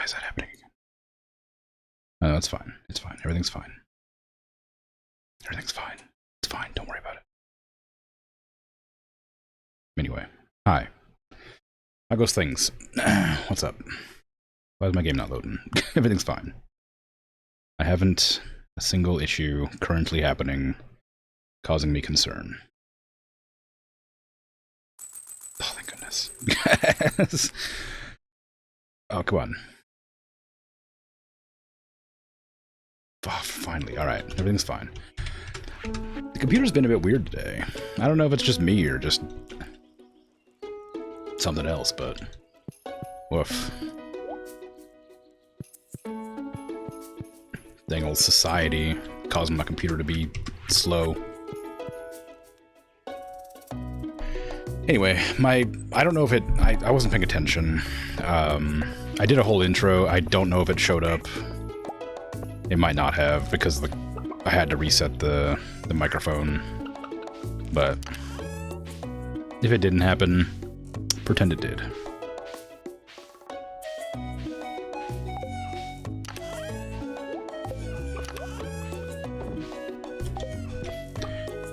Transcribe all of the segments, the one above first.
is that happening again? Oh, it's fine. It's fine. Everything's fine. Everything's fine. It's fine. Don't worry about it. Anyway, hi. How goes things? What's up? Why is my game not loading? Everything's fine. I haven't a single issue currently happening causing me concern. Oh, thank goodness. Yes. Oh, come on. Oh, finally. Alright, everything's fine. The computer's been a bit weird today. I don't know if it's just me or just something else, but woof. Dang old society causing my computer to be slow. Anyway, I don't know if it, I wasn't paying attention. I did a whole intro. I don't know if it showed up. It might not have because I had to reset the microphone. But if it didn't happen, pretend it did.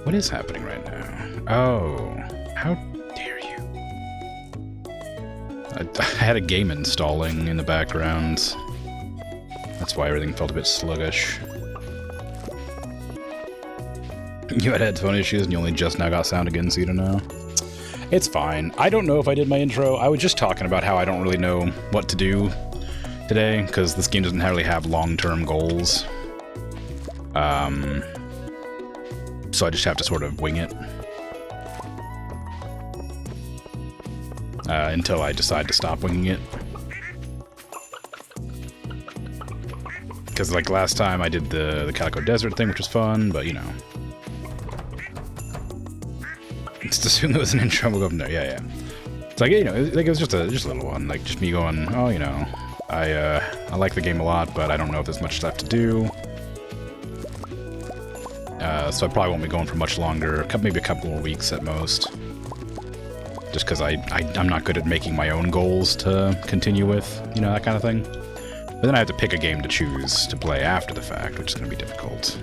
What is happening right now? Oh, how dare you? I had a game installing in the background. That's why everything felt a bit sluggish. You had headphone issues and you only just now got sound again, so you don't know? It's fine. I don't know if I did my intro. I was just talking about how I don't really know what to do today, because this game doesn't really have long-term goals. So I just have to sort of wing it. Until I decide to stop winging it. Because, like, last time I did the Calico Desert thing, which was fun, but, you know. Just assume there was an intro, we'll go from there. Yeah, yeah. It's like, you know, like it was just a little one. Like, just me going, oh, you know, I like the game a lot, but I don't know if there's much left to do. So I probably won't be going for much longer. Maybe a couple more weeks at most. Just because I'm not good at making my own goals to continue with, you know, that kind of thing. But then I have to pick a game to choose to play after the fact, which is going to be difficult.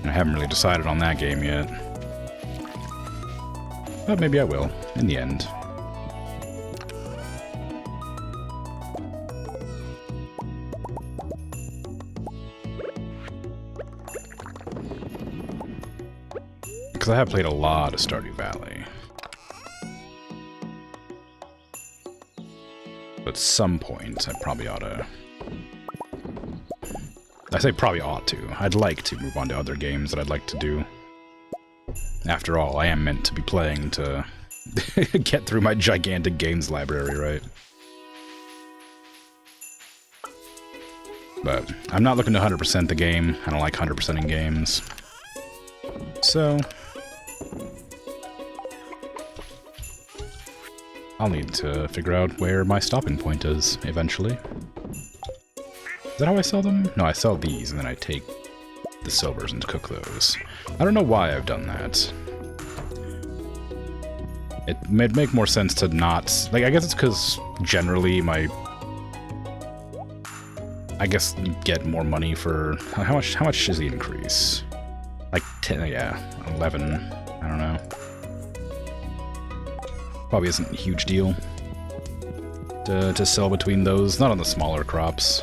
And I haven't really decided on that game yet. But maybe I will, in the end. Because I have played a lot of Stardew Valley. But at some point, I probably ought to... I say probably ought to. I'd like to move on to other games that I'd like to do. After all, I am meant to be playing to get through my gigantic games library, right? But I'm not looking to 100% the game. I don't like 100%ing games. So... I'll need to figure out where my stopping point is, eventually. Is that how I sell them? No, I sell these, and then I take the silvers and cook those. I don't know why I've done that. It would make more sense to not... Like, I guess it's because generally my... I guess you get more money for... How much is the increase? Like 10, yeah, 11, I don't know. Probably isn't a huge deal to sell between those, not on the smaller crops.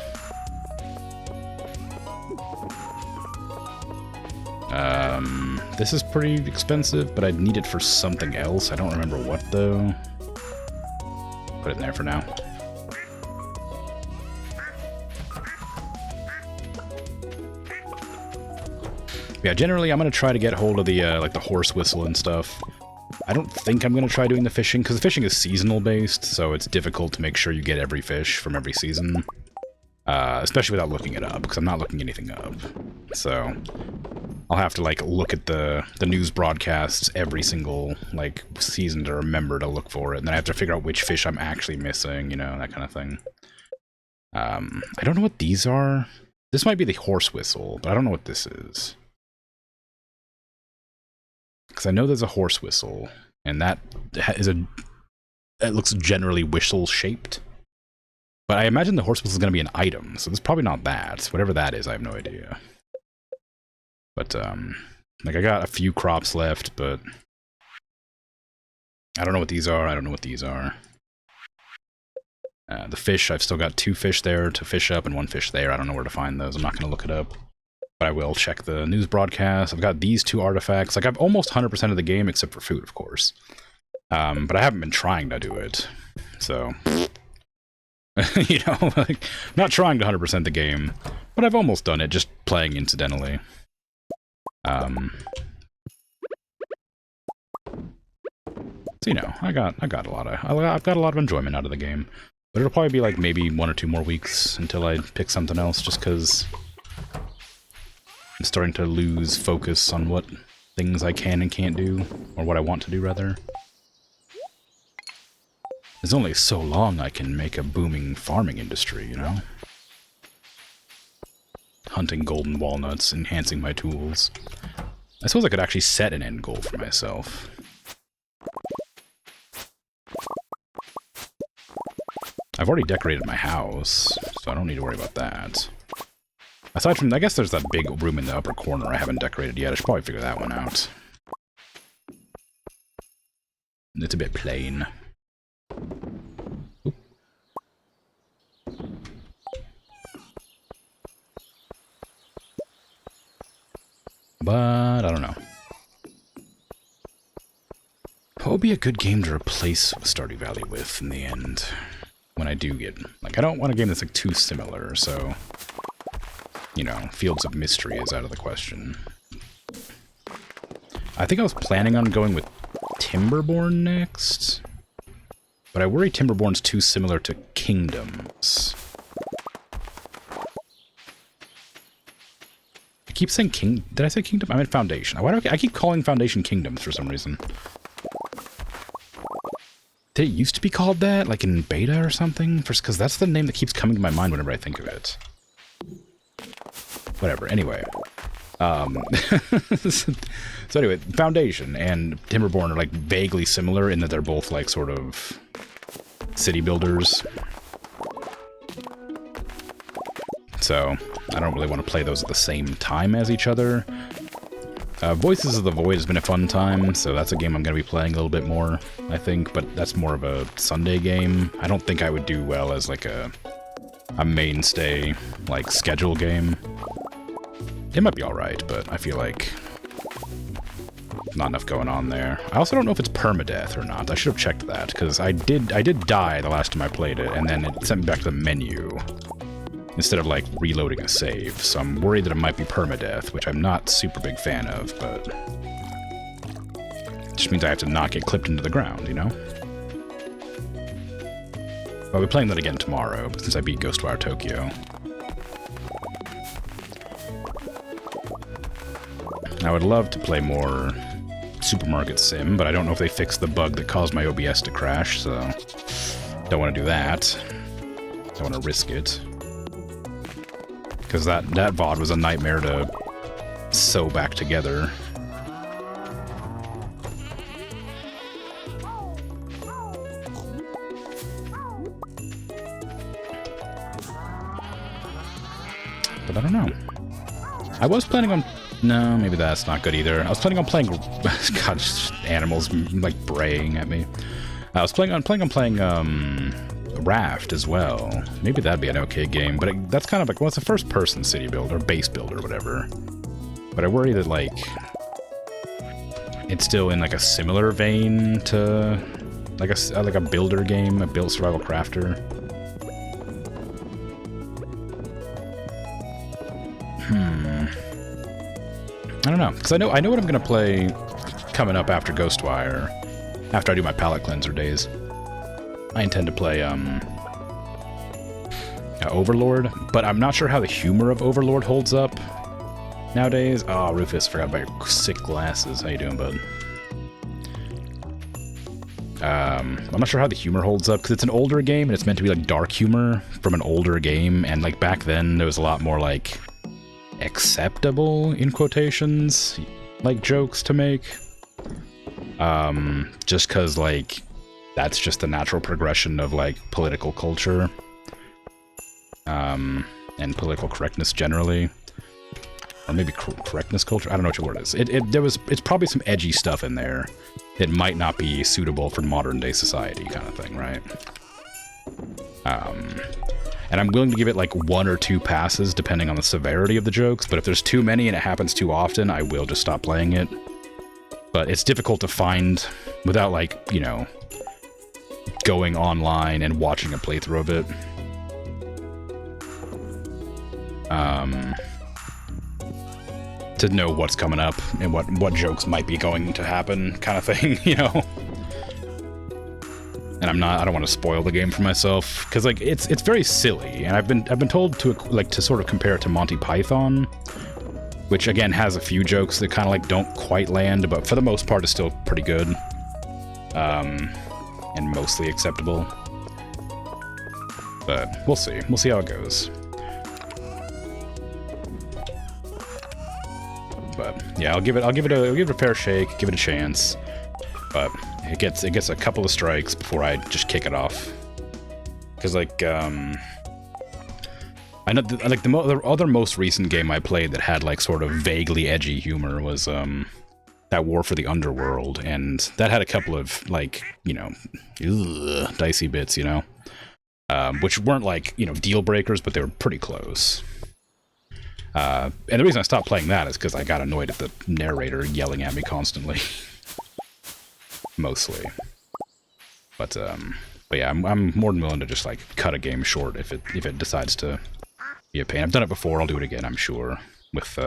This is pretty expensive, but I'd need it for something else. I don't remember what, though. Put it in there for now. Yeah, generally I'm going to try to get hold of the, like the horse whistle and stuff. I don't think I'm going to try doing the fishing, because the fishing is seasonal based, so it's difficult to make sure you get every fish from every season. Especially without looking it up, because I'm not looking anything up. So I'll have to, like, look at the news broadcasts every single, like, season to remember to look for it, and then I have to figure out which fish I'm actually missing, you know, that kind of thing. I don't know what these are. This might be the horse whistle, but I don't know what this is. Because I know there's a horse whistle, and that is it looks generally whistle-shaped. But I imagine the horse whistle is going to be an item, so it's probably not that. Whatever that is, I have no idea. But, like, I got a few crops left, but I don't know what these are. I don't know what these are. The fish, I've still got 2 fish there to fish up and 1 fish there. I don't know where to find those. I'm not going to look it up. But I will check the news broadcast. I've got these 2 artifacts. Like, I've almost 100% of the game, except for food, of course. But I haven't been trying to do it. So, you know, like, I'm not trying to 100% the game. But I've almost done it, just playing incidentally. So, you know, I've got a lot of enjoyment out of the game. But it'll probably be like maybe 1 or 2 more weeks until I pick something else, just because I'm starting to lose focus on what things I can and can't do, or what I want to do, rather. There's only so long I can make a booming farming industry, you know? Hunting golden walnuts, enhancing my tools. I suppose I could actually set an end goal for myself. I've already decorated my house, so I don't need to worry about that. Aside from, I guess there's that big room in the upper corner I haven't decorated yet. I should probably figure that one out. It's a bit plain. Oop. But, I don't know. What would be a good game to replace Stardew Valley with in the end? When I do get... Like, I don't want a game that's, like, too similar, so... You know, Fields of Mystery is out of the question. I think I was planning on going with Timberborn next. But I worry Timberborn's too similar to Kingdoms. I keep saying Did I say Kingdom? I meant Foundation. Why do I keep calling Foundation Kingdoms for some reason? Did it used to be called that, like in beta or something? Because that's the name that keeps coming to my mind whenever I think of it. Whatever, anyway. So anyway, Foundation and Timberborn are like vaguely similar in that they're both like sort of city builders. So I don't really want to play those at the same time as each other. Voices of the Void has been a fun time, so that's a game I'm going to be playing a little bit more, I think, but that's more of a Sunday game. I don't think I would do well as, like, a mainstay, like, schedule game. It might be alright, but I feel like not enough going on there. I also don't know if it's permadeath or not. I should have checked that, because I did die the last time I played it, and then it sent me back to the menu instead of, like, reloading a save. So I'm worried that it might be permadeath, which I'm not super big fan of, but it just means I have to not get clipped into the ground, you know? I'll be playing that again tomorrow, since I beat Ghostwire Tokyo. I would love to play more Supermarket Sim, but I don't know if they fixed the bug that caused my OBS to crash, so don't want to do that. Don't want to risk it. Because that VOD was a nightmare to sew back together. But I don't know. I was planning on... No, maybe that's not good either. I was planning on playing... God, just animals, like, braying at me. I was planning on playing, Raft as well. Maybe that'd be an okay game, but that's kind of like, well, it's a first-person city build, or base build, or whatever. But I worry that, like, it's still in, like, a similar vein to, like a builder game, a build survival crafter. I don't know, because I know what I'm gonna play coming up after Ghostwire, after I do my palette cleanser days. I intend to play, Overlord, but I'm not sure how the humor of Overlord holds up nowadays. Oh, Rufus, forgot about your sick glasses. How you doing, bud? I'm not sure how the humor holds up, because it's an older game, and it's meant to be, like, dark humor from an older game, and, like, back then, there was a lot more, like, acceptable, in quotations, like, jokes to make. Just because, like, that's just the natural progression of, like, political culture. and political correctness generally. Or maybe correctness culture? I don't know which word it is. It's probably some edgy stuff in there that might not be suitable for modern day society kind of thing, right? And I'm willing to give it like 1 or 2 passes depending on the severity of the jokes, but if there's too many and it happens too often, I will just stop playing it. But it's difficult to find without, like, you know, going online and watching a playthrough of it. To know what's coming up and what jokes might be going to happen kind of thing, you know? And I don't want to spoil the game for myself, because, like, it's very silly, and I've been told to, like, to sort of compare it to Monty Python, which, again, has a few jokes that kind of, like, don't quite land, but for the most part is still pretty good. And mostly acceptable. But we'll see. We'll see how it goes. But yeah, I'll give it a fair shake, give it a chance. But it gets a couple of strikes before I just kick it off. Because, like, I know the other most recent game I played that had, like, sort of vaguely edgy humor was that War for the Underworld, and that had a couple of, like, you know, dicey bits, you know, which weren't, like, you know, deal breakers, but they were pretty close. And the reason I stopped playing that is because I got annoyed at the narrator yelling at me constantly. Mostly. But yeah, I'm more than willing to just, like, cut a game short if it decides to be a pain. I've done it before, I'll do it again, I'm sure. With,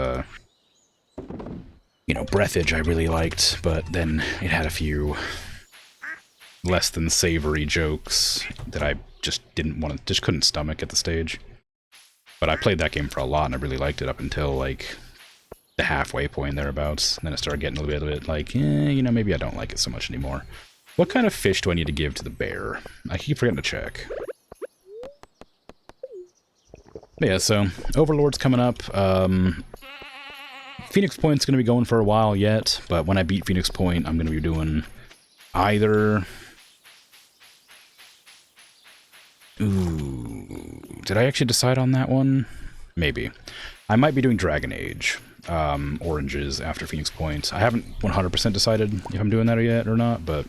you know, Breathage I really liked, but then it had a few less than savory jokes that I just just couldn't stomach at the stage. But I played that game for a lot, and I really liked it up until, like, the halfway point thereabouts. And then I started getting a little bit like, you know, maybe I don't like it so much anymore. What kind of fish do I need to give to the bear? I keep forgetting to check. But yeah, so Overlord's coming up. Phoenix Point's going to be going for a while yet, but when I beat Phoenix Point, I'm going to be doing either... Ooh, did I actually decide on that one? Maybe. I might be doing Dragon Age, Oranges after Phoenix Point. I haven't 100% decided if I'm doing that yet or not, but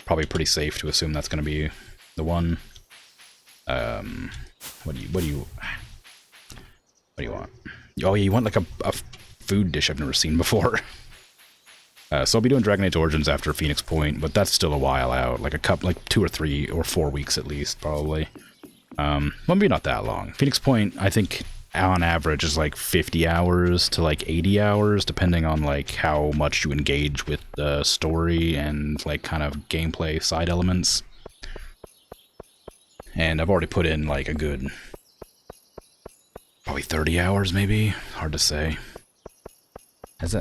probably pretty safe to assume that's going to be the one. What do you want? Oh yeah, you want like a food dish I've never seen before. So I'll be doing Dragon Age Origins after Phoenix Point, but that's still a while out, like 2 or 3 or 4 weeks at least, probably. Well, maybe not that long. Phoenix Point, I think, on average, is like 50 hours to like 80 hours, depending on like how much you engage with the story and like kind of gameplay side elements. And I've already put in like a good, probably 30 hours, maybe. Hard to say.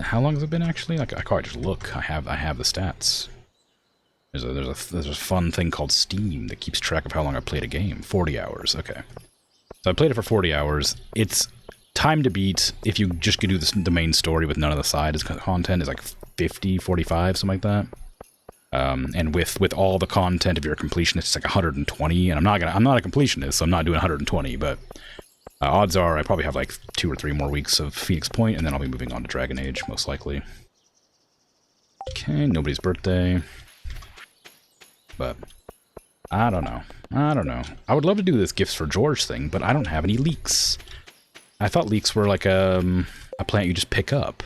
How long has it been actually? Like, I can't just look. I have the stats. There's a fun thing called Steam that keeps track of how long I played a game. 40 hours. Okay. So I played it for 40 hours. It's time to beat if you just could do the main story with none of the side content is like 50, 45, something like that. And with all the content of your completionist, it's like 120. And I'm not a completionist, so I'm not doing 120. But odds are I probably have like 2 or 3 more weeks of Phoenix Point, and then I'll be moving on to Dragon Age most likely. Okay, nobody's birthday. But I don't know. I would love to do this Gifts for George thing, but I don't have any leeks. I thought leeks were like a plant you just pick up.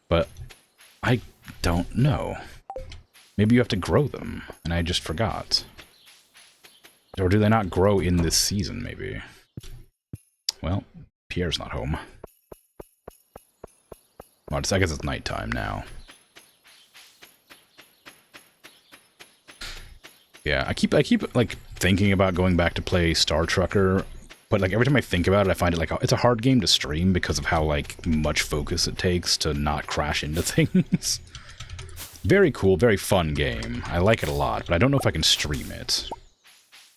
But I don't know. Maybe you have to grow them, and I just forgot. Or do they not grow in this season, maybe? Well, Pierre's not home. Well, I guess it's nighttime now. Yeah, I keep like thinking about going back to play Star Trucker, but like every time I think about it, I find it like it's a hard game to stream because of how like much focus it takes to not crash into things. Very cool, very fun game. I like it a lot, but I don't know if I can stream it.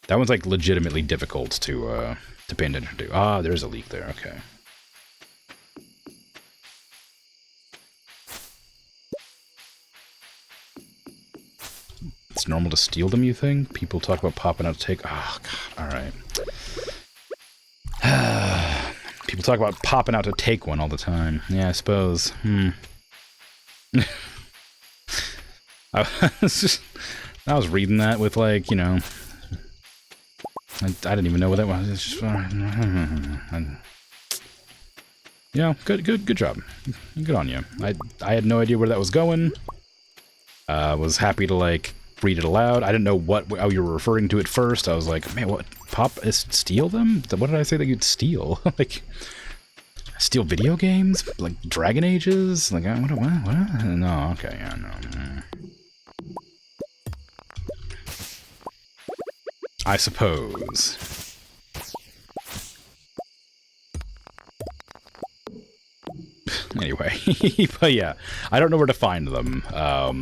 That one's like legitimately difficult to pay attention to. Ah, there's a leak there. Okay. It's normal to steal them, you think? People talk about popping out to take... Oh, God. Alright. People talk about popping out to take one all the time. Yeah, I suppose. I was reading that with, like, you know, I didn't even know what that was. It's just, you know, good job. Good on you. I had no idea where that was going. Was happy to, like, read it aloud. I didn't know how you were referring to it first. I was like, man, what? Steal them? What did I say that you'd steal? Like, steal video games? Like, Dragon Ages? Like, what? No, okay, yeah, no. I suppose. Anyway, but yeah, I don't know where to find them. I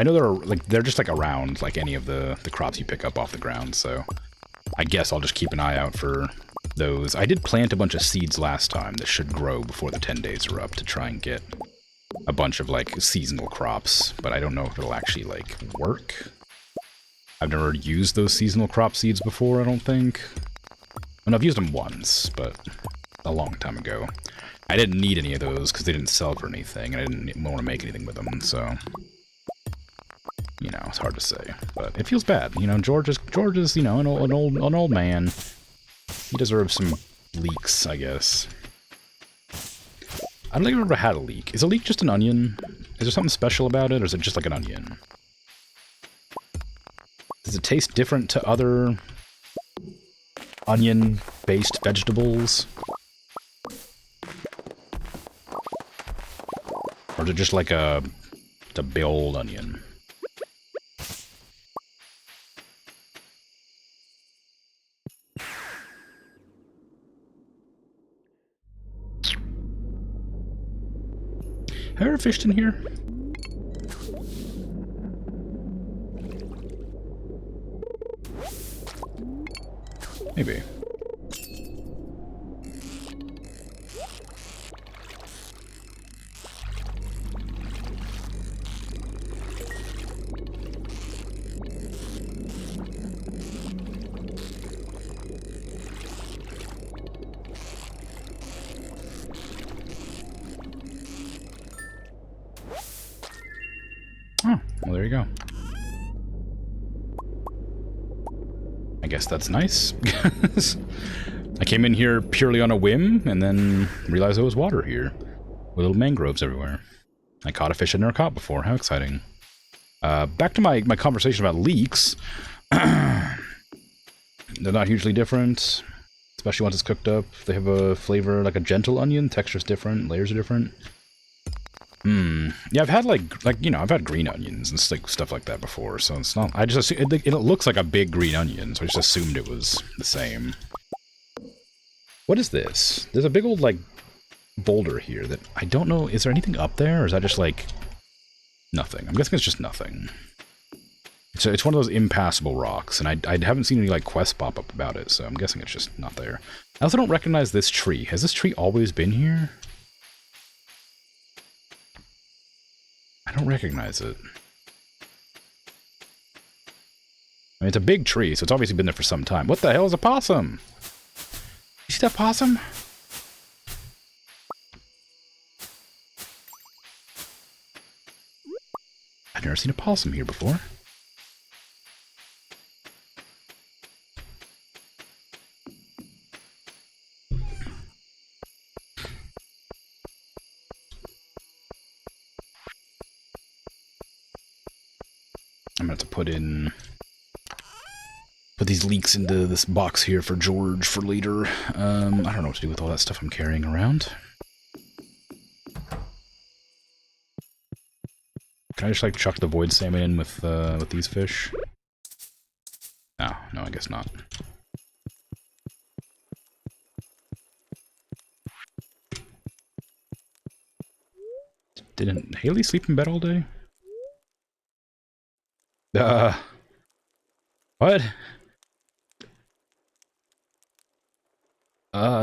know they're just like around like any of the crops you pick up off the ground. So I guess I'll just keep an eye out for those. I did plant a bunch of seeds last time that should grow before the 10 days are up to try and get a bunch of like seasonal crops, but I don't know if it'll actually like work. I've never used those seasonal crop seeds before, I don't think. I mean, I've used them once, but a long time ago. I didn't need any of those because they didn't sell for anything, and I didn't want to make anything with them, so... You know, it's hard to say, but it feels bad. You know, George is, you know, an old man. He deserves some leeks, I guess. I don't think I've ever had a leek. Is a leek just an onion? Is there something special about it, or is it just like an onion? Does it taste different to other onion-based vegetables? Or is it just like a big old onion? Have I ever fished in here? Maybe. Oh, well, there you go. I guess that's nice. I came in here purely on a whim, and then realized there was water here. With little mangroves everywhere. I caught a fish I'd never caught before. How exciting. Back to my conversation about leeks. They're not hugely different, especially once it's cooked up. They have a flavor like a gentle onion. Texture's different, layers are different. Yeah, I've had like you know, I've had green onions and stuff like that before, so it's not. I just assume, it looks like a big green onion, so I just assumed it was the same. What is this? There's a big old like boulder here that I don't know. Is there anything up there, or is that just like nothing? I'm guessing it's just nothing. It's one of those impassable rocks, and I haven't seen any like quests pop up about it, so I'm guessing it's just not there. I also don't recognize this tree. Has this tree always been here? I don't recognize it. I mean, it's a big tree, so it's obviously been there for some time. What the hell is a possum? You see that possum? I've never seen a possum here before. I'm going to have to put these leeks into this box here for George for later. I don't know what to do with all that stuff I'm carrying around. Can I just like chuck the void salmon in with these fish? No, I guess not. Didn't Haley sleep in bed all day? What?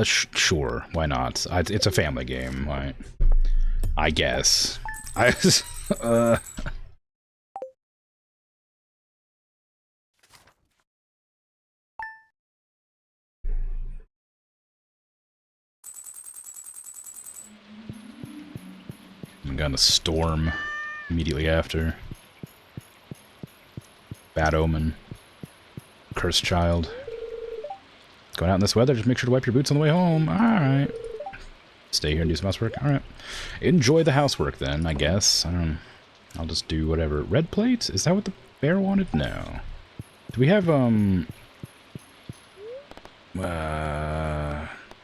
Sure, why not? It's a family game, right? I guess. uh... and got in a storm immediately after. Bad omen. Cursed child. Going out in this weather, just make sure to wipe your boots on the way home. Alright. Stay here and do some housework. Alright. Enjoy the housework then, I guess. I don't know. I'll just do whatever. Red plate? Is that what the bear wanted? No. Do we have, I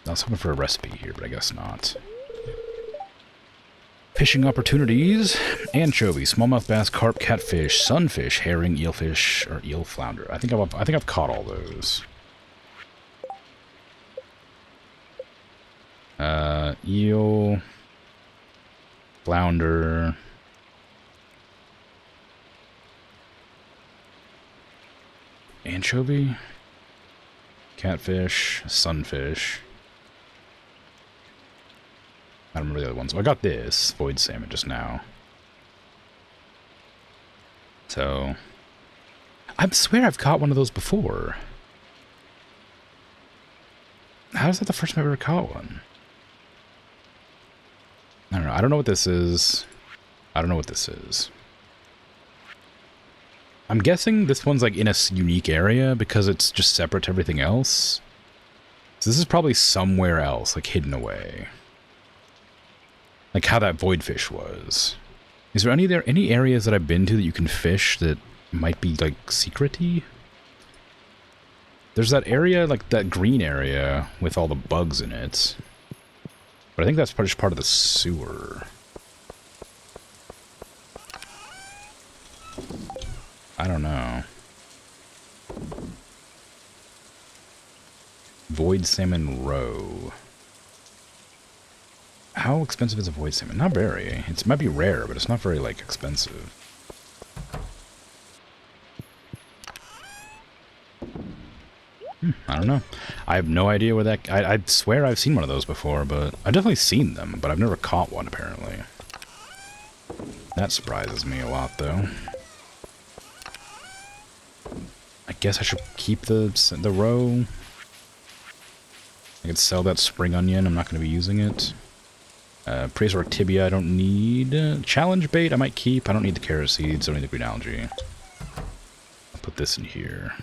was hoping for a recipe here, but I guess not. Fishing opportunities. Anchovy, smallmouth bass, carp, catfish, sunfish, herring, eelfish, or eel flounder. I think I've caught all those. Eel, flounder, anchovy, catfish, sunfish. I don't remember the other ones. Oh, I got this void salmon just now. So, I swear I've caught one of those before. How is that the first time I've ever caught one? I don't know. I don't know what this is. I don't know what this is. I'm guessing this one's like in a unique area because it's just separate to everything else. So this is probably somewhere else, like hidden away. Like how that void fish was. Is there any areas that I've been to that you can fish that might be like secret-y? There's that area, like that green area with all the bugs in it. But I think that's just part of the sewer. I don't know. Void salmon roe. How expensive is a void salmon? Not very. It might be rare, but it's not very, like, expensive. I don't know. I have no idea where that... I swear I've seen one of those before, but... I've definitely seen them, but I've never caught one, apparently. That surprises me a lot, though. I guess I should keep the roe. I could sell that spring onion. I'm not going to be using it. Prehistoric tibia I don't need. Challenge bait I might keep. I don't need the carrot seeds. I don't need the green algae. I'll put this in here.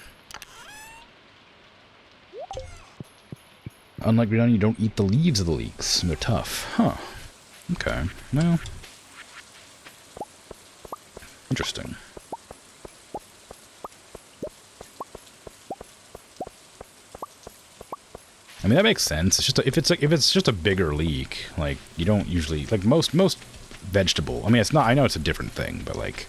Unlike green onion, you don't eat the leaves of the leeks. They're tough. Huh. Okay. Well. Interesting. I mean, that makes sense. It's just if it's just a bigger leak, like you don't usually like most vegetable. I mean, it's not. I know it's a different thing, but like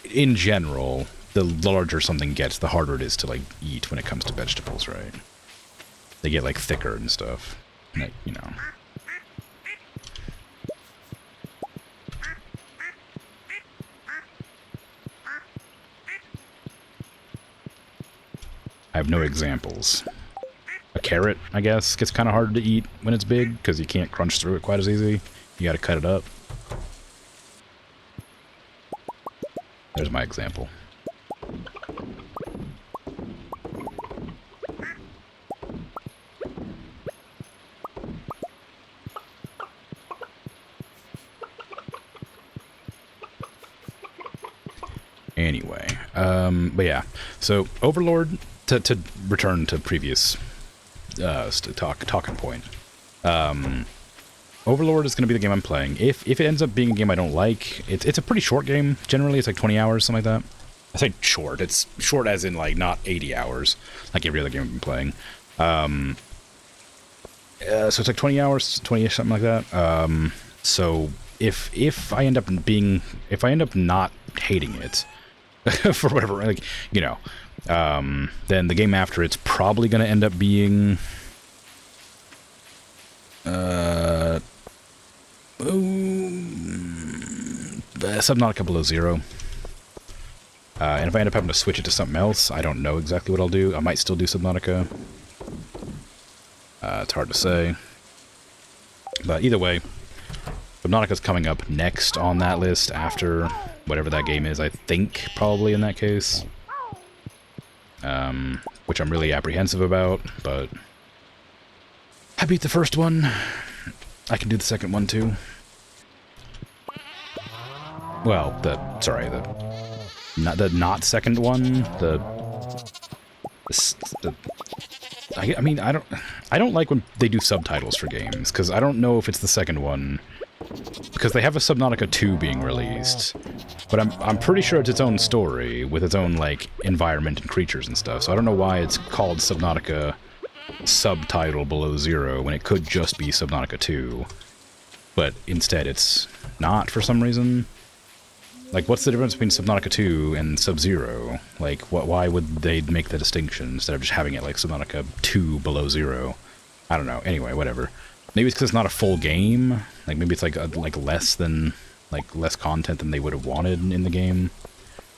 in general, the larger something gets, the harder it is to like eat when it comes to vegetables, right? They get like thicker and stuff, like, you know. I have no examples. A carrot, I guess, gets kind of hard to eat when it's big, because you can't crunch through it quite as easy. You gotta cut it up. There's my example. Anyway, but yeah, so Overlord, to return to previous talking point. Overlord is going to be the game I'm playing. If it ends up being a game I don't like, it's a pretty short game. Generally, it's like 20 hours, something like that. I say short. It's short as in like not 80 hours, like every other game I've been playing. So it's like 20 hours, 20-ish, something like that. So if I end up not hating it for whatever, like, you know, then the game after it's probably going to end up being Subnautica Below Zero. And if I end up having to switch it to something else, I don't know exactly what I'll do. I might still do Subnautica. It's hard to say. But either way, Subnautica's coming up next on that list after whatever that game is, I think, probably in that case. Which I'm really apprehensive about, but I beat the first one. I can do the second one too. well, sorry, the not second one, I mean, I don't like when they do subtitles for games, because I don't know if it's the second one, because they have a Subnautica 2 being released, but I'm pretty sure it's its own story, with its own, like, environment and creatures and stuff, so I don't know why it's called Subnautica Subtitle Below Zero, when it could just be Subnautica 2, but instead it's not for some reason. Like, what's the difference between Subnautica 2 and Sub-Zero? Like, why would they make the distinction instead of just having it like Subnautica 2 Below Zero? I don't know. Anyway, whatever. Maybe it's because it's not a full game. Like, maybe it's like less content than they would have wanted in the game,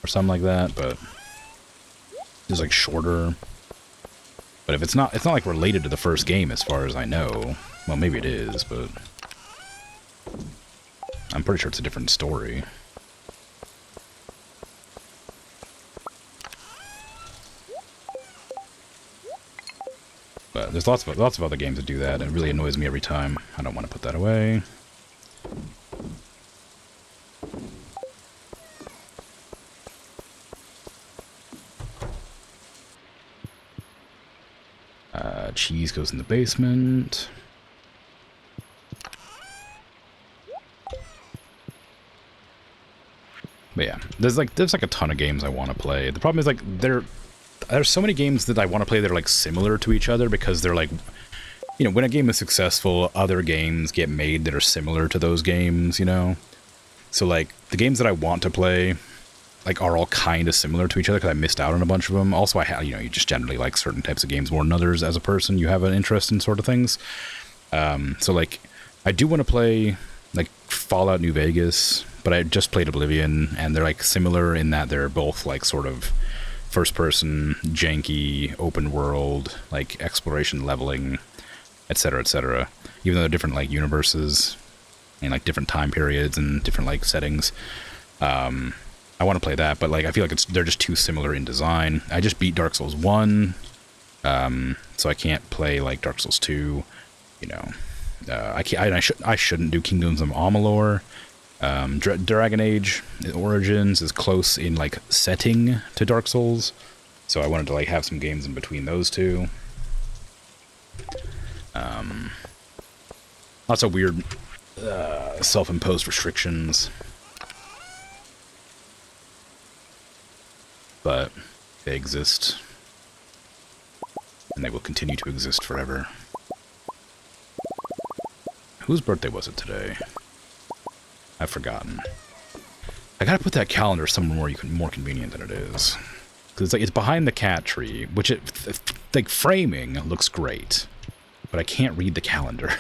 or something like that. But it's like shorter. But if it's not like related to the first game as far as I know. Well, maybe it is, but I'm pretty sure it's a different story. But there's lots of other games that do that, and it really annoys me every time. I don't want to put that away. Cheese goes in the basement. But yeah, there's like a ton of games I want to play. The problem is, like, there's so many games that I want to play that are, like, similar to each other, because they're, like, you know, when a game is successful, other games get made that are similar to those games, you know? So, like, the games that I want to play, like, are all kind of similar to each other, because I missed out on a bunch of them. Also, you just generally like certain types of games more than others as a person. You have an interest in sort of things. So, like, I do want to play, like, Fallout New Vegas, but I just played Oblivion, and they're, like, similar in that they're both, like, sort of first-person, janky, open-world, like, exploration leveling, etc., etc. Even though they're different, like, universes, and, like, different time periods and different, like, settings. I want to play that, but, like, I feel like they're just too similar in design. I just beat Dark Souls 1, so I can't play, like, Dark Souls 2, you know. I shouldn't do Kingdoms of Amalur. Dragon Age Origins is close in, like, setting to Dark Souls, so I wanted to, like, have some games in between those two. Lots of weird self-imposed restrictions, but they exist, and they will continue to exist forever. Whose birthday was it today? I've forgotten. I gotta put that calendar somewhere more convenient than it is. Because it's behind the cat tree, which like, framing looks great, but I can't read the calendar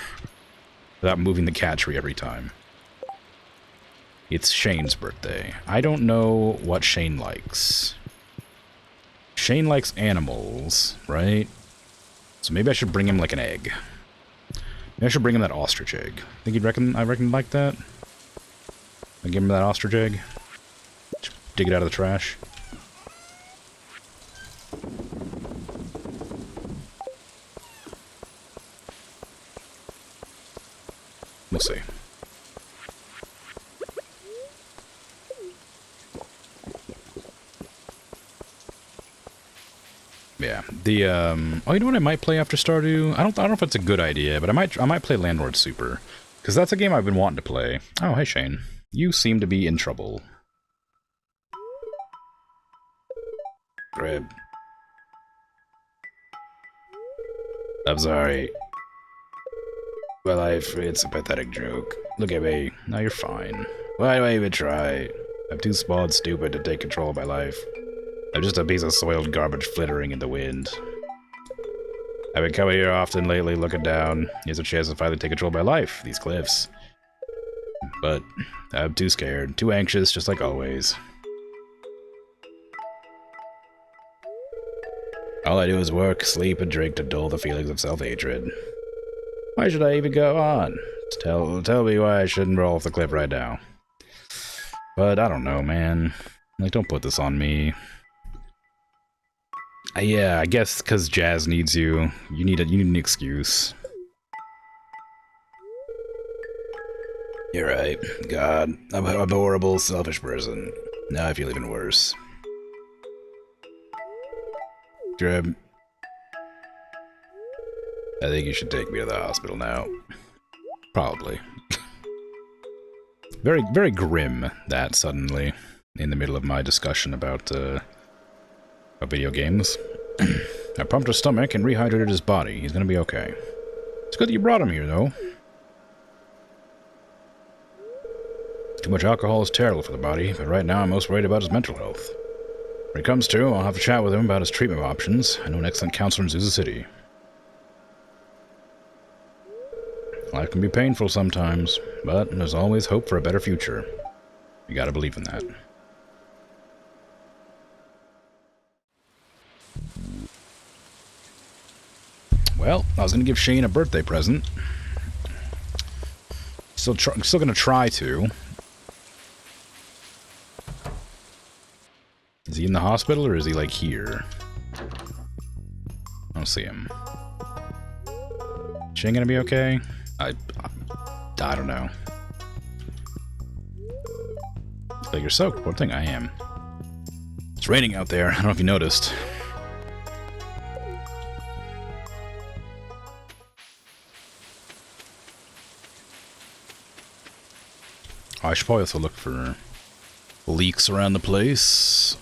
without moving the cat tree every time. It's Shane's birthday. I don't know what Shane likes. Shane likes animals, right? So maybe I should bring him, like, an egg. Maybe I should bring him that ostrich egg. Think I reckon he'd like that? I give him that ostrich egg. Just dig it out of the trash. We'll see. Yeah. The oh, you know what I might play after Stardew? I don't know if it's a good idea, but I might play Landlord Super, because that's a game I've been wanting to play. Oh, hey Shane. You seem to be in trouble. Grab. I'm sorry. Well, it's a pathetic joke. Look at me. Now you're fine. Why do I even try? I'm too small and stupid to take control of my life. I'm just a piece of soiled garbage flittering in the wind. I've been coming here often lately, looking down. Here's a chance to finally take control of my life, these cliffs. But I'm too scared, too anxious, just like always. All I do is work, sleep, and drink to dull the feelings of self-hatred. Why should I even go on? Tell me why I shouldn't roll off the cliff right now. But I don't know, man. Like, don't put this on me. Yeah, I guess because Jazz needs you. You need an excuse. You're right. God, I'm a horrible, selfish person. Now I feel even worse. Grib, I think you should take me to the hospital now. Probably. Very, very grim, that, suddenly, in the middle of my discussion about video games. I pumped his stomach and rehydrated his body. He's gonna be okay. It's good that you brought him here, though. Too much alcohol is terrible for the body, but right now I'm most worried about his mental health. When he comes to, I'll have to chat with him about his treatment options. I know an excellent counselor in Zuzu City. Life can be painful sometimes, but there's always hope for a better future. You gotta believe in that. Well, I was gonna give Shane a birthday present. Still gonna try to. Is he in the hospital, or is he, like, here? I don't see him. Shane gonna be okay? I don't know. Like, you're soaked. Poor thing, I am. It's raining out there. I don't know if you noticed. I should probably also look for leaks around the place.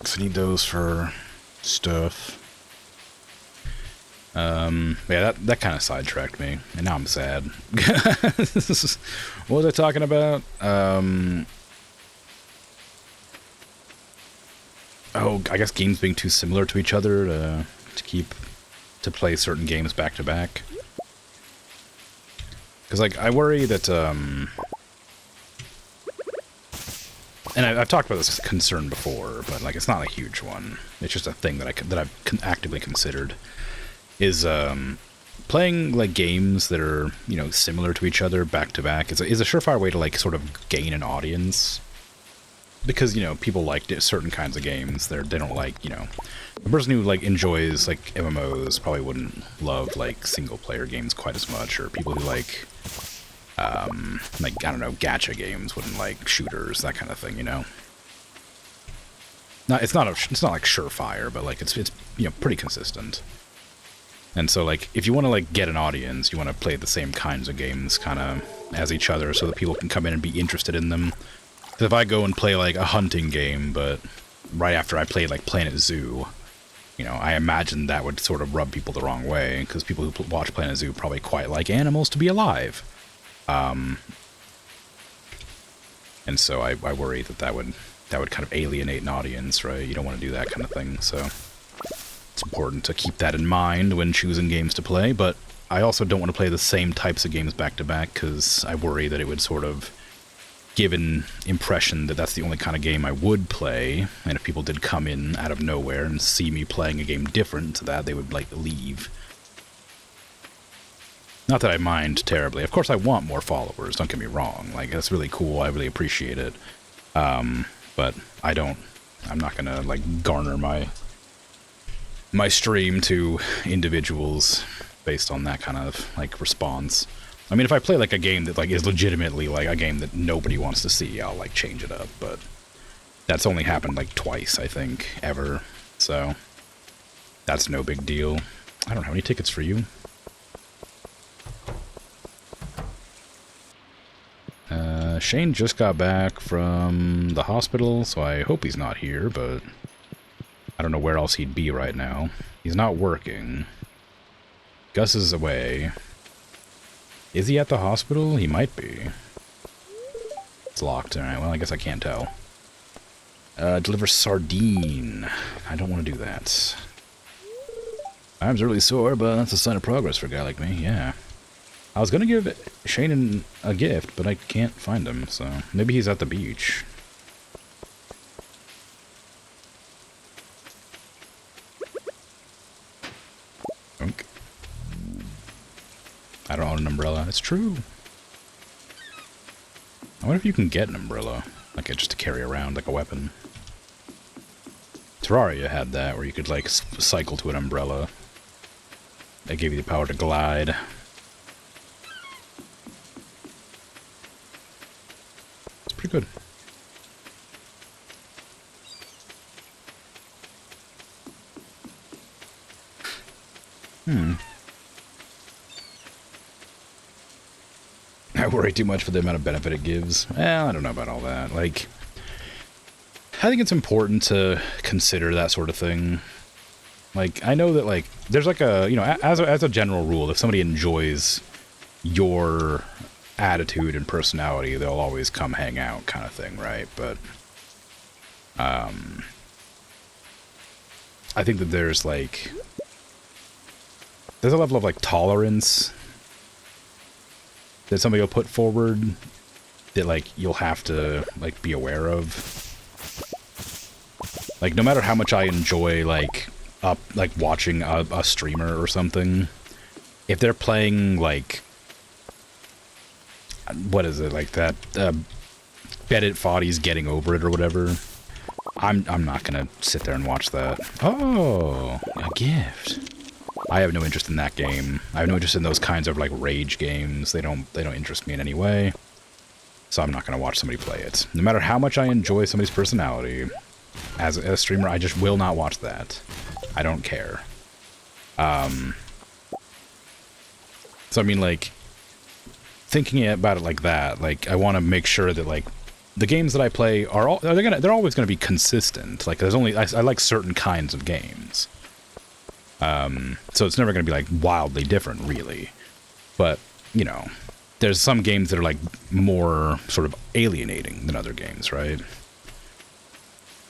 I need those for stuff. Yeah, that kind of sidetracked me, and now I'm sad. What was I talking about? Oh, I guess games being too similar to each other to play certain games back to back. Because, like, I worry that, and I've talked about this concern before, but, like, it's not a huge one. It's just a thing that I've actively considered. Is playing, like, games that are, you know, similar to each other back to back is a surefire way to, like, sort of gain an audience. Because, you know, people like certain kinds of games. They don't like, you know, a person who, like, enjoys, like, MMOs probably wouldn't love, like, single player games quite as much, or people who like, I don't know, gacha games wouldn't like shooters, that kind of thing, you know. It's not like surefire, but, like, it's you know, pretty consistent. And so, like, if you want to, like, get an audience, you want to play the same kinds of games kind of as each other so that people can come in and be interested in them. Because if I go and play, like, a hunting game, but right after I played, like, Planet Zoo, you know, I imagine that would sort of rub people the wrong way, because people who watch Planet Zoo probably quite like animals to be alive. And so I worry that would kind of alienate an audience, right? You don't want to do that kind of thing, so it's important to keep that in mind when choosing games to play, but I also don't want to play the same types of games back to back, because I worry that it would sort of give an impression that that's the only kind of game I would play, and if people did come in out of nowhere and see me playing a game different to that, they would, like, leave. Not that I mind terribly. Of course I want more followers, don't get me wrong. Like, that's really cool, I really appreciate it. But I'm not gonna, like, garner my stream to individuals based on that kind of, like, response. I mean, if I play, like, a game that, like, is legitimately, like, a game that nobody wants to see, I'll, like, change it up, but that's only happened, like, twice, I think, ever, so that's no big deal. I don't have any tickets for you. Shane just got back from the hospital, so I hope he's not here, but I don't know where else he'd be right now. He's not working. Gus is away. Is he at the hospital? He might be. It's locked. Alright, well, I guess I can't tell. Deliver sardine. I don't want to do that. Arm's really sore, but that's a sign of progress for a guy like me, yeah. I was gonna give Shane a gift, but I can't find him, so maybe he's at the beach. Okay. I don't own an umbrella. It's true. I wonder if you can get an umbrella, like just to carry around like a weapon. Terraria had that, where you could like cycle to an umbrella. They gave you the power to glide. I worry too much for the amount of benefit it gives. Well, I don't know about all that. Like, I think it's important to consider that sort of thing. Like, I know that, like, there's like a, you know, as a general rule, if somebody enjoys your attitude and personality, they'll always come hang out kind of thing, right? But, I think that there's, like, there's a level of, like, tolerance that somebody will put forward that, like, you'll have to, like, be aware of. Like, no matter how much I enjoy, like watching a streamer or something, if they're playing, like, what is it, like that, Bet It Foddy's Getting Over It or whatever, I'm not gonna sit there and watch that. Oh, a gift. I have no interest in that game. I have no interest in those kinds of, like, rage games. They don't interest me in any way. So I'm not gonna watch somebody play it. No matter how much I enjoy somebody's personality, as a streamer, I just will not watch that. I don't care. So I mean, like, thinking about it like that, like, I want to make sure that, like, the games that I play are all, they're always gonna be consistent. Like, there's only, I like certain kinds of games. So it's never gonna be, like, wildly different, really. But, you know, there's some games that are, like, more sort of alienating than other games, right?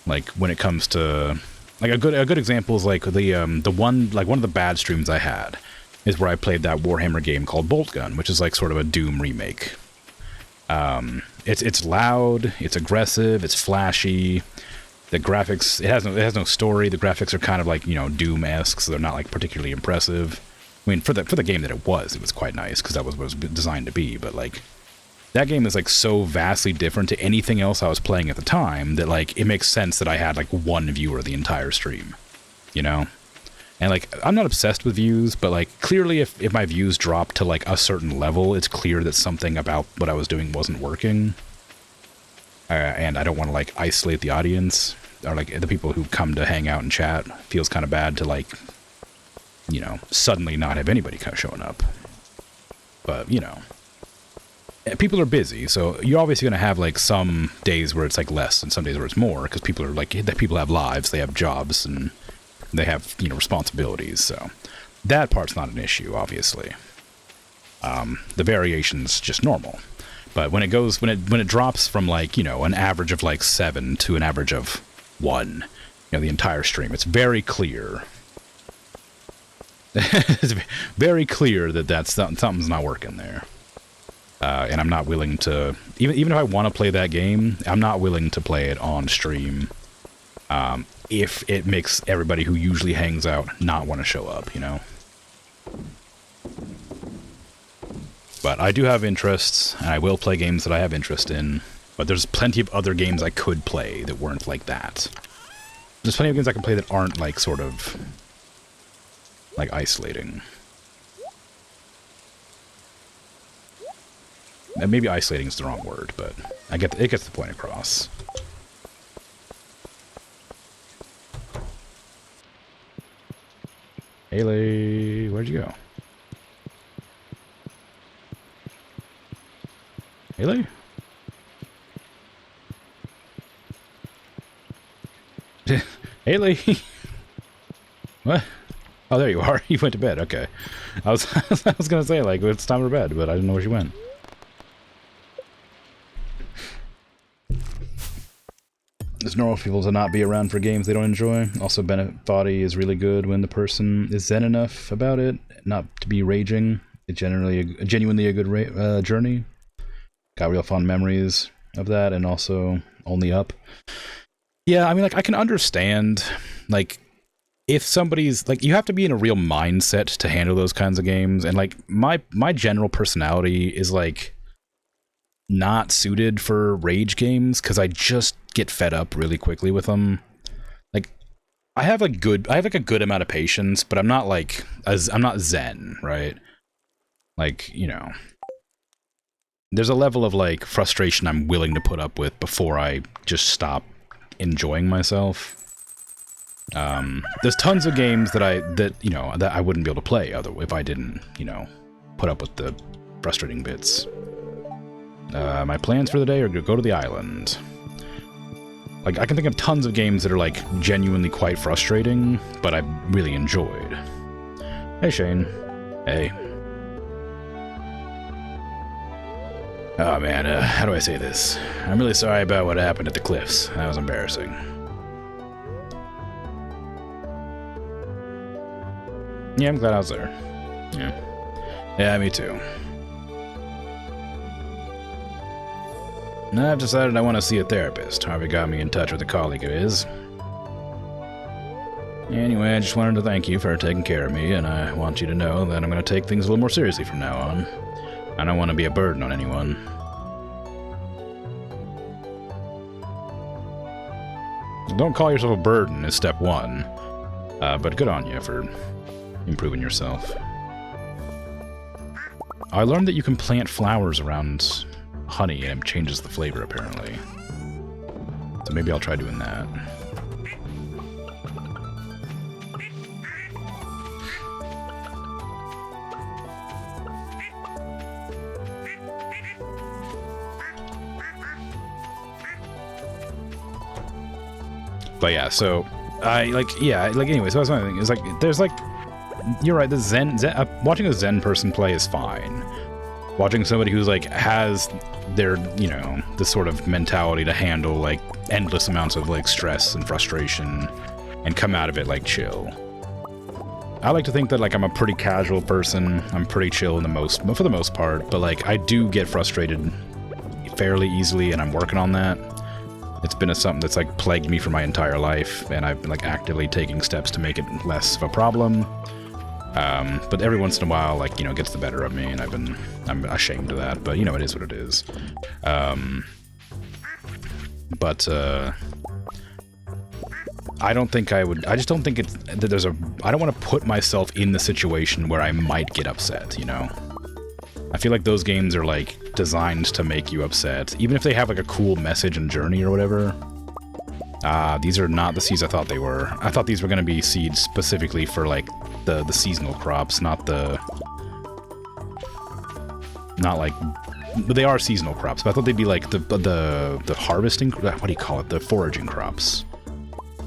Like, when it comes to, like, a good example is, like, one of the bad streams I had is where I played that Warhammer game called Bolt Gun, which is, like, sort of a Doom remake. It's loud, it's aggressive, it's flashy. The graphics, it has no story. The graphics are kind of, like, you know, Doom-esque, so they're not, like, particularly impressive. I mean, for the game that it was quite nice, because that was what it was designed to be, but, like, that game is, like, so vastly different to anything else I was playing at the time that, like, it makes sense that I had, like, one viewer the entire stream, you know? And, like, I'm not obsessed with views, but, like, clearly if my views drop to, like, a certain level, it's clear that something about what I was doing wasn't working. And I don't want to, like, isolate the audience, or, like, the people who come to hang out and chat. Feels kind of bad to, like, you know, suddenly not have anybody kind of showing up. But, you know, people are busy, so you're obviously going to have, like, some days where it's, like, less and some days where it's more, because people are, like, people have lives, they have jobs, and they have, you know, responsibilities, so that part's not an issue, obviously. The variation's just normal. But when it drops from, like, you know, an average of, like, 7 to an average of 1, you know, the entire stream, it's very clear. It's very clear that something's not working there. And I'm not willing to, even if I want to play that game, I'm not willing to play it on stream, if it makes everybody who usually hangs out not want to show up, you know? But I do have interests, and I will play games that I have interest in, but there's plenty of other games I could play that weren't like that. There's plenty of games I can play that aren't, like, sort of, like, isolating. And maybe isolating is the wrong word, but it gets the point across. Haley, where'd you go? Haley? Haley? What? Oh, there you are. You went to bed. Okay. I was gonna say, like, it's time for bed, but I didn't know where she went. It's normal for people to not be around for games they don't enjoy. Also, Body is really good when the person is zen enough about it, not to be raging. It's genuinely a good journey. Got real fond memories of that, and also Only Up. Yeah, I mean, like, I can understand, like, if somebody's, like, you have to be in a real mindset to handle those kinds of games, and, like, my general personality is, like, not suited for rage games, because I just get fed up really quickly with them. Like, I have a good amount of patience, but I'm not, like, I'm not zen, right? Like, you know, there's a level of, like, frustration I'm willing to put up with before I just stop enjoying myself. There's tons of games that I wouldn't be able to play if I didn't, put up with the frustrating bits. My plans for the day are to go to the island. Like, I can think of tons of games that are, like, genuinely quite frustrating, but I really enjoyed. Hey, Shane. Hey. Oh, man, how do I say this? I'm really sorry about what happened at the cliffs. That was embarrassing. Yeah, I'm glad I was there. Yeah, me too. I've decided I want to see a therapist. Harvey got me in touch with a colleague of his. Anyway, I just wanted to thank you for taking care of me, and I want you to know that I'm going to take things a little more seriously from now on. I don't want to be a burden on anyone. Don't call yourself a burden is step one, but good on you for improving yourself. I learned that you can plant flowers around honey and it changes the flavor, apparently. So maybe I'll try doing that. But yeah, so anyway, so that's my thing. It's like, there's like, you're right, the Zen watching a Zen person play is fine. Watching somebody who's like, has their, this sort of mentality to handle like endless amounts of like stress and frustration and come out of it like chill. I like to think that like I'm a pretty casual person. I'm pretty chill for the most part, but like I do get frustrated fairly easily and I'm working on that. It's been something that's like plagued me for my entire life, and I've been like actively taking steps to make it less of a problem. But every once in a while, like, it gets the better of me, and I'm ashamed of that, but it is what it is. I don't think I would, I just don't think I don't want to put myself in the situation where I might get upset, I feel like those games are like designed to make you upset, even if they have like a cool message and journey or whatever. These are not the seeds I thought they were. I thought these were going to be seeds specifically for like the seasonal crops, but they are seasonal crops. But I thought they'd be like the harvesting, what do you call it? The foraging crops.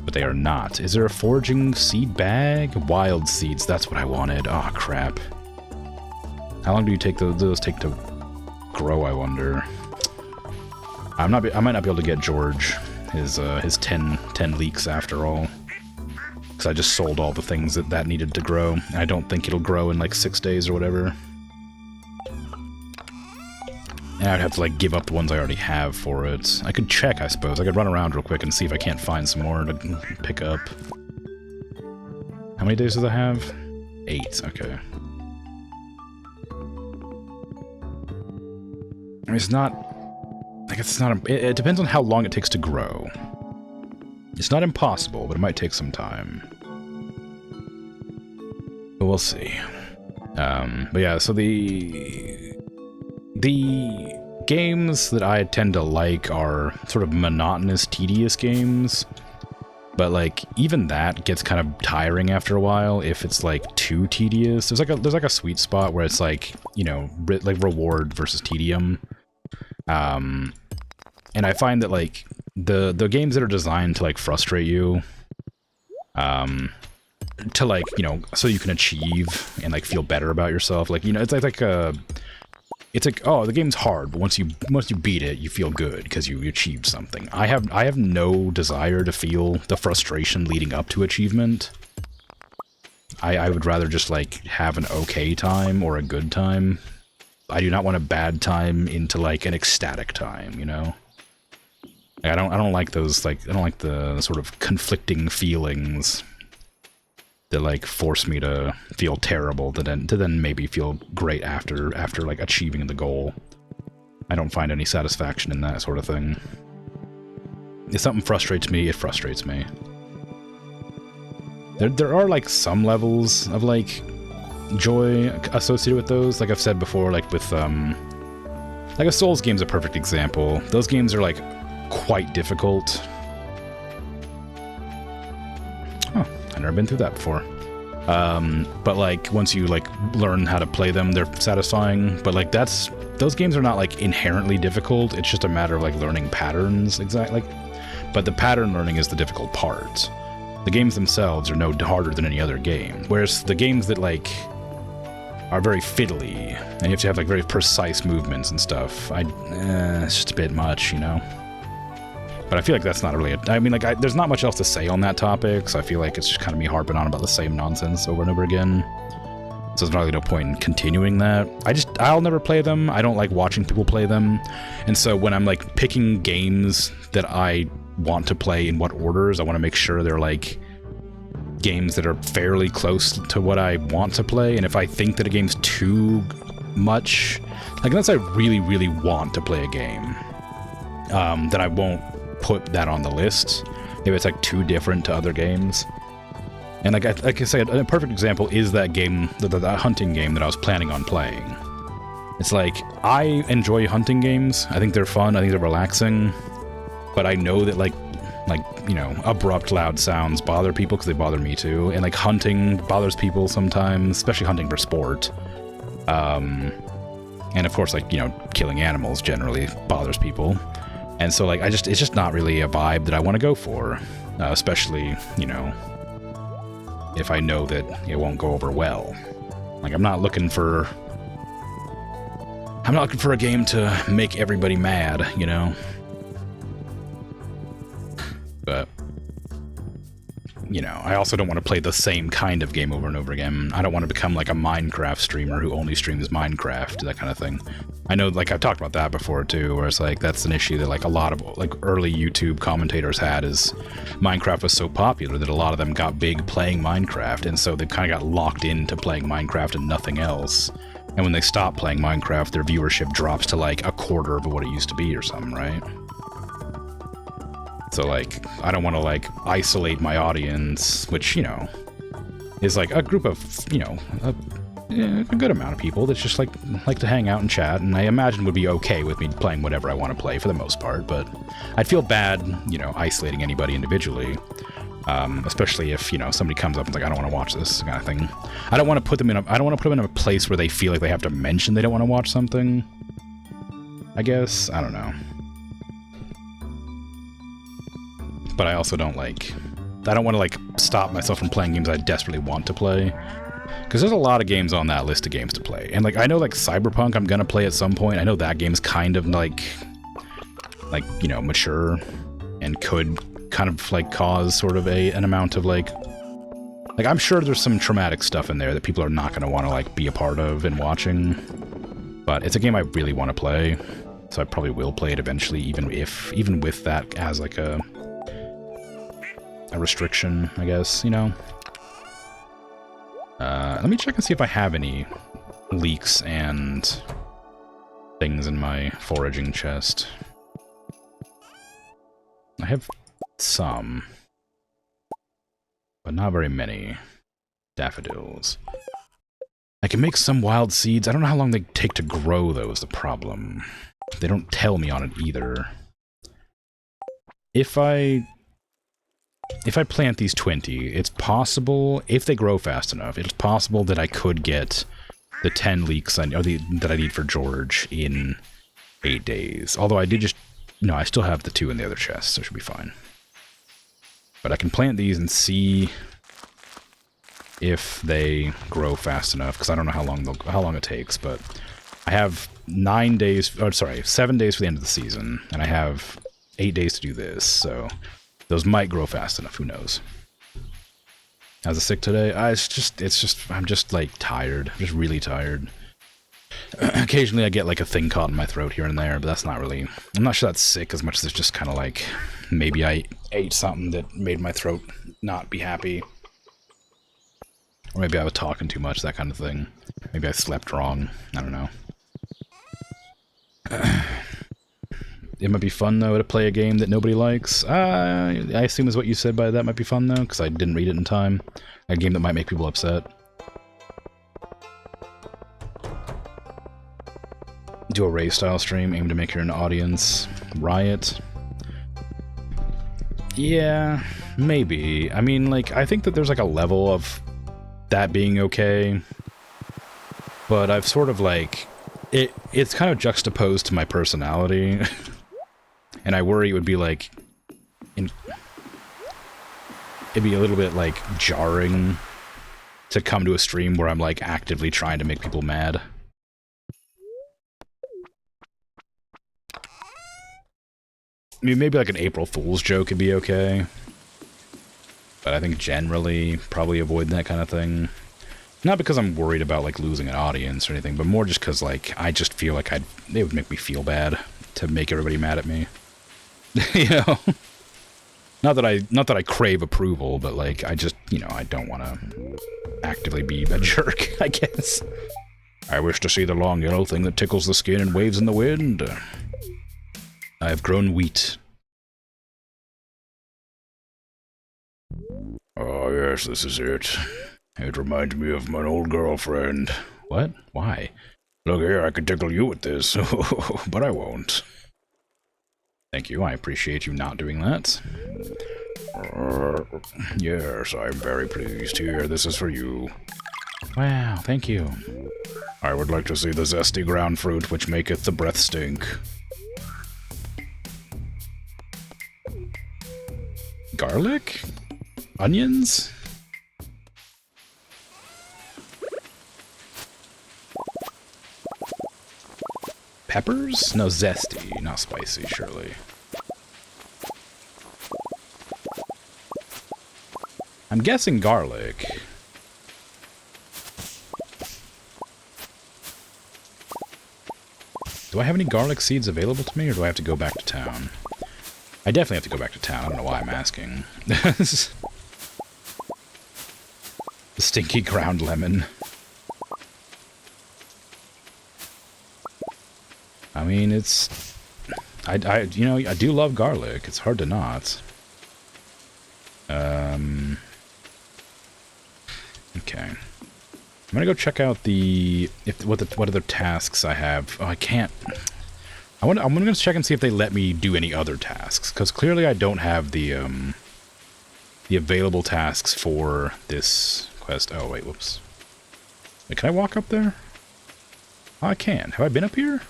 But they are not. Is there a foraging seed bag? Wild seeds, that's what I wanted. Oh crap. How long do those take to grow, I wonder? I might not be able to get George his 10 leeks after all. Because I just sold all the things that needed to grow. And I don't think it'll grow in like 6 days or whatever. And I'd have to like give up the ones I already have for it. I could check, I suppose. I could run around real quick and see if I can't find some more to pick up. How many days does it have? 8, okay. I mean, it depends on how long it takes to grow. It's not impossible, but it might take some time. But we'll see. But yeah, so the games that I tend to like are sort of monotonous, tedious games. But like even that gets kind of tiring after a while if it's like too tedious. There's like a sweet spot where it's like, like reward versus tedium. And I find that like the games that are designed to like frustrate you, to like, so you can achieve and like feel better about yourself. Like, it's like oh, the game's hard, but once you beat it, you feel good because you achieved something. I have no desire to feel the frustration leading up to achievement. I would rather just like have an okay time or a good time. I do not want a bad time into like an ecstatic time, I don't like those, like, I don't like the sort of conflicting feelings that like force me to feel terrible to then maybe feel great after like achieving the goal. I don't find any satisfaction in that sort of thing. If something frustrates me, it frustrates me. There are like some levels of like joy associated with those, like I've said before, like with like a Souls game's a perfect example. Those games are like quite difficult. Huh, I've never been through that before. But like once you like learn how to play them, they're satisfying. But like those games are not like inherently difficult. It's just a matter of like learning patterns exactly. But the pattern learning is the difficult part. The games themselves are no harder than any other game. Whereas the games that like are very fiddly and you have to have like very precise movements and stuff, it's just a bit much, you know. But I feel like that's not really I mean, like, there's not much else to say on that topic, so I feel like it's just kind of me harping on about the same nonsense over and over again. So there's really no point in continuing that. I'll never play them. I don't like watching people play them. And so when I'm, like, picking games that I want to play in what orders, I want to make sure they're, like, games that are fairly close to what I want to play. And if I think that a game's too much, like, unless I really, really want to play a game, then I won't put that on the list if it's like too different to other games. And like I say, a perfect example is that game, the hunting game that I was planning on playing. It's like, I enjoy hunting games. I think they're fun. I think they're relaxing. But I know that like you know, abrupt loud sounds bother people because they bother me too. And like hunting bothers people sometimes, especially hunting for sport. And of course, like, you know, killing animals generally bothers people. And so, like, it's just not really a vibe that I want to go for, especially, you know, if I know that it won't go over well. Like, I'm not looking for a game to make everybody mad, you know. But, you know, I also don't want to play the same kind of game over and over again. I don't want to become like a Minecraft streamer who only streams Minecraft, that kind of thing. I know, like, I've talked about that before too, where it's like, that's an issue that like a lot of like early YouTube commentators had, is Minecraft was so popular that a lot of them got big playing Minecraft, and so they kind of got locked into playing Minecraft and nothing else. And when they stop playing Minecraft, their viewership drops to like a quarter of what it used to be or something, right? So, like, I don't want to, like, isolate my audience, which, you know, is, like, a group of, you know, a good amount of people that's just, like to hang out and chat, and I imagine would be okay with me playing whatever I want to play for the most part, but I'd feel bad, you know, isolating anybody individually, especially if, you know, somebody comes up and is like, I don't want to watch this kind of thing. I don't want to put them in a place where they feel like they have to mention they don't want to watch something, I guess. I don't know. But I also don't want to like stop myself from playing games I desperately want to play, because there's a lot of games on that list of games to play. And like, I know like Cyberpunk I'm gonna play at some point. I know that game's kind of like you know, mature and could kind of like cause sort of an amount of like I'm sure there's some traumatic stuff in there that people are not gonna want to like be a part of and watching, but it's a game I really want to play, so I probably will play it eventually, even with that as like a restriction, I guess, you know. Let me check and see if I have any leeks and things in my foraging chest. I have some, but not very many. Daffodils. I can make some wild seeds. I don't know how long they take to grow, though, is the problem. They don't tell me on it either. If I plant these 20, it's possible, if they grow fast enough, it's possible that I could get the 10 leeks that I need for George in 8 days. Although I still have the 2 in the other chest, so it should be fine. But I can plant these and see if they grow fast enough, because I don't know how long it takes, but I have 7 days for the end of the season, and I have 8 days to do this, so those might grow fast enough, who knows. How's it sick today? I'm just like tired. I'm just really tired. Occasionally I get like a thing caught in my throat here and there, but that's not really, I'm not sure that's sick as much as it's just kind of like, maybe I ate something that made my throat not be happy. Or maybe I was talking too much, that kind of thing. Maybe I slept wrong. I don't know. It might be fun, though, to play a game that nobody likes. I assume is what you said by that might be fun, though, because I didn't read it in time. A game that might make people upset. Do a Ray-style stream, aim to make your own audience. Riot. Yeah, Maybe. I mean, like, I think that there's like a level of that being okay. But I've sort of like... It's kind of juxtaposed to my personality. And I worry it would be like... it'd be a little bit like jarring to come to a stream where I'm like actively trying to make people mad. I mean, maybe like an April Fool's joke would be okay. But I think generally probably avoid that kind of thing. Not because I'm worried about like losing an audience or anything, but more just because like I just feel like it would make me feel bad to make everybody mad at me. You know? Not that I crave approval, but like I just, you know, I don't want to actively be a jerk, I guess. I wish to see the long yellow thing that tickles the skin and waves in the wind. I have grown wheat. Oh yes, this is it. It reminds me of my old girlfriend. What? Why? Look here, I could tickle you with this, but I won't. Thank you, I appreciate you not doing that. Yes, I'm very pleased. Here, this is for you. Wow, thank you. I would like to see the zesty ground fruit which maketh the breath stink. Garlic? Onions? Peppers? No, zesty, not spicy, surely. I'm guessing garlic. Do I have any garlic seeds available to me, or do I have to go back to town? I definitely have to go back to town. I don't know why I'm asking. The stinky ground lemon. I mean, it's... you know, I do love garlic. It's hard to not. Okay. I'm gonna go check out what other tasks I have. Oh, I can't... I'm gonna check and see if they let me do any other tasks, because clearly I don't have the available tasks for this quest. Oh, wait, whoops. Wait, can I walk up there? Oh, I can. Have I been up here?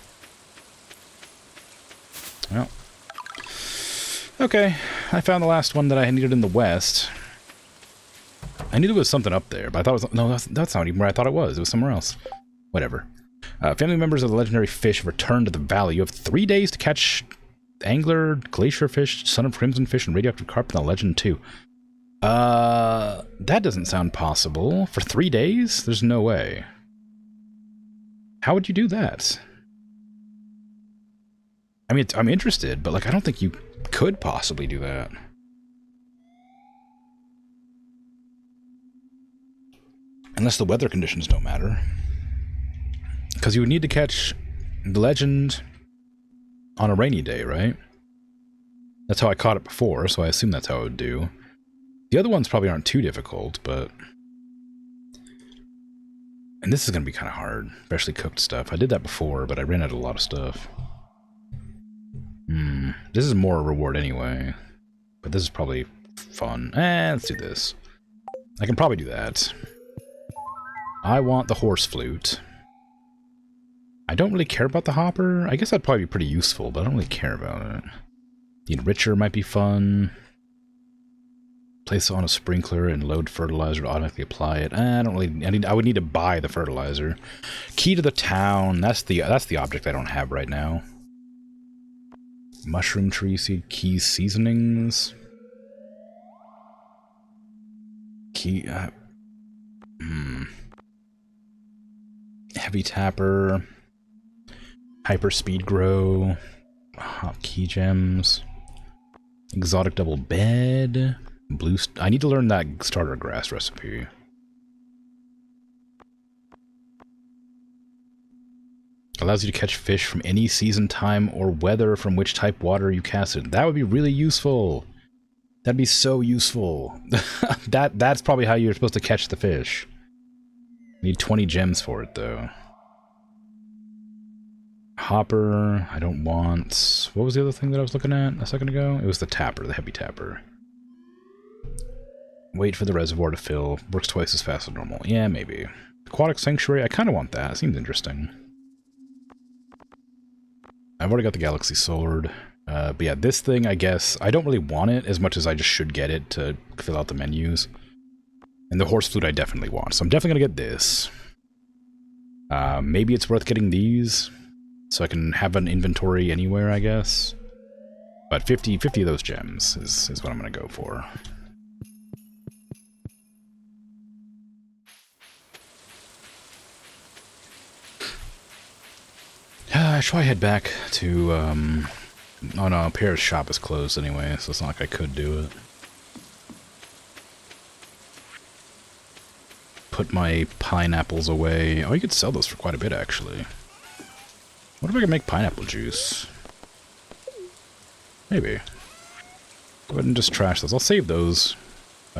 Well, okay, I found the last one that I needed in the west. I knew there was something up there, but I thought it was... No, that's not even where I thought it was. It was somewhere else. Whatever. Family members of the legendary fish have returned to the valley. You have 3 days to catch angler, glacier fish, son of crimson fish, and radioactive carp in the legend too. That doesn't sound possible. For 3 days? There's no way. How would you do that? I mean, I'm interested, but like, I don't think you could possibly do that. Unless the weather conditions don't matter. Because you would need to catch the legend on a rainy day, right? That's how I caught it before, so I assume that's how it would do. The other ones probably aren't too difficult, but... And this is going to be kind of hard, especially cooked stuff. I did that before, but I ran out of a lot of stuff. This is more a reward anyway. But this is probably fun. Let's do this. I can probably do that. I want the horse flute. I don't really care about the hopper. I guess that'd probably be pretty useful, but I don't really care about it. The enricher might be fun. Place it on a sprinkler and load fertilizer to automatically apply it. I don't really... I would need to buy the fertilizer. Key to the town. That's the object I don't have right now. Mushroom tree seed, key seasonings. Key... Heavy tapper. Hyper speed grow. Hot key gems. Exotic double bed. I need to learn that starter grass recipe. Allows you to catch fish from any season, time, or weather from which type water you cast it. That would be really useful. That'd be so useful. That's probably how you're supposed to catch the fish. Need 20 gems for it, though. Hopper, I don't want... What was the other thing that I was looking at a second ago? It was the tapper, the heavy tapper. Wait for the reservoir to fill. Works twice as fast as normal. Yeah, maybe. Aquatic Sanctuary, I kind of want that. It seems interesting. I've already got the Galaxy Sword. But yeah, this thing, I guess, I don't really want it as much as I just should get it to fill out the menus. And the Horse Flute I definitely want, so I'm definitely going to get this. Maybe it's worth getting these, so I can have an inventory anywhere, I guess. But 50 of those gems is what I'm going to go for. I should probably head back to, oh no, Pierre's shop is closed anyway, so it's not like I could do it. Put my pineapples away. Oh, you could sell those for quite a bit, actually. What if I could make pineapple juice? Maybe. Go ahead and just trash those. I'll save those.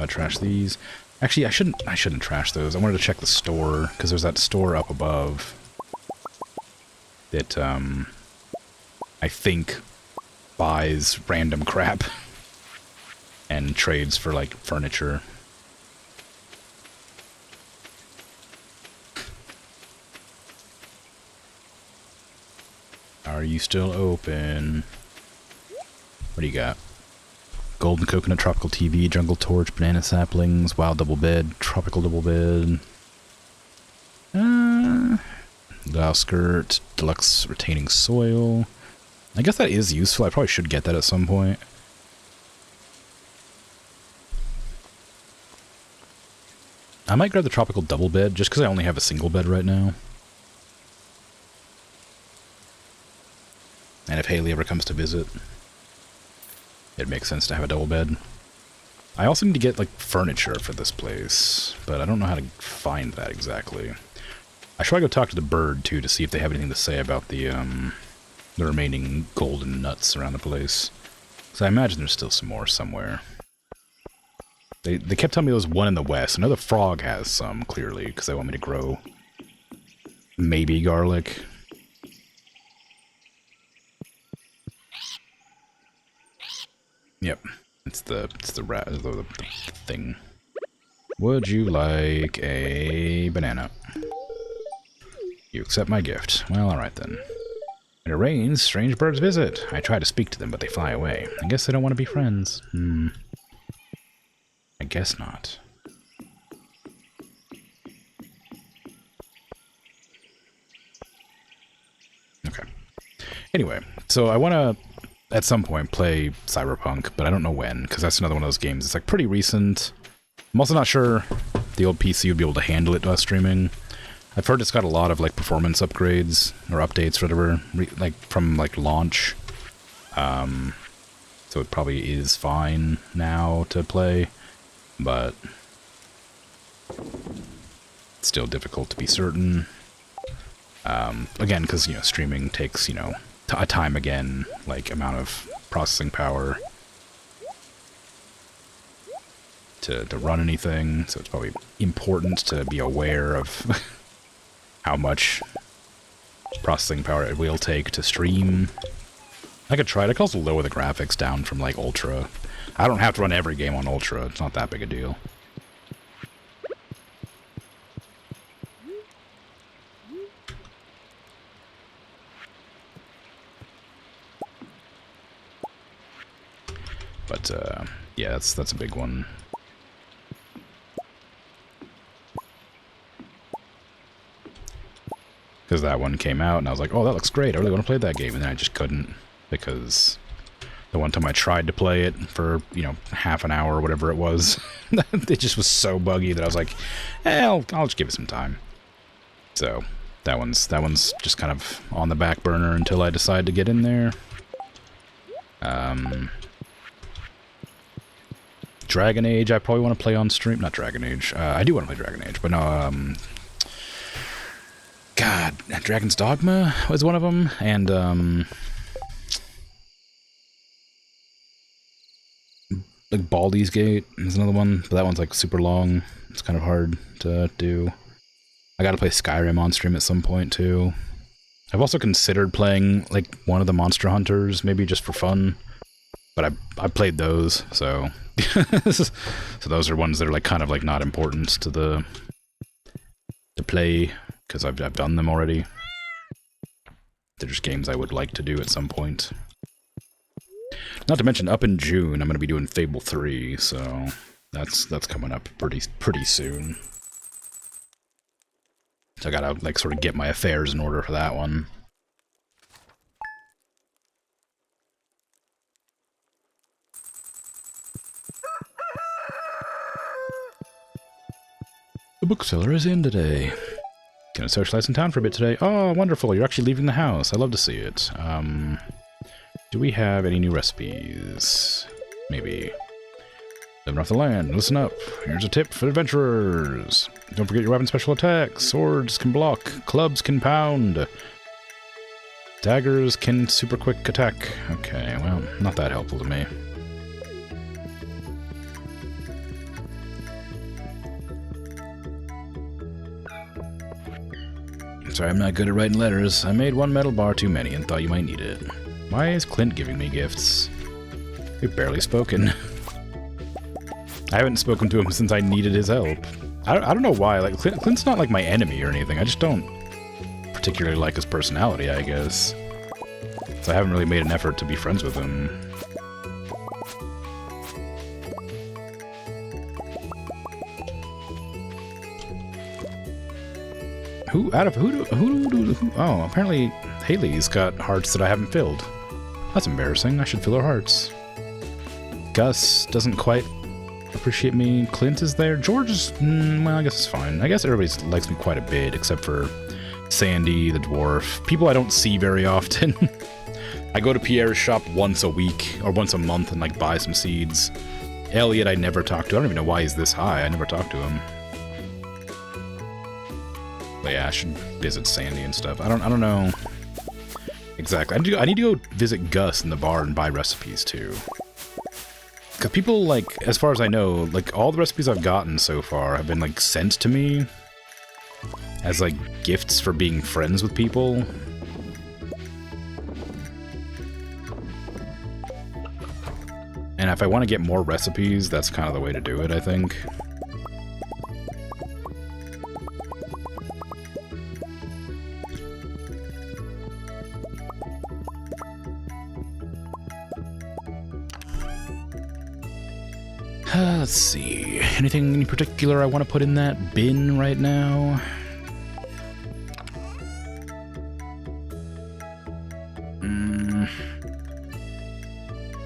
Trash these. Actually, I shouldn't trash those. I wanted to check the store, because there's that store up above that, I think buys random crap and trades for, like, furniture. Are you still open? What do you got? Golden Coconut, Tropical TV, Jungle Torch, Banana Saplings, Wild Double Bed, Tropical Double Bed. Dial Skirt, Deluxe Retaining Soil. I guess that is useful. I probably should get that at some point. I might grab the Tropical Double Bed, just because I only have a single bed right now. And if Haley ever comes to visit, it makes sense to have a double bed. I also need to get, like, furniture for this place, but I don't know how to find that exactly. I should probably go talk to the bird, too, to see if they have anything to say about the remaining golden nuts around the place. Because I imagine there's still some more somewhere. They kept telling me there was one in the west. I know the frog has some, clearly, because they want me to grow maybe garlic. Yep, it's the thing. Would you like a banana? You accept my gift. Well, alright then. When it rains, strange birds visit. I try to speak to them, but they fly away. I guess they don't want to be friends. I guess not. Okay. Anyway, so I want to, at some point, play Cyberpunk, but I don't know when, because that's another one of those games. It's like pretty recent. I'm also not sure the old PC would be able to handle it while streaming. I've heard it's got a lot of like performance upgrades or updates, or whatever, like from like launch. So it probably is fine now to play, but it's still difficult to be certain. Again, because you know streaming takes a time again, like amount of processing power to run anything, so it's probably important to be aware of how much processing power it will take to stream. I could try it. I could also lower the graphics down from like Ultra. I don't have to run every game on Ultra. It's not that big a deal. But yeah, that's a big one. Because that one came out, and I was like, oh, that looks great. I really want to play that game. And then I just couldn't, because the one time I tried to play it for, half an hour or whatever it was, it just was so buggy that I was like, I'll just give it some time. So that one's just kind of on the back burner until I decide to get in there. Dragon Age, I probably want to play on stream. Not Dragon Age. I do want to play Dragon Age, but no, God, Dragon's Dogma was one of them, and, like, Baldur's Gate is another one, but that one's, like, super long. It's kind of hard to do. I gotta play Skyrim on stream at some point, too. I've also considered playing, like, one of the Monster Hunters, maybe just for fun, but I played those, so so those are ones that are like kind of like not important to play because I've done them already. They're just games I would like to do at some point. Not to mention, up in June, I'm going to be doing Fable 3, so that's coming up pretty soon. So I gotta like sort of get my affairs in order for that one. The bookseller is in today. Gonna socialize in town for a bit today. Oh, wonderful! You're actually leaving the house. I love to see it. Do we have any new recipes? Maybe. Living off the land. Listen up. Here's a tip for adventurers. Don't forget your weapon special attacks. Swords can block. Clubs can pound. Daggers can super quick attack. Okay, well, not that helpful to me. Sorry, I'm not good at writing letters. I made one metal bar too many and thought you might need it. Why is Clint giving me gifts? We've barely spoken. I haven't spoken to him since I needed his help. I don't know why. Like Clint's not like my enemy or anything. I just don't particularly like his personality, I guess. So I haven't really made an effort to be friends with him. Who? Oh, apparently Haley's got hearts that I haven't filled. That's embarrassing. I should fill her hearts. Gus doesn't quite appreciate me. Clint is there. George is... well, I guess it's fine. I guess everybody likes me quite a bit, except for Sandy, the dwarf. People I don't see very often. I go to Pierre's shop once a week, or once a month, and, like, buy some seeds. Elliot I never talk to. I don't even know why he's this high. I never talk to him. But yeah, I should visit Sandy and stuff. I don't know... exactly. I need to go visit Gus in the bar and buy recipes, too. Because people, like, as far as I know, like, all the recipes I've gotten so far have been, like, sent to me as, like, gifts for being friends with people. And if I want to get more recipes, that's kind of the way to do it, I think. Let's see. Anything in particular I want to put in that bin right now?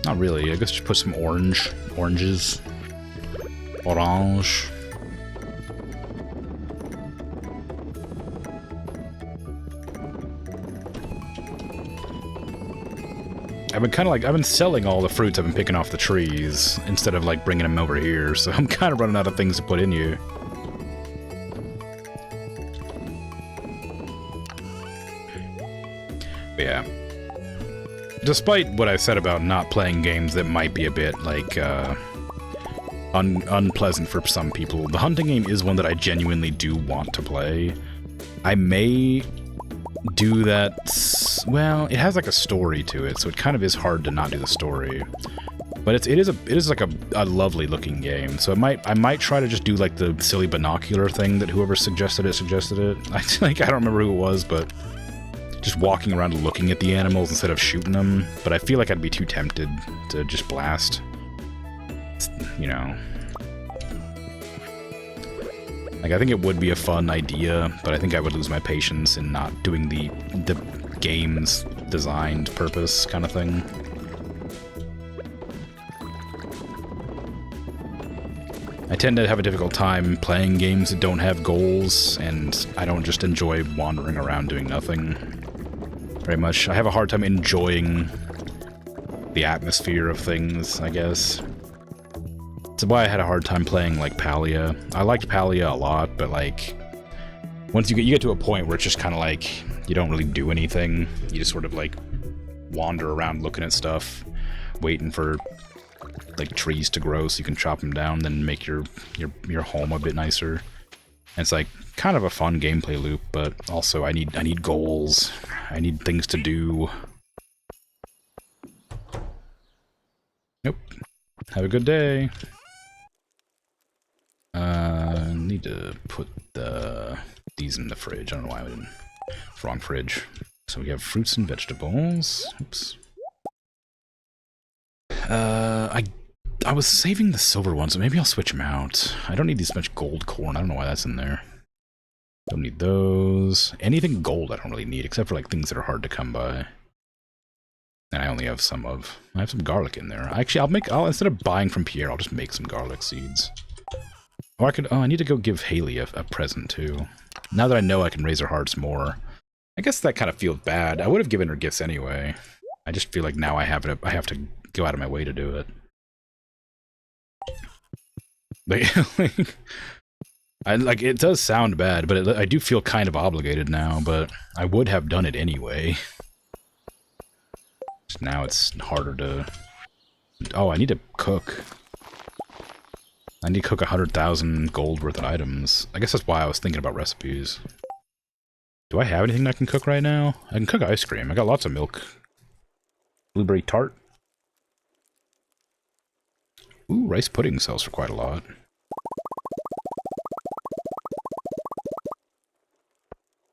Not really. I guess just put some oranges. Orange. I've been selling all the fruits I've been picking off the trees instead of like bringing them over here, so I'm kind of running out of things to put in here. But yeah. Despite what I said about not playing games that might be a bit like unpleasant for some people, the hunting game is one that I genuinely do want to play. I may do that. Well, it has like a story to it, so it kind of is hard to not do the story. But it is like a lovely looking game. So I might try to just do like the silly binocular thing that whoever suggested it. I don't remember who it was, but just walking around looking at the animals instead of shooting them. But I feel like I'd be too tempted to just blast. You know. Like, I think it would be a fun idea, but I think I would lose my patience in not doing the game's designed purpose kind of thing. I tend to have a difficult time playing games that don't have goals, and I don't just enjoy wandering around doing nothing very much. I have a hard time enjoying the atmosphere of things, I guess. That's why I had a hard time playing, like, Palia. I liked Palia a lot, but, like, once you get to a point where it's just kind of like, you don't really do anything. You just sort of, like, wander around looking at stuff, waiting for, like, trees to grow so you can chop them down, then make your home a bit nicer. And it's, like, kind of a fun gameplay loop, but also I need goals. I need things to do. Nope. Have a good day. Need to put these in the fridge. I don't know why I didn't. Wrong fridge. So we have fruits and vegetables. Oops. I was saving the silver ones, so maybe I'll switch them out. I don't need this much gold corn. I don't know why that's in there. Don't need those. Anything gold I don't really need, except for like things that are hard to come by. And I only have some of. I have some garlic in there. Actually, I'll instead of buying from Pierre, I'll just make some garlic seeds. Or I could. Oh, I need to go give Haley a present too. Now that I know I can raise her hearts more, I guess that kind of feels bad. I would have given her gifts anyway. I just feel like now I have to go out of my way to do it. Like it does sound bad, but I do feel kind of obligated now. But I would have done it anyway. Just now it's harder to. Oh, I need to cook. I need to cook 100,000 gold worth of items. I guess that's why I was thinking about recipes. Do I have anything I can cook right now? I can cook ice cream. I got lots of milk. Blueberry tart. Ooh, rice pudding sells for quite a lot.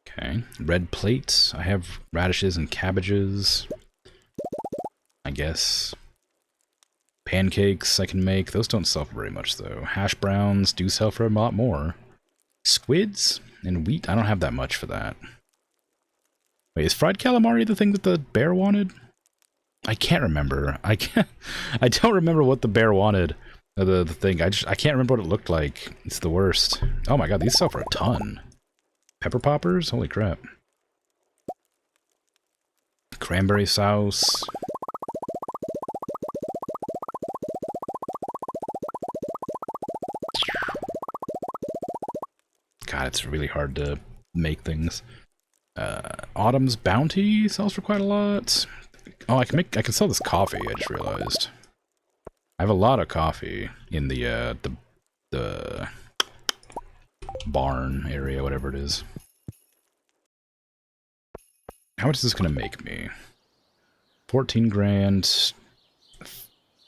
Okay, red plates. I have radishes and cabbages. I guess. Pancakes I can make. Those don't sell for very much, though. Hash browns do sell for a lot more. Squids and wheat. I don't have that much for that. Wait, is fried calamari the thing that the bear wanted? I can't remember. I don't remember what the bear wanted. The thing. I can't remember what it looked like. It's the worst. Oh my god, these sell for a ton. Pepper poppers? Holy crap. Cranberry sauce. God, it's really hard to make things. Autumn's Bounty sells for quite a lot. Oh, I can sell this coffee, I just realized. I have a lot of coffee in the barn area, whatever it is. How much is this gonna make me? 14 grand,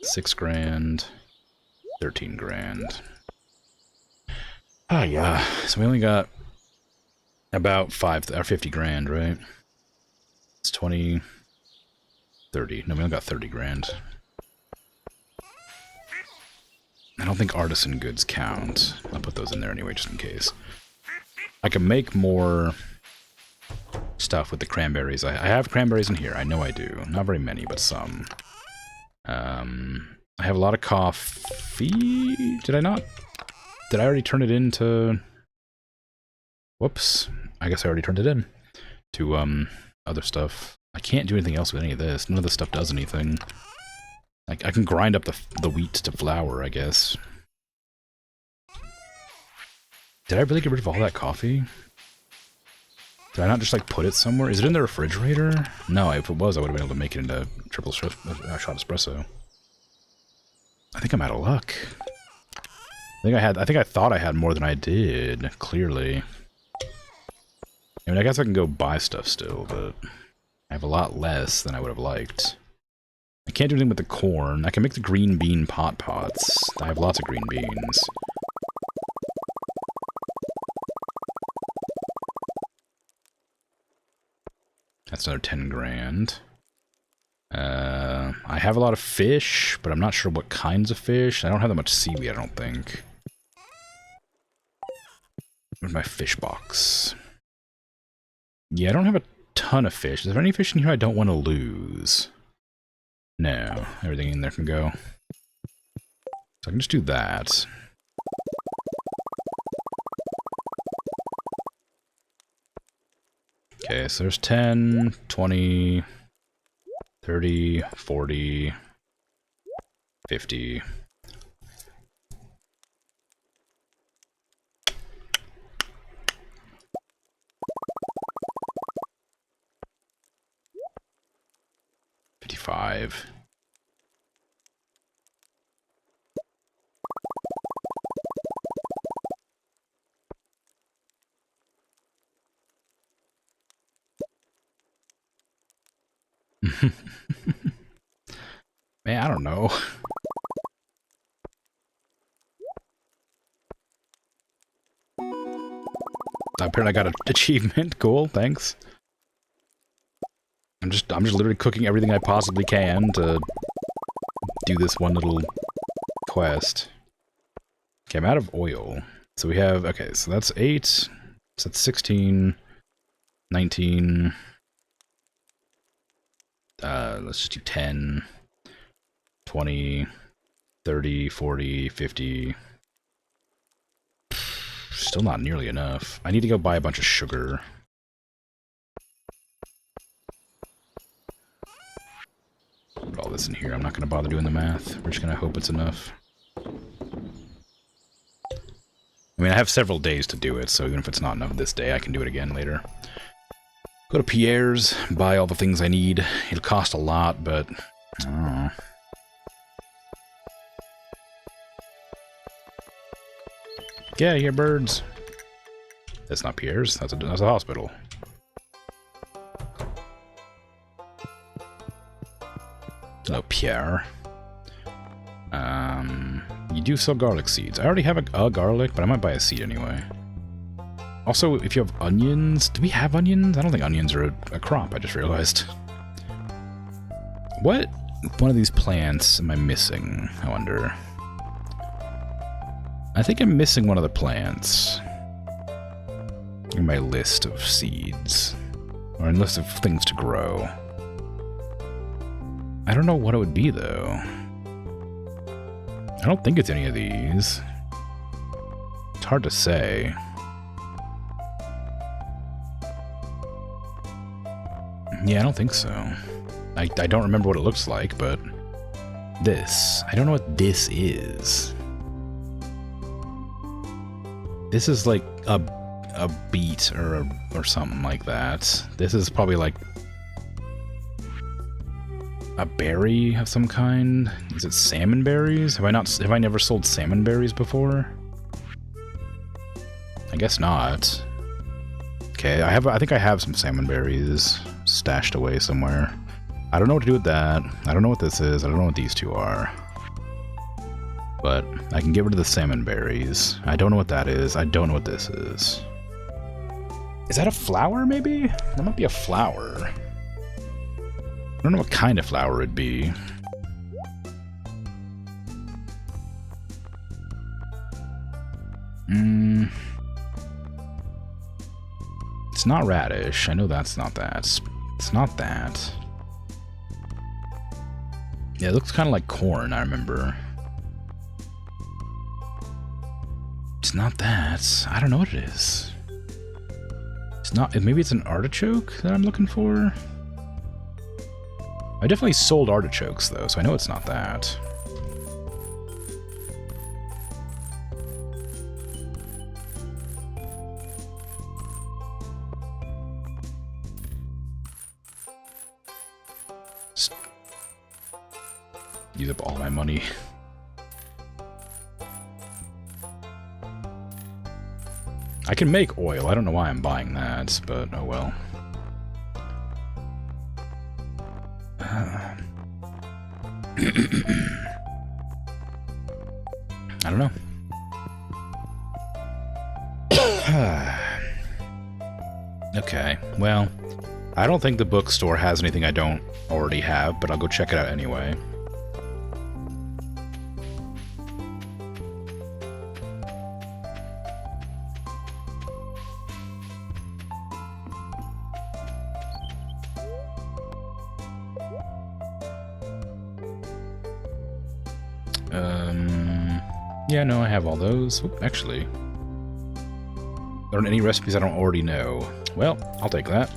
6 grand, 13 grand. Ah, yeah. So we only got about 50 grand, right? It's 20, 30. No, we only got 30 grand. I don't think artisan goods count. I'll put those in there anyway, just in case. I can make more stuff with the cranberries. I have cranberries in here. I know I do. Not very many, but some. I have a lot of coffee. Did I not? Did I already turn it into... Whoops. I guess I already turned it in to other stuff. I can't do anything else with any of this. None of this stuff does anything. I can grind up the wheat to flour, I guess. Did I really get rid of all that coffee? Did I not just, like, put it somewhere? Is it in the refrigerator? No, if it was, I would have been able to make it into triple shot espresso. I think I'm out of luck. I think I thought I had more than I did, clearly. I mean, I guess I can go buy stuff still, but I have a lot less than I would have liked. I can't do anything with the corn. I can make the green bean pots. I have lots of green beans. That's another 10 grand. I have a lot of fish, but I'm not sure what kinds of fish. I don't have that much seaweed, I don't think. Where's my fish box? Yeah, I don't have a ton of fish. Is there any fish in here I don't want to lose? No, everything in there can go. So I can just do that. Okay, so there's 10, 20, 30, 40, 50. $55. Man, I don't know. apparently I got an achievement. Cool, thanks. I'm just literally cooking everything I possibly can to do this one little quest. Okay, I'm out of oil. So we have, okay, so that's 8, so that's 16, 19, let's just do 10, 20, 30, 40, 50. Still not nearly enough. I need to go buy a bunch of sugar. Put all this in here. I'm not going to bother doing the math. We're just going to hope it's enough. I mean, I have several days to do it, so even if it's not enough this day, I can do it again later. Go to Pierre's, buy all the things I need. It'll cost a lot, but I don't know. Get out of here, birds. That's not Pierre's. That's a hospital. Hello, Pierre. You do sell garlic seeds. I already have a garlic, but I might buy a seed anyway. Also, if you have onions... Do we have onions? I don't think onions are a crop, I just realized. What one of these plants am I missing, I wonder? I think I'm missing one of the plants in my list of seeds. Or in list of things to grow. I don't know what it would be, though. I don't think it's any of these. It's hard to say. Yeah, I don't think so. I don't remember what it looks like, but... This. I don't know what this is. This is like a beet or something like that. This is probably like a berry of some kind. Is it salmon berries? Have I never sold salmon berries before? I guess not. Okay, I think I have some salmon berries stashed away somewhere. I don't know what to do with that. I don't know what this is. I don't know what these two are. But I can get rid of the salmon berries. I don't know what that is. I don't know what this is. Is that a flower, maybe? That might be a flower. I don't know what kind of flower it'd be. It's not radish. I know that's not that. It's not that. Yeah, it looks kind of like corn, I remember. It's not that. I don't know what it is. It's not... Maybe it's an artichoke that I'm looking for? I definitely sold artichokes, though, so I know it's not that. Just use up all my money. I can make oil. I don't know why I'm buying that, but oh well. I don't know. Okay, well, I don't think the bookstore has anything I don't already have, but I'll go check it out anyway. Yeah, no, I have all those. Oop, actually, there aren't any recipes I don't already know. Well, I'll take that.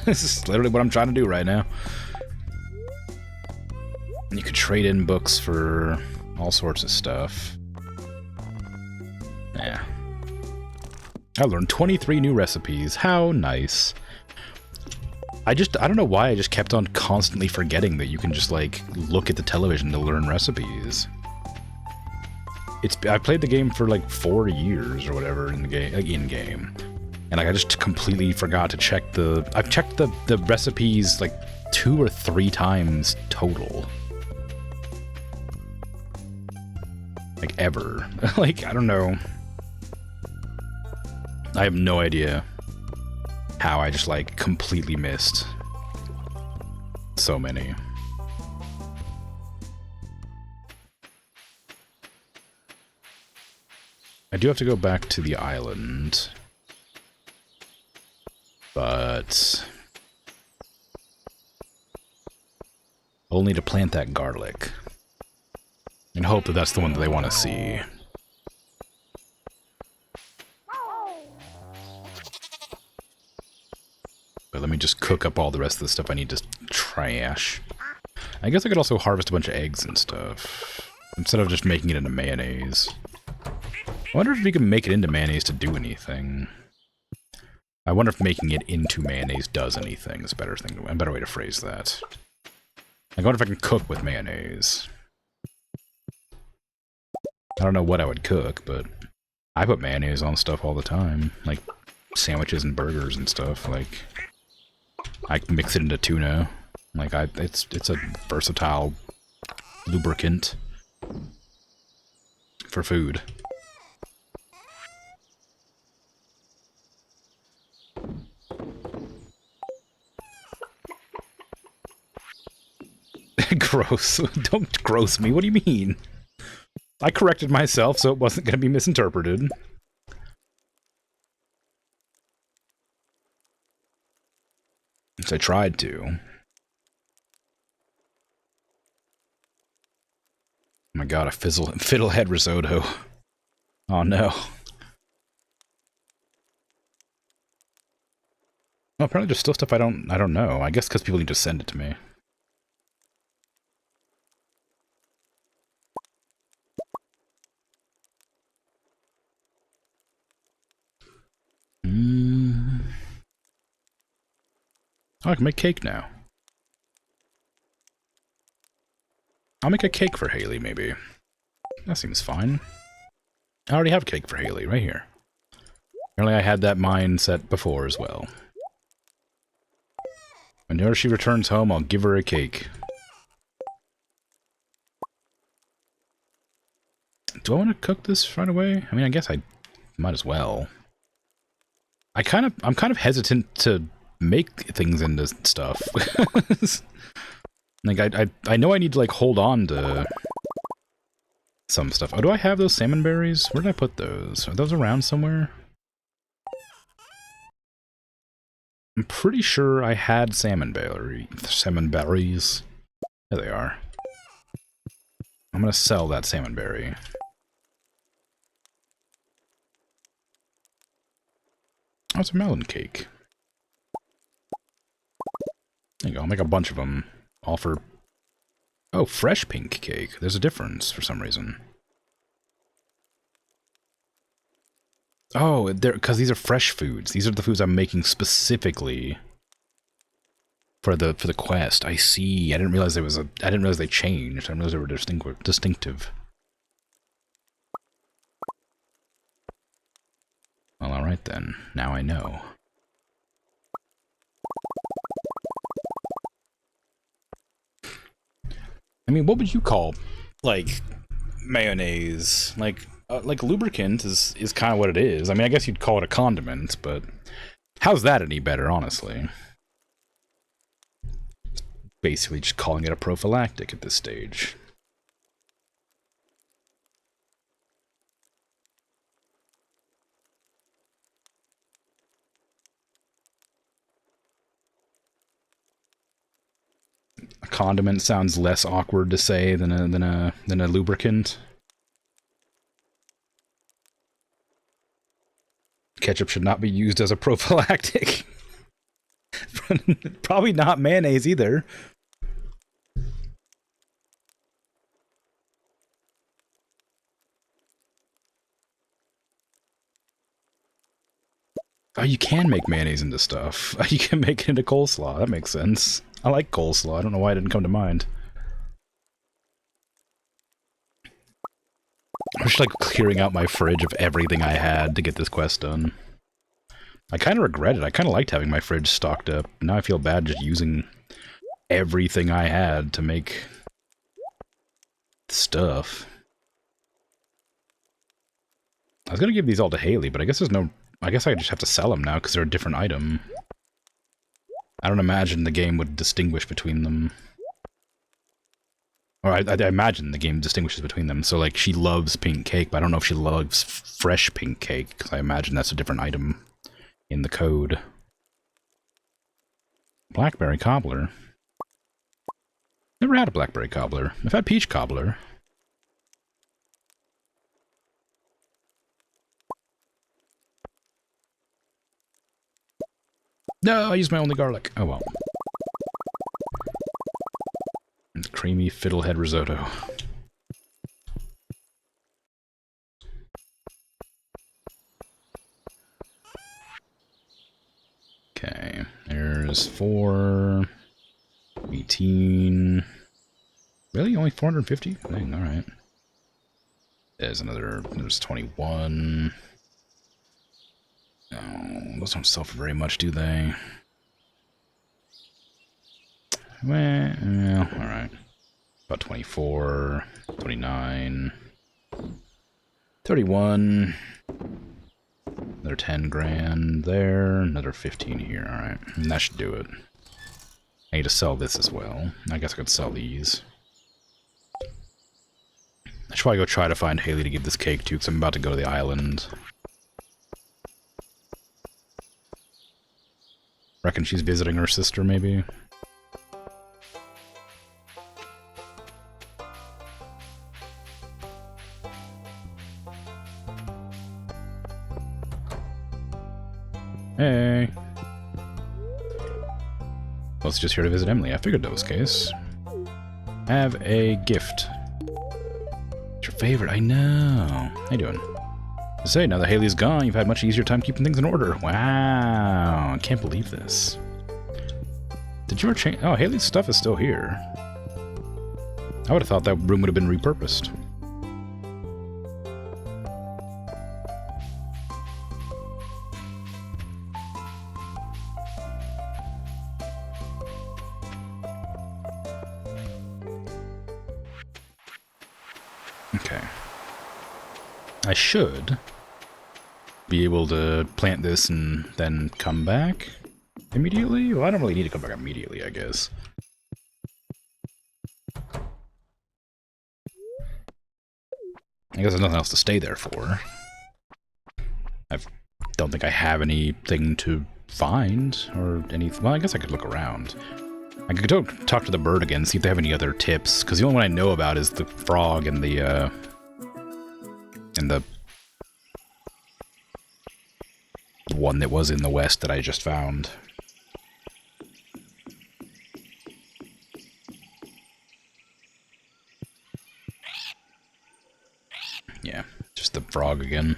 This is literally what I'm trying to do right now. And you could trade in books for all sorts of stuff. Yeah. I learned 23 new recipes. How nice. I don't know why I just kept on constantly forgetting that you can just, like, look at the television to learn recipes. I played the game for like 4 years or whatever in the game, like in-game, and like I just completely forgot to check I've checked the recipes like 2 or 3 times total. Like ever. Like, I don't know. I have no idea how I just, like, completely missed so many. I do have to go back to the island, but I'll need to plant that garlic and hope that that's the one that they want to see. But let me just cook up all the rest of the stuff I need to trash. I guess I could also harvest a bunch of eggs and stuff, instead of just making it into mayonnaise. I wonder if we can make it into mayonnaise to do anything. I wonder if making it into mayonnaise does anything. Is a better thing, a better way to phrase that. I wonder if I can cook with mayonnaise. I don't know what I would cook, but I put mayonnaise on stuff all the time, like sandwiches and burgers and stuff. Like, I mix it into tuna. Like, it's a versatile lubricant for food. Gross. Don't gross me. What do you mean? I corrected myself so it wasn't going to be misinterpreted. I tried to. Oh my god, a fiddlehead risotto. Oh no. Well, apparently there's still stuff I don't know. I guess because people need to send it to me. Oh, I can make cake now. I'll make a cake for Haley, maybe. That seems fine. I already have cake for Haley, right here. Apparently I had that mindset before as well. Whenever she returns home, I'll give her a cake. Do I want to cook this right away? I mean, I guess I might as well. I'm kind of hesitant to make things into stuff. Like, I know I need to, like, hold on to some stuff. Oh, do I have those salmon berries? Where did I put those? Are those around somewhere? I'm pretty sure I had salmon berries. There they are. I'm gonna sell that salmon berry. Oh, it's a melon cake. There you go, I'll make a bunch of them. All for... Oh, fresh pink cake. There's a difference for some reason. Oh, because these are fresh foods. These are the foods I'm making specifically for the quest. I see. I didn't realize there was a... I didn't realize they changed. I didn't realize they were distinctive. Well, alright then. Now I know. I mean, what would you call, like, mayonnaise? Like lubricant is kind of what it is. I mean, I guess you'd call it a condiment, but how's that any better, honestly? Basically just calling it a prophylactic at this stage. A condiment sounds less awkward to say than a lubricant. Ketchup should not be used as a prophylactic. Probably not mayonnaise either. Oh, you can make mayonnaise into stuff. You can make it into coleslaw. That makes sense. I like coleslaw. I don't know why it didn't come to mind. I'm just like clearing out my fridge of everything I had to get this quest done. I kind of regret it. I kind of liked having my fridge stocked up. Now I feel bad just using everything I had to make stuff. I was gonna give these all to Haley, but I guess there's no I guess I just have to sell them now because they're a different item. I don't imagine the game would distinguish between them. Or I imagine the game distinguishes between them. So, like, she loves pink cake, but I don't know if she loves fresh pink cake, because I imagine that's a different item in the code. Blackberry cobbler? Never had a blackberry cobbler. I've had peach cobbler. No, I used my only garlic. Oh well. And creamy fiddlehead risotto. Okay, there's 4, 18. Really? Only 450? Dang, alright. There's 21. Oh, those don't sell for very much, do they? Well, alright. About 24, 29, 31. Another 10 grand there, another 15 here, alright. And that should do it. I need to sell this as well. I guess I could sell these. I should probably go try to find Haley to give this cake to, because I'm about to go to the island. Reckon she's visiting her sister, maybe? Hey! Well, it's just here to visit Emily. I figured that was the case. Have a gift. It's your favorite, I know. How you doing? To say, now that Haley's gone, you've had much easier time keeping things in order. Wow, I can't believe this. Did you ever change? Oh, Haley's stuff is still here. I would have thought that room would have been repurposed. Okay. I should be able to plant this and then come back immediately? Well, I don't really need to come back immediately, I guess. I guess there's nothing else to stay there for. I don't think I have anything to find, or anything. Well, I guess I could look around. I could talk to the bird again, see if they have any other tips, because the only one I know about is the frog and the one that was in the west that I just found. Yeah, just the frog again.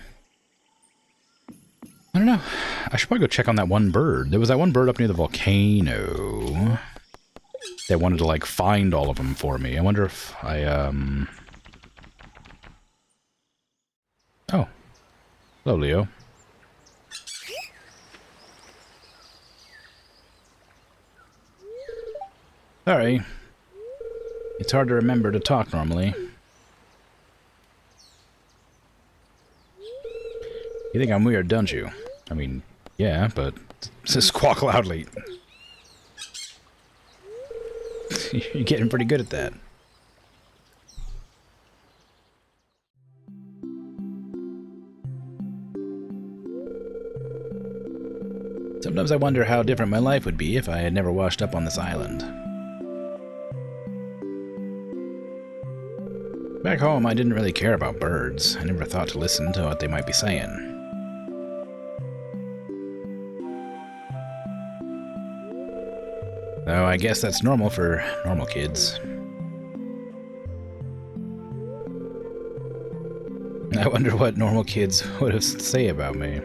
I don't know. I should probably go check on that one bird. There was that one bird up near the volcano that wanted to, like, find all of them for me. I wonder if I, Oh. Hello, Leo. Sorry. It's hard to remember to talk normally. You think I'm weird, don't you? I mean, yeah, but squawk loudly. You're getting pretty good at that. Sometimes I wonder how different my life would be if I had never washed up on this island. Back home, I didn't really care about birds. I never thought to listen to what they might be saying. Though I guess that's normal for normal kids. I wonder what normal kids would have to say about me.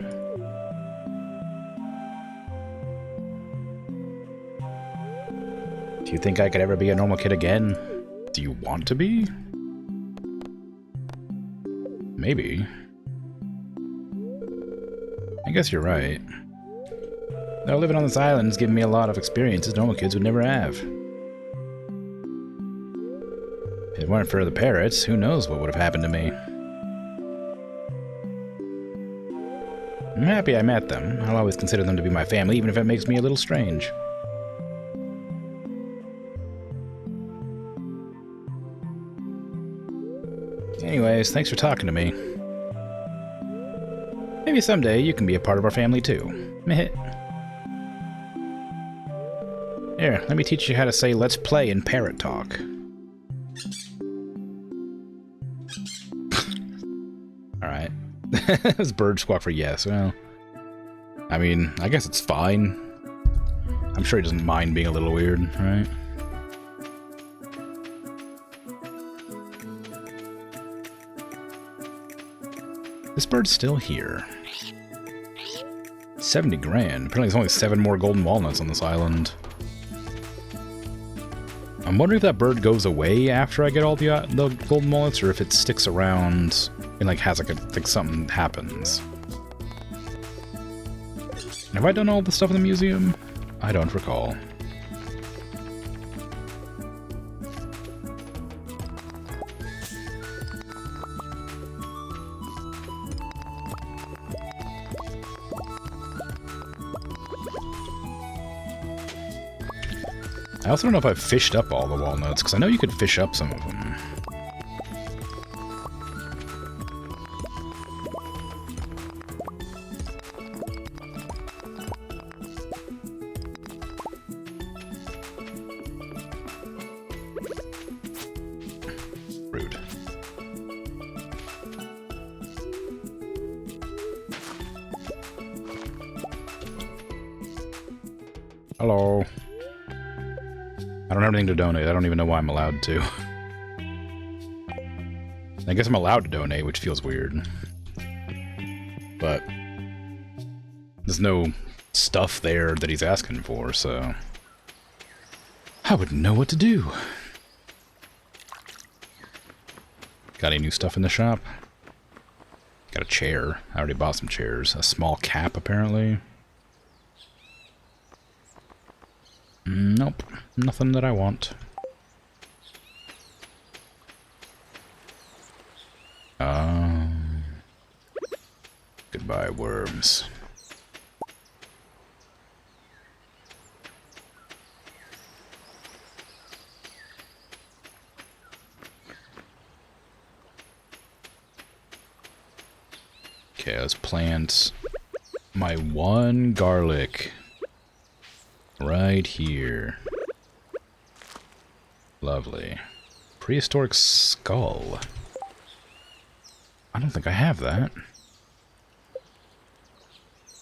Do you think I could ever be a normal kid again? Do you want to be? Maybe. I guess you're right. Though living on this island has given me a lot of experiences normal kids would never have. If it weren't for the parrots, who knows what would have happened to me. I'm happy I met them. I'll always consider them to be my family, even if it makes me a little strange. Anyways, thanks for talking to me. Maybe someday you can be a part of our family too. Meh. Here, let me teach you how to say "let's play" in parrot talk. Alright. This bird squawk for yes. Well, I mean, I guess it's fine. I'm sure he doesn't mind being a little weird, right? This bird's still here. 70 grand. Apparently there's only 7 more golden walnuts on this island. I'm wondering if that bird goes away after I get all the golden walnuts, or if it sticks around and like has like something happens. Have I done all the stuff in the museum? I don't recall. I also don't know if I've fished up all the walnuts, because I know you could fish up some of them. Rude. Hello. I don't have anything to donate. I don't even know why I'm allowed to. I guess I'm allowed to donate, which feels weird. But there's no stuff there that he's asking for, so I wouldn't know what to do. Got any new stuff in the shop? Got a chair. I already bought some chairs. A small cap, apparently. Nope. Nothing that I want. Goodbye, worms. Okay, let's plant my one garlic right here. Lovely. Prehistoric skull. I don't think I have that.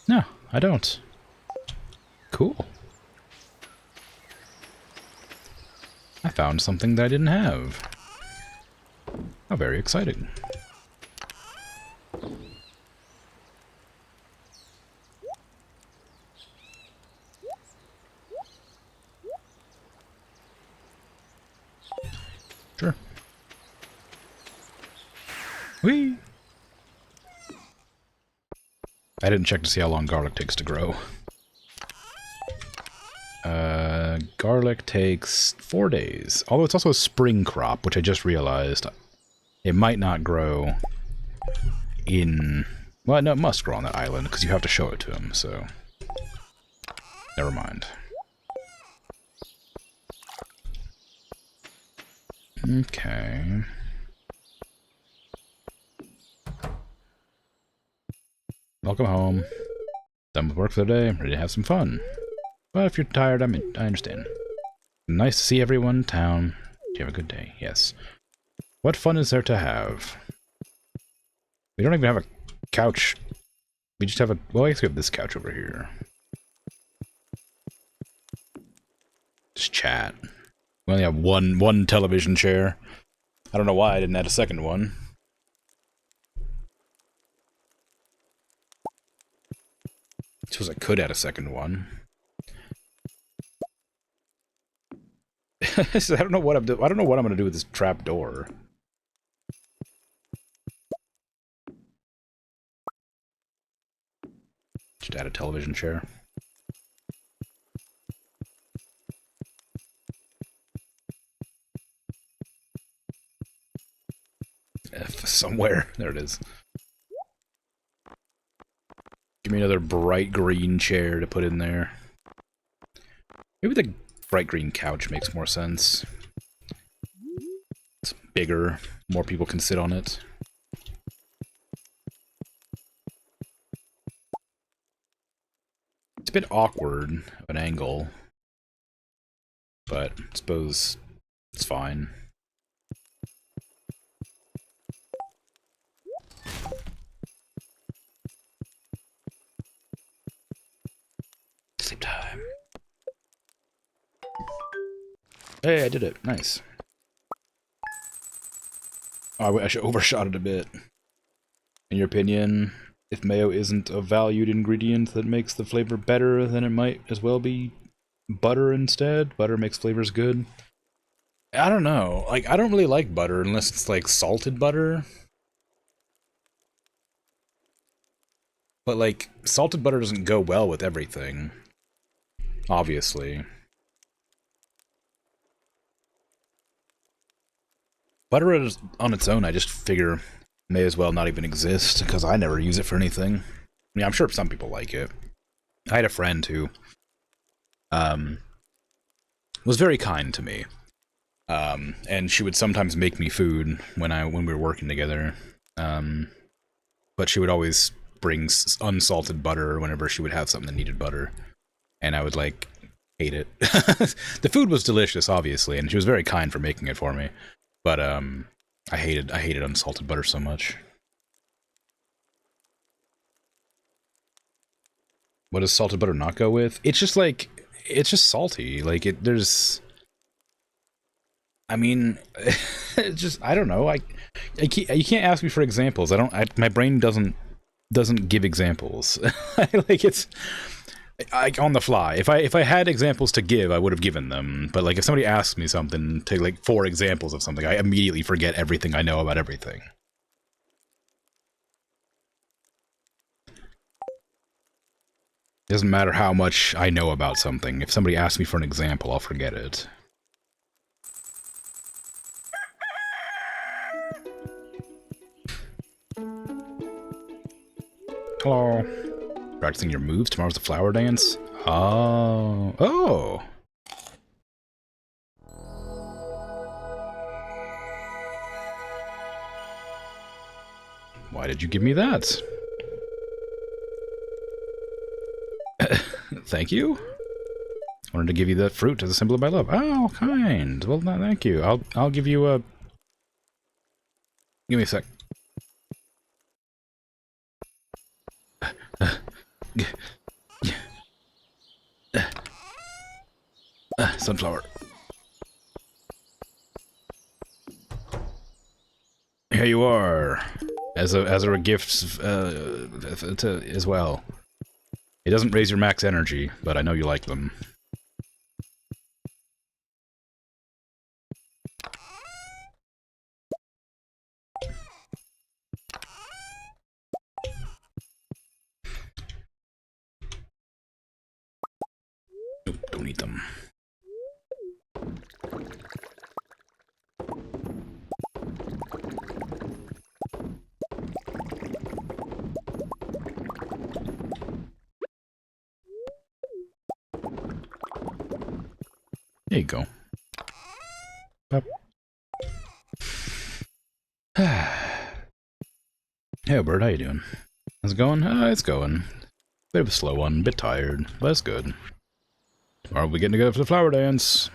No, I don't. Cool. I found something that I didn't have. How very exciting. Sure. Whee! I didn't check to see how long garlic takes to grow. Garlic takes 4 days. Although it's also a spring crop, which I just realized. It might not grow in... Well, no, it must grow on that island, because you have to show it to him, so... Never mind. Okay. Welcome home. Done with work for the day, ready to have some fun. But if you're tired, I understand. Nice to see everyone in town. Do you have a good day? Yes. What fun is there to have? We don't even have a couch. We just have a... Well, I guess we have this couch over here. Just chat. We only have one television chair. I don't know why I didn't add a second one. Suppose I could add a second one. I don't know what I'm doing. I don't know what I'm gonna do with this trap door. Just add a television chair. F somewhere. There it is. Give me another bright green chair to put in there. Maybe the bright green couch makes more sense. It's bigger, more people can sit on it. It's a bit awkward of an angle, but I suppose it's fine. Sleep time. Hey, I did it. Nice. Oh, I should overshot it a bit. In your opinion, if mayo isn't a valued ingredient that makes the flavor better, then it might as well be butter instead? Butter makes flavors good? I don't know. Like, I don't really like butter unless it's like salted butter. But like, salted butter doesn't go well with everything. Obviously. Butter is on its own, I just figure may as well not even exist, because I never use it for anything. I mean, I'm sure some people like it. I had a friend who was very kind to me. And she would sometimes make me food when we were working together. But she would always bring unsalted butter whenever she would have something that needed butter. And I would, like, hate it. The food was delicious, obviously, and she was very kind for making it for me. But, I hated unsalted butter so much. What does salted butter not go with? It's just, like, it's just salty. Like, there's... I mean, it's just, I don't know. You can't ask me for examples. My brain doesn't give examples. Like, it's... on the fly. If I had examples to give, I would have given them. But like if somebody asks me something, take like 4 examples of something, I immediately forget everything I know about everything. It doesn't matter how much I know about something. If somebody asks me for an example, I'll forget it. Hello. Practicing your moves? Tomorrow's the flower dance? Oh. Oh! Why did you give me that? Thank you? I wanted to give you that fruit as a symbol of my love. Oh, kind. Well, thank you. I'll give you a... Give me a sec. Sunflower. Here you are, as a gift as well. It doesn't raise your max energy, but I know you like them. Nope, don't eat them. There you go. Hey, Bird, how you doing? How's it going? It's going. Bit of a slow one, bit tired, but it's good. Tomorrow we'll be getting together for the flower dance.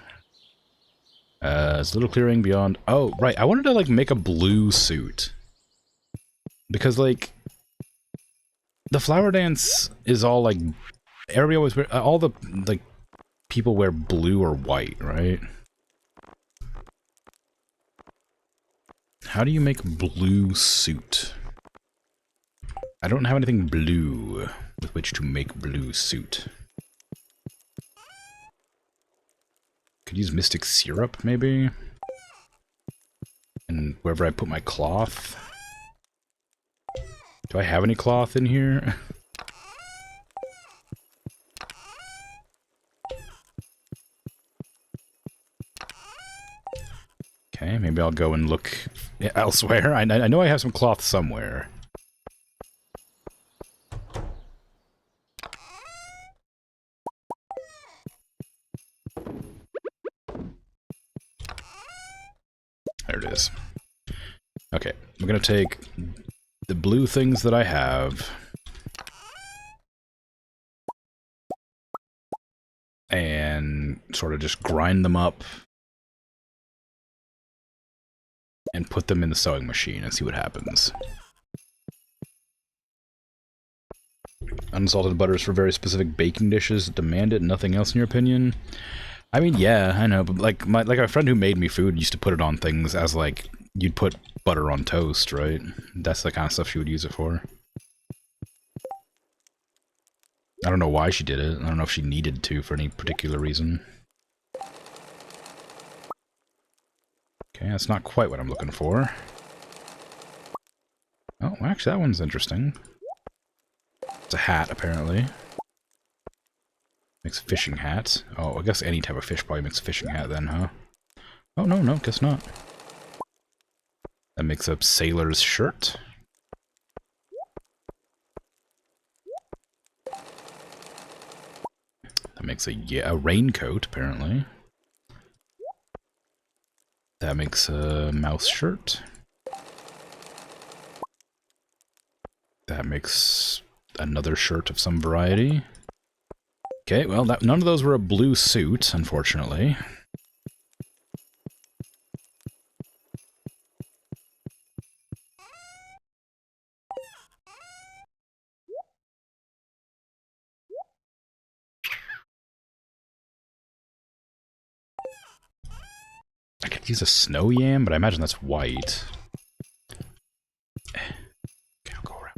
It's a little clearing beyond... Oh, right, I wanted to, like, make a blue suit. Because, like... The flower dance is all, like... Everybody always wear... all the, like, people wear blue or white, right? How do you make blue suit? I don't have anything blue with which to make blue suit. Could use Mystic Syrup, maybe? And wherever I put my cloth. Do I have any cloth in here? Okay, maybe I'll go and look elsewhere. I know I have some cloth somewhere. it is. Okay, I'm gonna take the blue things that I have and sort of just grind them up and put them in the sewing machine and see what happens. Unsalted butters for very specific baking dishes. Demand it, nothing else in your opinion? I mean, yeah, I know, but like a friend who made me food used to put it on things as like you'd put butter on toast, right? That's the kind of stuff she would use it for. I don't know why she did it. I don't know if she needed to for any particular reason. Okay, that's not quite what I'm looking for. Oh, actually, that one's interesting. It's a hat, apparently. Makes a fishing hat. Oh, I guess any type of fish probably makes a fishing hat then, huh? Oh, no, guess not. That makes a sailor's shirt. That makes a raincoat, apparently. That makes a mouse shirt. That makes another shirt of some variety. Okay, well, none of those were a blue suit, unfortunately. I could use a snow yam, but I imagine that's white. Okay, I'll go around.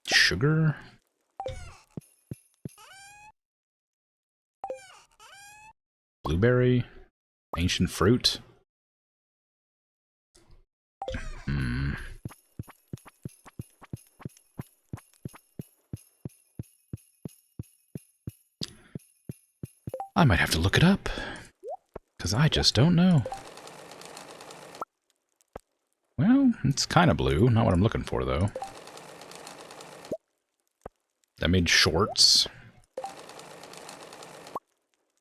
Sugar? Blueberry? Ancient fruit? I might have to look it up, because I just don't know. Well, it's kind of blue. Not what I'm looking for, though. That made shorts.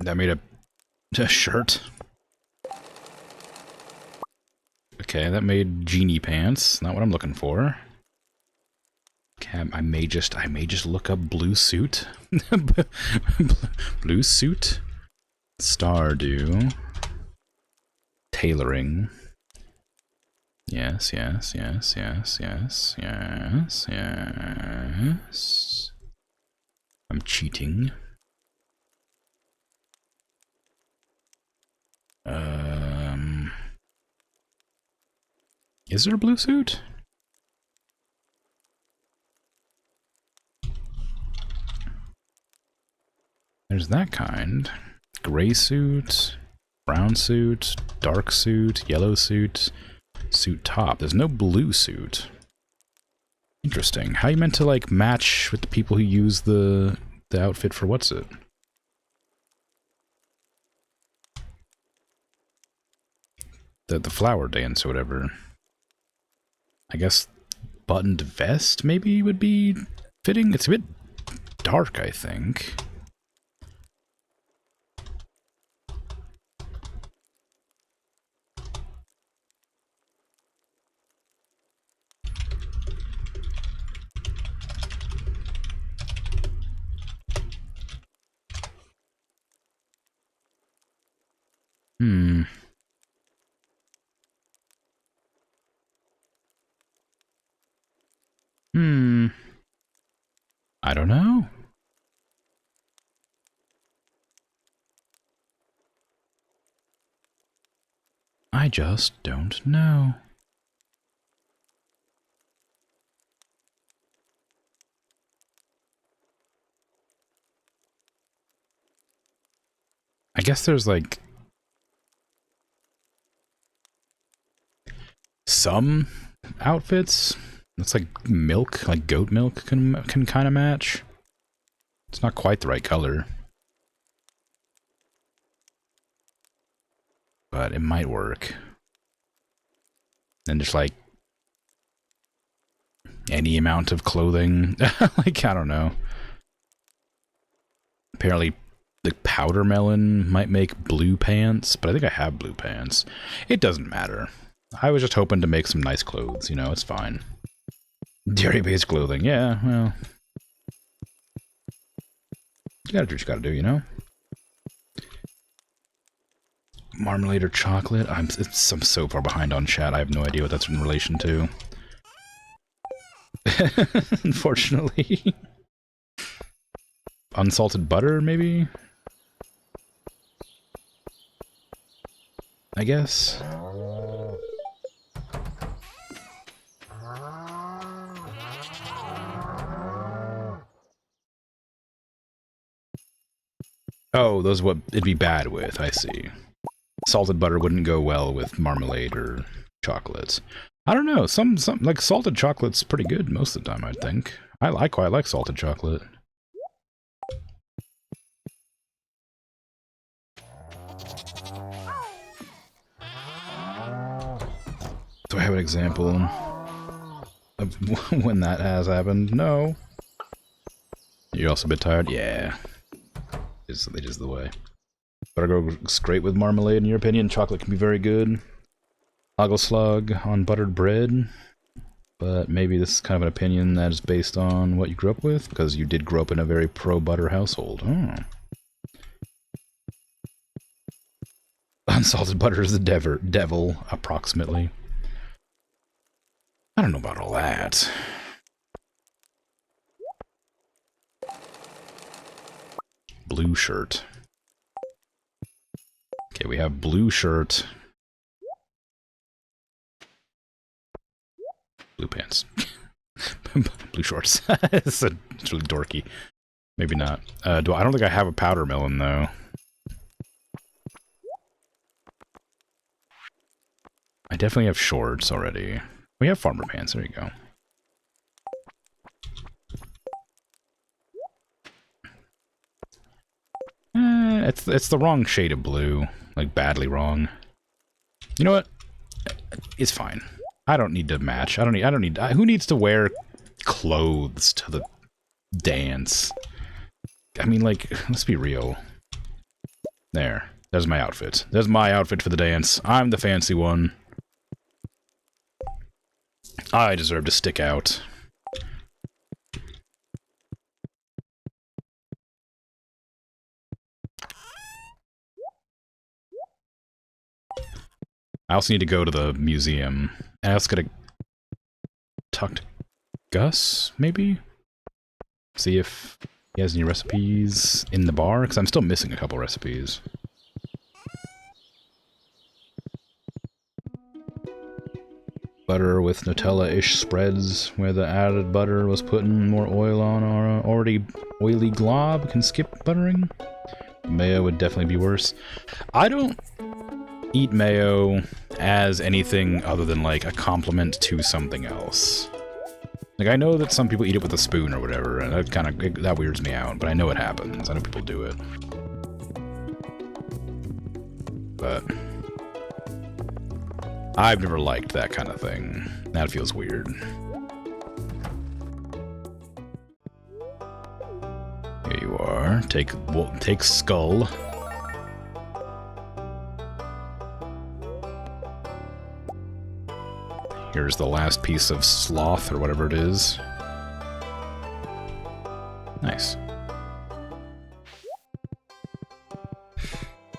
That made a shirt. Okay, that made genie pants. Not what I'm looking for. Okay, I may just look up blue suit. Blue suit. Stardew. Tailoring. Yes. I'm cheating. Is there a blue suit? There's that kind. Gray suit, brown suit, dark suit, yellow suit, suit top. There's no blue suit. Interesting. How you meant to, like, match with the people who use the outfit for what's it? The flower dance or whatever. I guess buttoned vest maybe would be fitting? It's a bit dark, I think. I don't know. I just don't know. I guess there's, like, some outfits. It's like milk, like goat milk can kind of match. It's not quite the right color. But it might work. And just like any amount of clothing. Like, I don't know. Apparently The powder melon might make blue pants, but I think I have blue pants. It doesn't matter. I was just hoping to make some nice clothes, you know, it's fine. Dairy-based clothing, yeah, well. You gotta do what you gotta do, you know? Marmalade or chocolate? I'm so far behind on chat, I have no idea what that's in relation to. Unfortunately. Unsalted butter, maybe? I guess. Oh, those what it'd be bad with, I see. Salted butter wouldn't go well with marmalade or chocolates. I don't know, some like salted chocolate's pretty good most of the time, I think. I quite like salted chocolate. Do I have an example of when that has happened? No. You're also a bit tired? Yeah. It is the way. Butter goes great with marmalade, in your opinion. Chocolate can be very good. Hoggle slug on buttered bread. But maybe this is kind of an opinion that is based on what you grew up with, because you did grow up in a very pro-butter household. Oh. Unsalted butter is the devil, approximately. I don't know about all that. Blue shirt. Okay, we have blue shirt. Blue pants. Blue shorts. It's really dorky. Maybe not. I don't think I have a powder melon, though. I definitely have shorts already. We have farmer pants, there you go. It's the wrong shade of blue. Like, badly wrong. You know what? It's fine. I don't need to match. Who needs to wear clothes to the dance? I mean, like, let's be real. There's my outfit. There's my outfit for the dance. I'm the fancy one. I deserve to stick out. I also need to go to the museum. I also gotta talk to Gus, maybe? See if he has any recipes in the bar, because I'm still missing a couple recipes. Butter with Nutella-ish spreads, where the added butter was putting more oil on our already oily glob. Can skip buttering. Mayo would definitely be worse. I don't eat mayo as anything other than, like, a compliment to something else. Like, I know that some people eat it with a spoon or whatever, and that weirds me out, but I know it happens. I know people do it. But I've never liked that kind of thing. That feels weird. Here you are. Take skull. Here's the last piece of sloth, or whatever it is. Nice.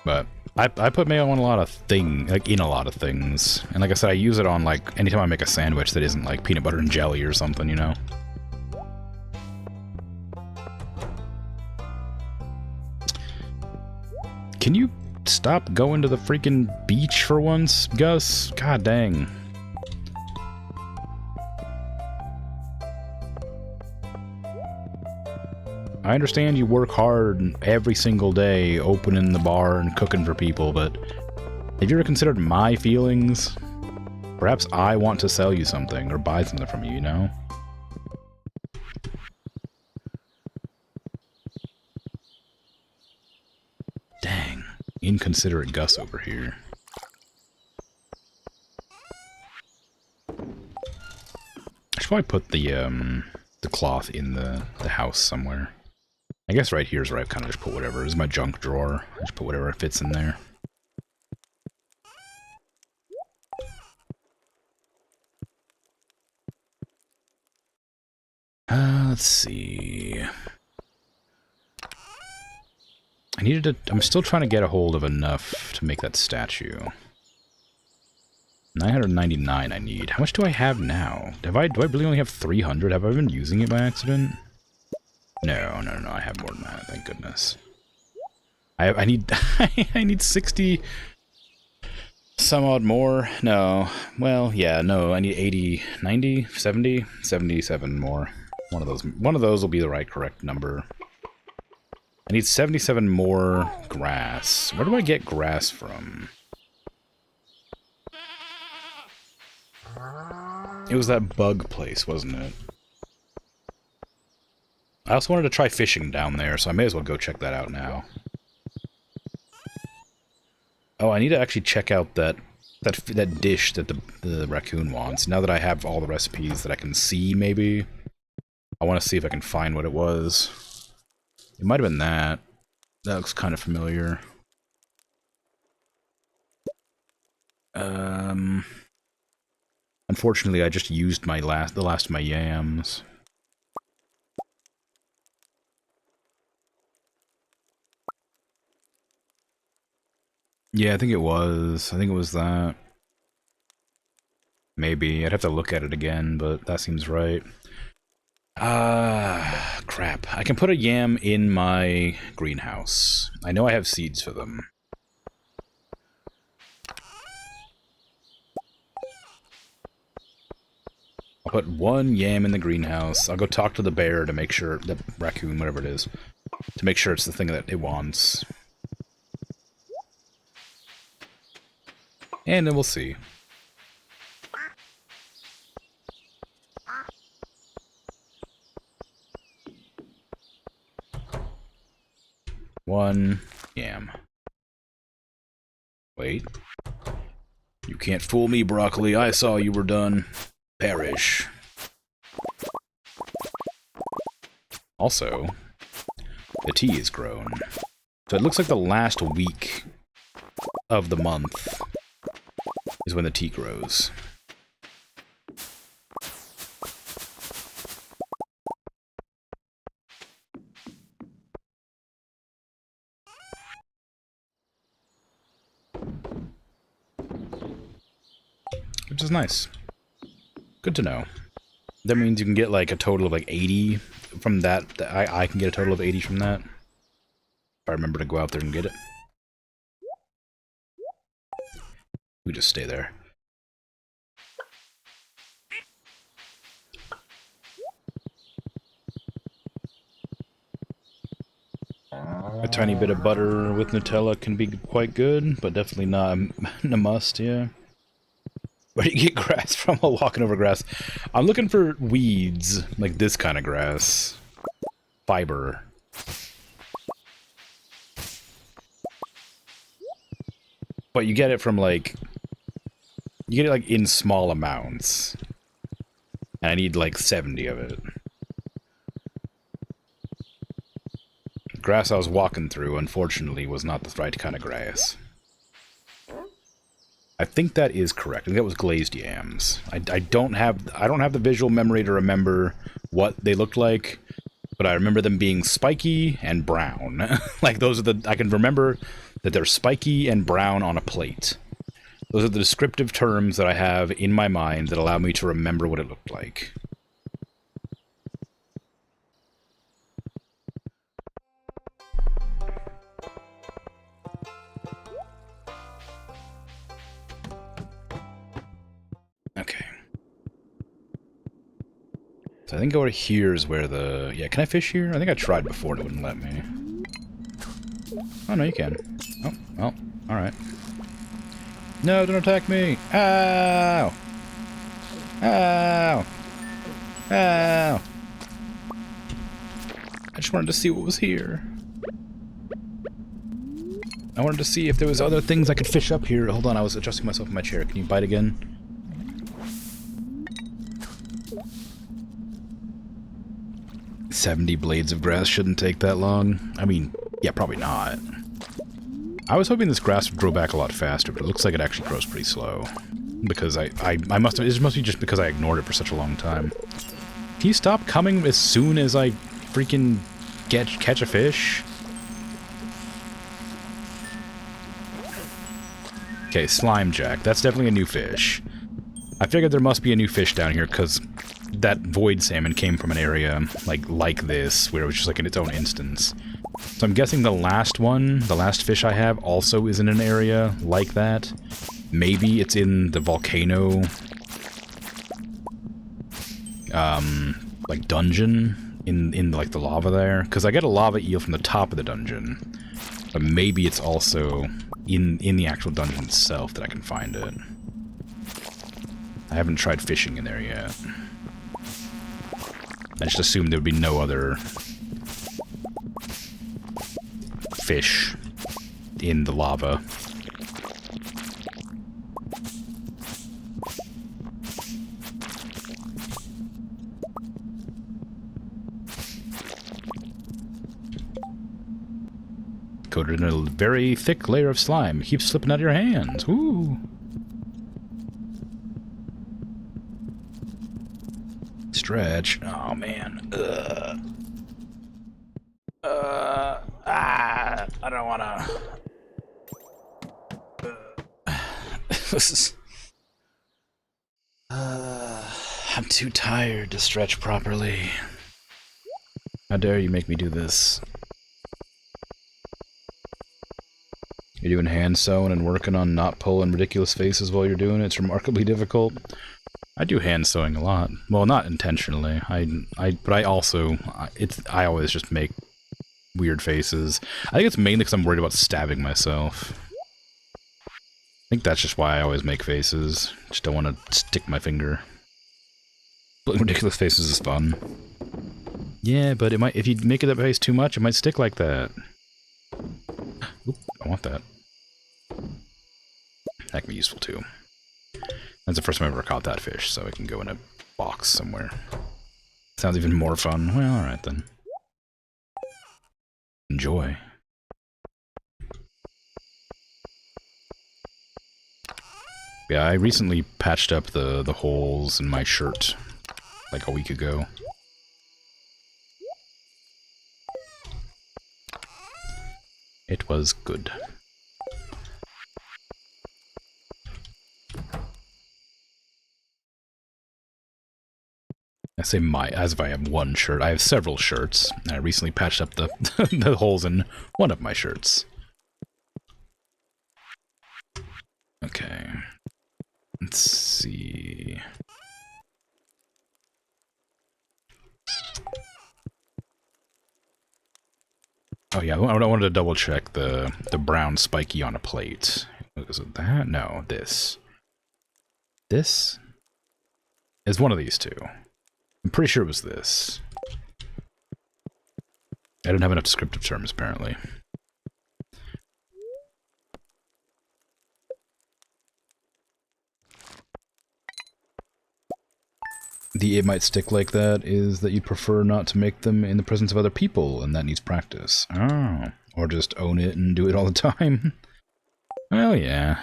But I put mayo on a lot of things, like, in a lot of things. And like I said, I use it on, like, anytime I make a sandwich that isn't, like, peanut butter and jelly or something, you know? Can you stop going to the freaking beach for once, Gus? God dang. I understand you work hard every single day opening the bar and cooking for people, but have you ever considered my feelings? Perhaps I want to sell you something or buy something from you, you know? Dang. Inconsiderate Gus over here. I should probably put the cloth in the house somewhere. I guess right here is where I kind of just put whatever. This is my junk drawer. I just put whatever fits in there. Let's see. I'm still trying to get a hold of enough to make that statue. 999 I need. How much do I have now? Do I really only have 300? Have I been using it by accident? No, I have more than that, thank goodness. I need I need 60 some odd more. No. Well, yeah, no, I need 80, 90, 70, 77 more. One of those will be the right correct number. I need 77 more grass. Where do I get grass from? It was that bug place, wasn't it? I also wanted to try fishing down there, so I may as well go check that out now. Oh, I need to actually check out that dish that the raccoon wants. Now that I have all the recipes that I can see, maybe, I want to see if I can find what it was. It might have been that. That looks kind of familiar. Unfortunately, I just used the last of my yams. Yeah, I think it was. I think it was that. Maybe. I'd have to look at it again, but that seems right. Crap. I can put a yam in my greenhouse. I know I have seeds for them. I'll put one yam in the greenhouse. I'll go talk to the bear to make sure, the raccoon, whatever it is, to make sure it's the thing that it wants. And then we'll see. One yam. Wait. You can't fool me, broccoli. I saw you were done. Perish. Also, the tea is grown. So it looks like the last week of the month is when the tea grows. Which is nice. Good to know. That means you can get like a total of like 80 from that. I can get a total of 80 from that. If I remember to go out there and get it. We just stay there. A tiny bit of butter with Nutella can be quite good, but definitely not a must, yeah. Where do you get grass from while walking over grass? I'm looking for weeds, like this kind of grass. Fiber. But you get it from like... You get it like in small amounts. And I need like 70 of it. The grass I was walking through, unfortunately, was not the right kind of grass. I think that is correct. I think that was glazed yams. I don't have the visual memory to remember what they looked like, but I remember them being spiky and brown. Like those are I can remember that they're spiky and brown on a plate. Those are the descriptive terms that I have in my mind that allow me to remember what it looked like. Okay. So I think over here is where the... Yeah, can I fish here? I think I tried before and it wouldn't let me. Oh, no, you can. Oh, well, alright. No, don't attack me! Ow! Ow! Ow! I just wanted to see what was here. I wanted to see if there was other things I could fish up here. Hold on, I was adjusting myself in my chair. Can you bite again? 70 blades of grass shouldn't take that long. I mean, yeah, probably not. I was hoping this grass would grow back a lot faster, but it looks like it actually grows pretty slow. Because it must be just because I ignored it for such a long time. Can you stop coming as soon as I freaking catch a fish? Okay, Slime Jack. That's definitely a new fish. I figured there must be a new fish down here, because that void salmon came from an area like this, where it was just like in its own instance. So I'm guessing the last fish I have, also is in an area like that. Maybe it's in the volcano, like dungeon, in like the lava there. Because I get a lava eel from the top of the dungeon. But maybe it's also in the actual dungeon itself that I can find it. I haven't tried fishing in there yet. I just assumed there would be no other fish in the lava. Coated in a very thick layer of slime. It keeps slipping out of your hands. Ooh. Stretch. Oh, man. I don't wanna. This is... I'm too tired to stretch properly. How dare you make me do this? You're doing hand sewing and working on not pulling ridiculous faces while you're doing it. It's remarkably difficult. I do hand sewing a lot. Well, not intentionally. But I also, I always just make weird faces. I think it's mainly because I'm worried about stabbing myself. I think that's just why I always make faces. Just don't want to stick my finger. But ridiculous faces is fun. Yeah, but it might, if you make it that face too much, it might stick like that. Oop, I want that. That can be useful too. That's the first time I've ever caught that fish, so it can go in a box somewhere. Sounds even more fun. Well, alright then. Enjoy. Yeah, I recently patched up the holes in my shirt, like a week ago. It was good. I say as if I have one shirt. I have several shirts, and I recently patched up the, the holes in one of my shirts. Okay. Let's see. Oh yeah, I wanted to double check the brown spiky on a plate. Was it that? No, this. This is one of these two. I'm pretty sure it was this. I didn't have enough descriptive terms, apparently. The "it might stick like that" is that you prefer not to make them in the presence of other people, and that needs practice. Oh. Or just own it and do it all the time. Well, yeah.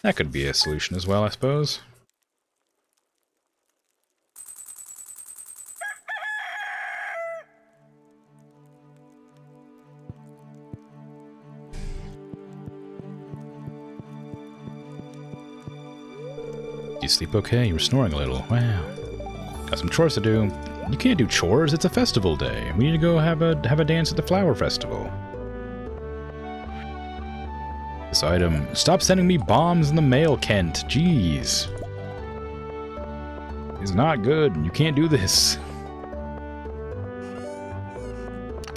That could be a solution as well, I suppose. You sleep okay? You were snoring a little. Wow. Got some chores to do. You can't do chores, it's a festival day. We need to go have a dance at the flower festival. This item. Stop sending me bombs in the mail, Kent. Jeez. It's not good. You can't do this.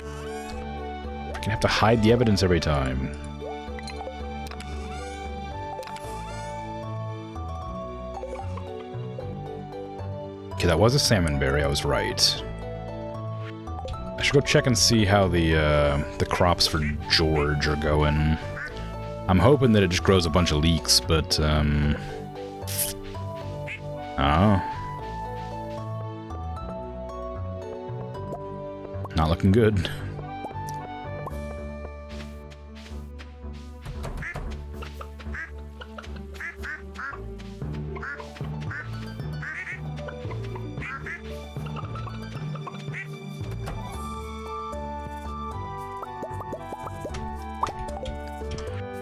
You're gonna have to hide the evidence every time. Okay, that was a salmon berry, I was right. I should go check and see how the crops for George are going. I'm hoping that it just grows a bunch of leeks, but, oh. Not looking good.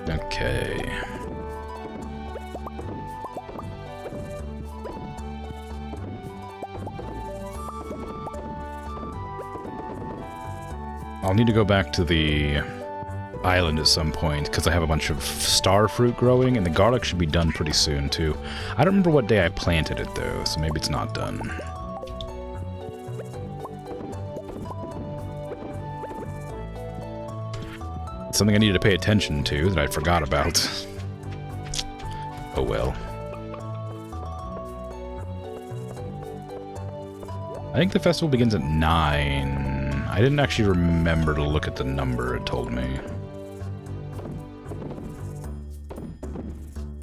Okay. I'll need to go back to the island at some point, because I have a bunch of star fruit growing, and the garlic should be done pretty soon, too. I don't remember what day I planted it, though, so maybe it's not done. It's something I needed to pay attention to that I forgot about. Oh well. I think the festival begins at 9. I didn't actually remember to look at the number it told me.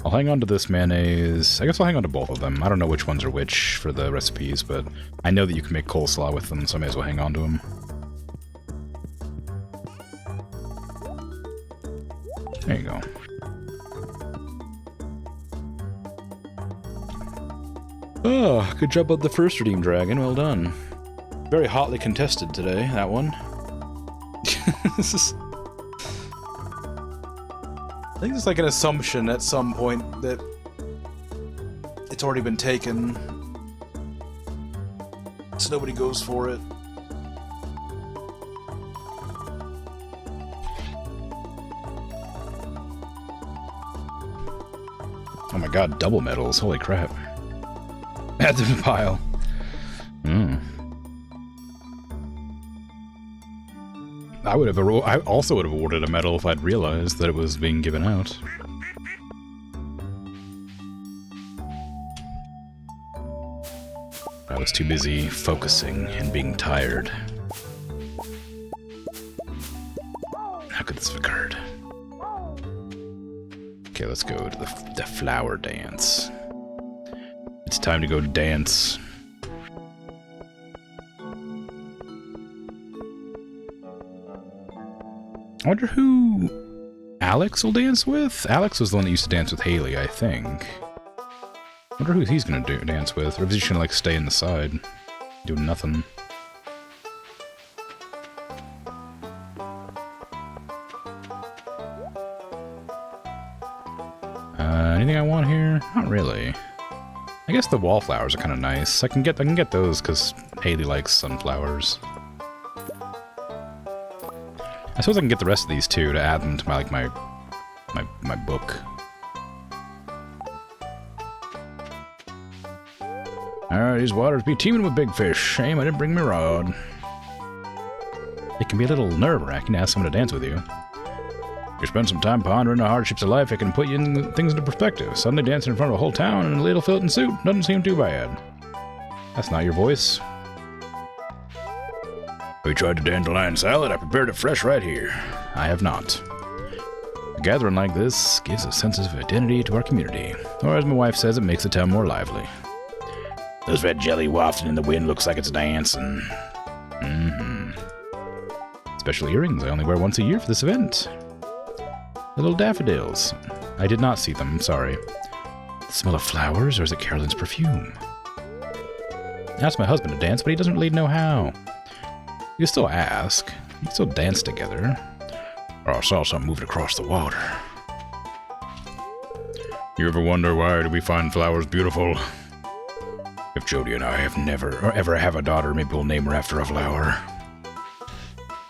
I'll hang on to this mayonnaise. I guess I'll hang on to both of them. I don't know which ones are which for the recipes, but I know that you can make coleslaw with them, so I may as well hang on to them. There you go. Oh, good job on the first Redeemed Dragon. Well done. Very hotly contested today, that one. This is... I think it's like an assumption at some point that it's already been taken, so nobody goes for it. Oh my god, double medals, holy crap. Add to the pile. I also would have awarded a medal if I'd realized that it was being given out. I was too busy focusing and being tired. How could this have occurred? Okay, let's go to the flower dance. It's time to go dance. I wonder who Alex will dance with? Alex was the one that used to dance with Haley, I think. I wonder who he's gonna dance with, or if he's just gonna like stay in the side, doing nothing. Anything I want here? Not really. I guess the wallflowers are kind of nice. I can get those because Haley likes sunflowers. I suppose I can get the rest of these too to add them to my book. Alright, these waters be teeming with big fish. Shame I didn't bring my rod. It can be a little nerve-wracking to ask someone to dance with you. You spend some time pondering the hardships of life, it can put things into perspective. Suddenly dancing in front of a whole town in a little filton suit doesn't seem too bad. That's not your voice. Have you tried the dandelion salad? I prepared it fresh right here. I have not. A gathering like this gives a sense of identity to our community. Or as my wife says, it makes the town more lively. Those red jelly wafting in the wind looks like it's dancing. Special earrings I only wear once a year for this event. The little daffodils. I did not see them, sorry. The smell of flowers, or is it Carolyn's perfume? I asked my husband to dance, but he doesn't really know how. You can still ask. You can still dance together. Or I saw something moving across the water. You ever wonder why do we find flowers beautiful? If Jody and I have never or ever have a daughter, maybe we'll name her after a flower.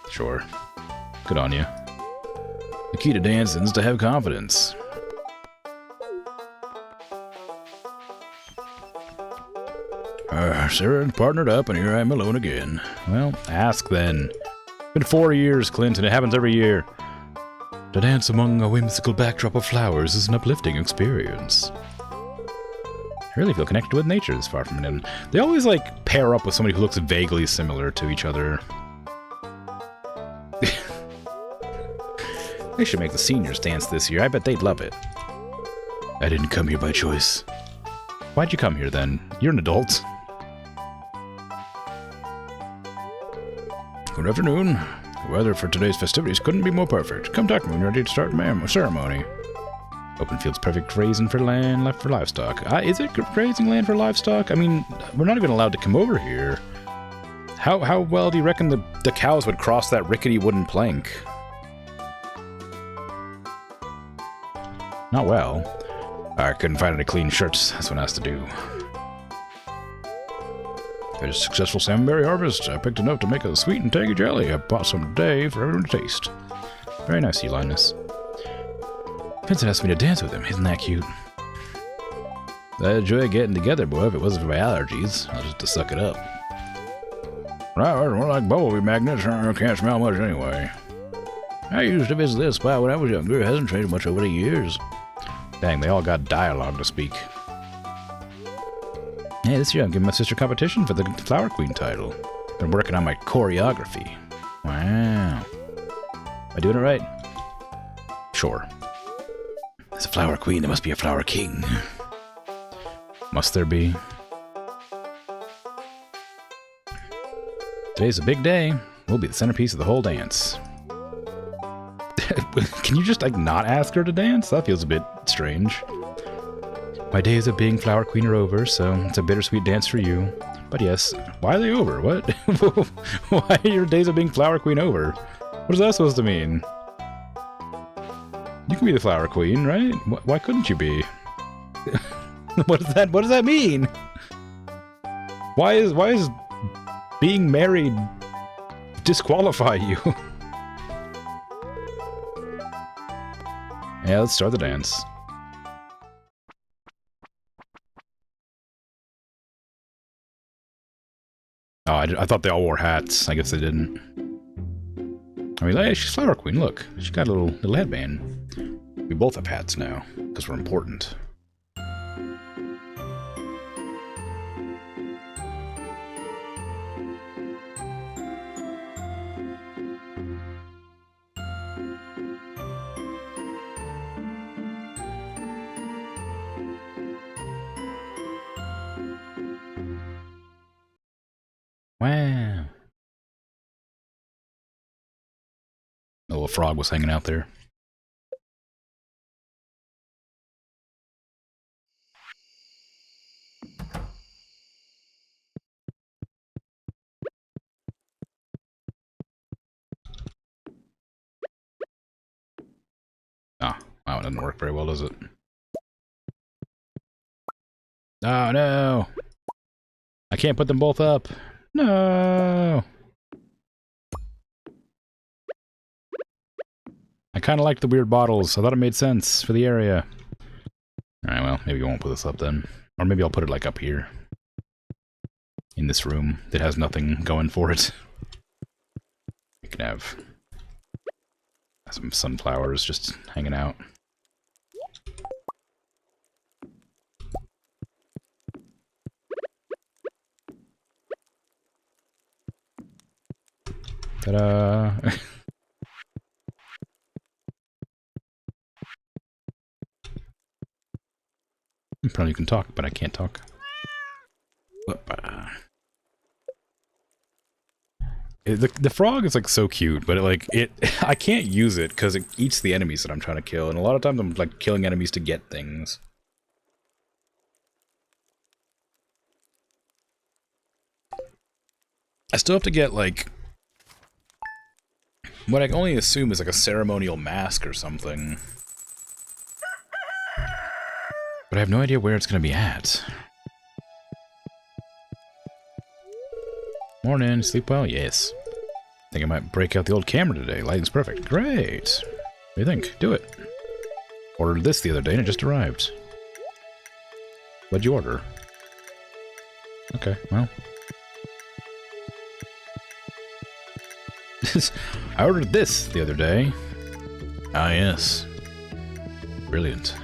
Sure. Good on you. The key to dancing is to have confidence. Sarah partnered up, and here I am alone again. Well, ask then. It's been 4 years, Clint, and it happens every year. To dance among a whimsical backdrop of flowers is an uplifting experience. I really feel connected with nature this far from an end. They always, like, pair up with somebody who looks vaguely similar to each other. They should make the seniors dance this year. I bet they'd love it. I didn't come here by choice. Why'd you come here, then? You're an adult. Good afternoon. The weather for today's festivities couldn't be more perfect. Come Dark Moon, ready to start ceremony. Open field's perfect grazing for land left for livestock. Is it grazing land for livestock? I mean, we're not even allowed to come over here. How well do you reckon the cows would cross that rickety wooden plank? Not well. I couldn't find any clean shirts. That's what I has to do. There's a successful salmonberry harvest. I picked enough to make a sweet and tangy jelly. I bought some today for everyone to taste. Very nice, you, Linus. Vincent asked me to dance with him. Isn't that cute? I'd enjoy getting together, boy, if it wasn't for my allergies. I'll just have to suck it up. Right, we're like bumblebee magnets. I can't smell much anyway. I used to visit this spot when I was younger. It hasn't changed much over the years. Dang, they all got dialogue to speak. Hey, this year I'm giving my sister competition for the Flower Queen title. Been working on my choreography. Wow. Am I doing it right? Sure. There's a Flower Queen, there must be a Flower King. Must there be? Today's a big day. We'll be the centerpiece of the whole dance. Can you just, like, not ask her to dance? That feels a bit strange. My days of being Flower Queen are over, so it's a bittersweet dance for you. But yes, why are they over? What? Why are your days of being Flower Queen over? What is that supposed to mean? You can be the Flower Queen, right? Why couldn't you be? What does that mean? Why is being married disqualify you? Yeah, let's start the dance. Oh, I thought they all wore hats. I guess they didn't. I mean, hey, she's Flower Queen. Look, she got a little headband. We both have hats now, because we're important. Wow. A little frog was hanging out there. Ah, wow, it doesn't work very well, does it? Oh, no! I can't put them both up. No! I kind of liked the weird bottles. I thought it made sense for the area. Alright, well, maybe I won't put this up then. Or maybe I'll put it, like, up here. In this room that has nothing going for it. You can have some sunflowers just hanging out. Ta-da! Probably can talk, but I can't talk. The frog is like so cute, but I can't use it because it eats the enemies that I'm trying to kill, and a lot of times I'm like killing enemies to get things. I still have to get like what I can only assume is like a ceremonial mask or something. But I have no idea where it's going to be at. Morning, sleep well? Yes. Think I might break out the old camera today. Lighting's perfect. Great. What do you think? Do it. Ordered this the other day and it just arrived. What'd you order? Okay, well. I ordered this the other day. Ah, yes. Brilliant.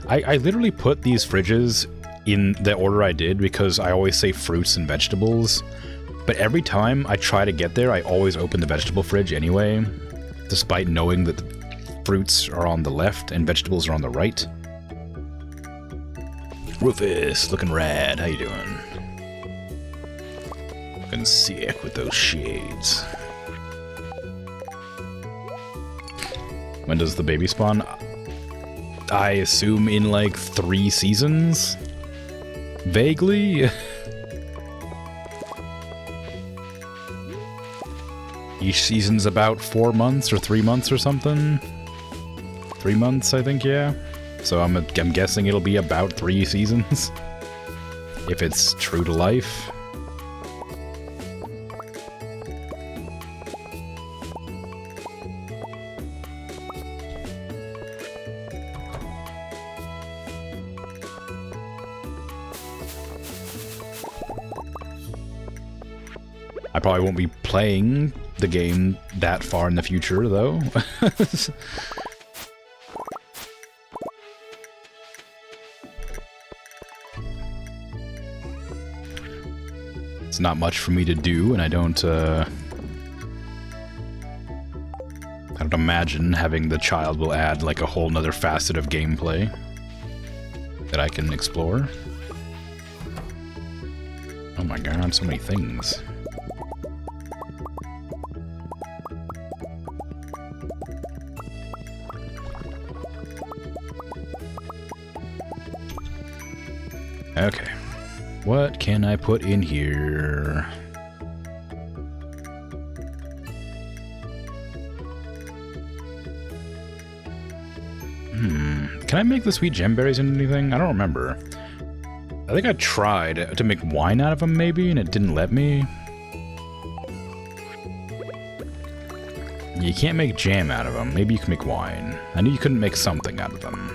I literally put these fridges in the order I did because I always say fruits and vegetables. But every time I try to get there, I always open the vegetable fridge anyway, despite knowing that the fruits are on the left and vegetables are on the right. Rufus, looking rad. How you doing? Looking sick with those shades. When does the baby spawn? I assume in like 3 seasons? Vaguely? Each season's about 4 months or 3 months or something. 3 months, I think, yeah. So I'm guessing it'll be about 3 seasons. If it's true to life. I probably won't be playing the game that far in the future, though. It's not much for me to do, and I don't imagine having the child will add like a whole nother facet of gameplay that I can explore. Oh my god, so many things. Okay. What can I put in here? Can I make the sweet gemberries into anything? I don't remember. I think I tried to make wine out of them, maybe, and it didn't let me. You can't make jam out of them. Maybe you can make wine. I knew you couldn't make something out of them.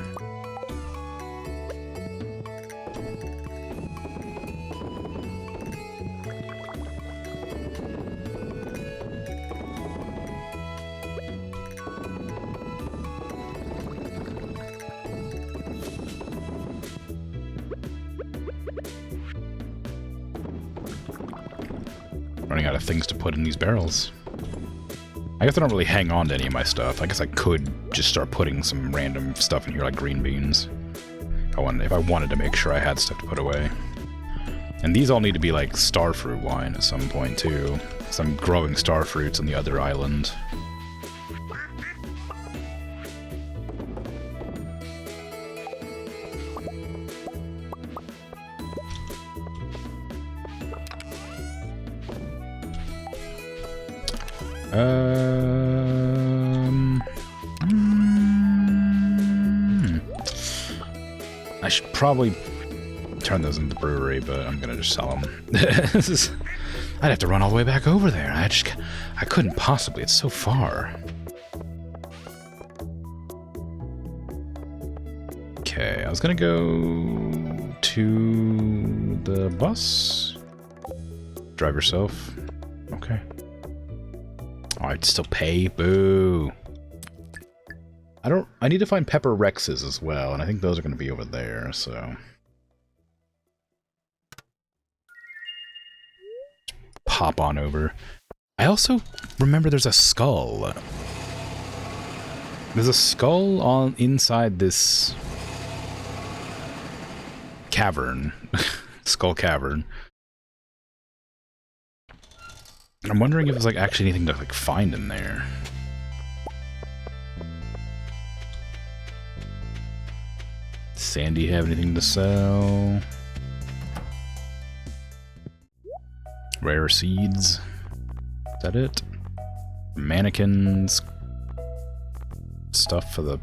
Running out of things to put in these barrels. I guess I don't really hang on to any of my stuff. I guess I could just start putting some random stuff in here, like green beans. If I wanted to make sure I had stuff to put away. And these all need to be like starfruit wine at some point too, because I'm growing starfruits on the other island. I should probably turn those into the brewery, but I'm gonna just sell them. I'd have to run all the way back over there. I couldn't possibly. It's so far. Okay, I was gonna go to the bus. Drive yourself. Okay. Oh, I'd still pay. Boo. I need to find Pepper Rexes as well, and I think those are going to be over there, so. Pop on over. I also remember there's a skull. There's a skull inside this cavern. Skull cavern. I'm wondering if there's like actually anything to like find in there. Sandy have anything to sell? Rare seeds. Is that it? Mannequins. Stuff for the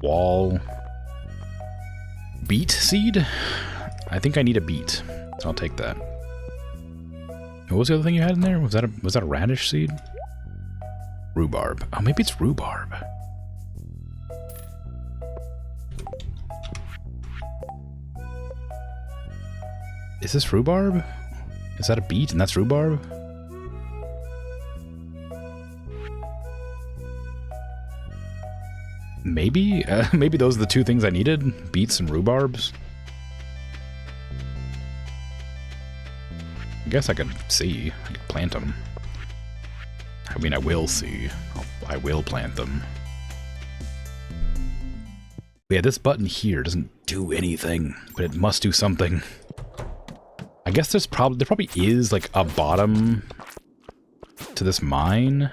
wall. Beet seed? I think I need a beet. So I'll take that. What was the other thing you had in there? Was that a radish seed? Rhubarb. Oh, maybe it's rhubarb. Is this rhubarb? Is that a beet and that's rhubarb? Maybe? Maybe those are the two things I needed? Beets and rhubarbs? I guess I could see. I could plant them. I mean, I will see. I will plant them. Yeah, this button here doesn't do anything, but it must do something. I guess there probably is like a bottom to this mine.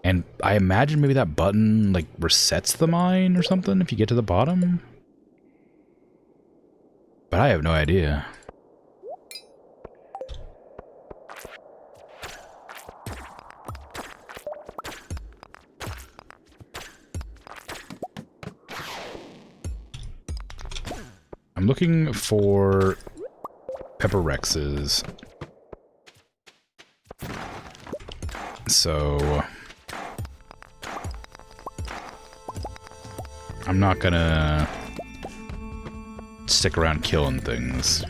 And I imagine maybe that button like resets the mine or something if you get to the bottom. But I have no idea. I'm looking for Pepper Rexes. So I'm not gonna stick around killing things.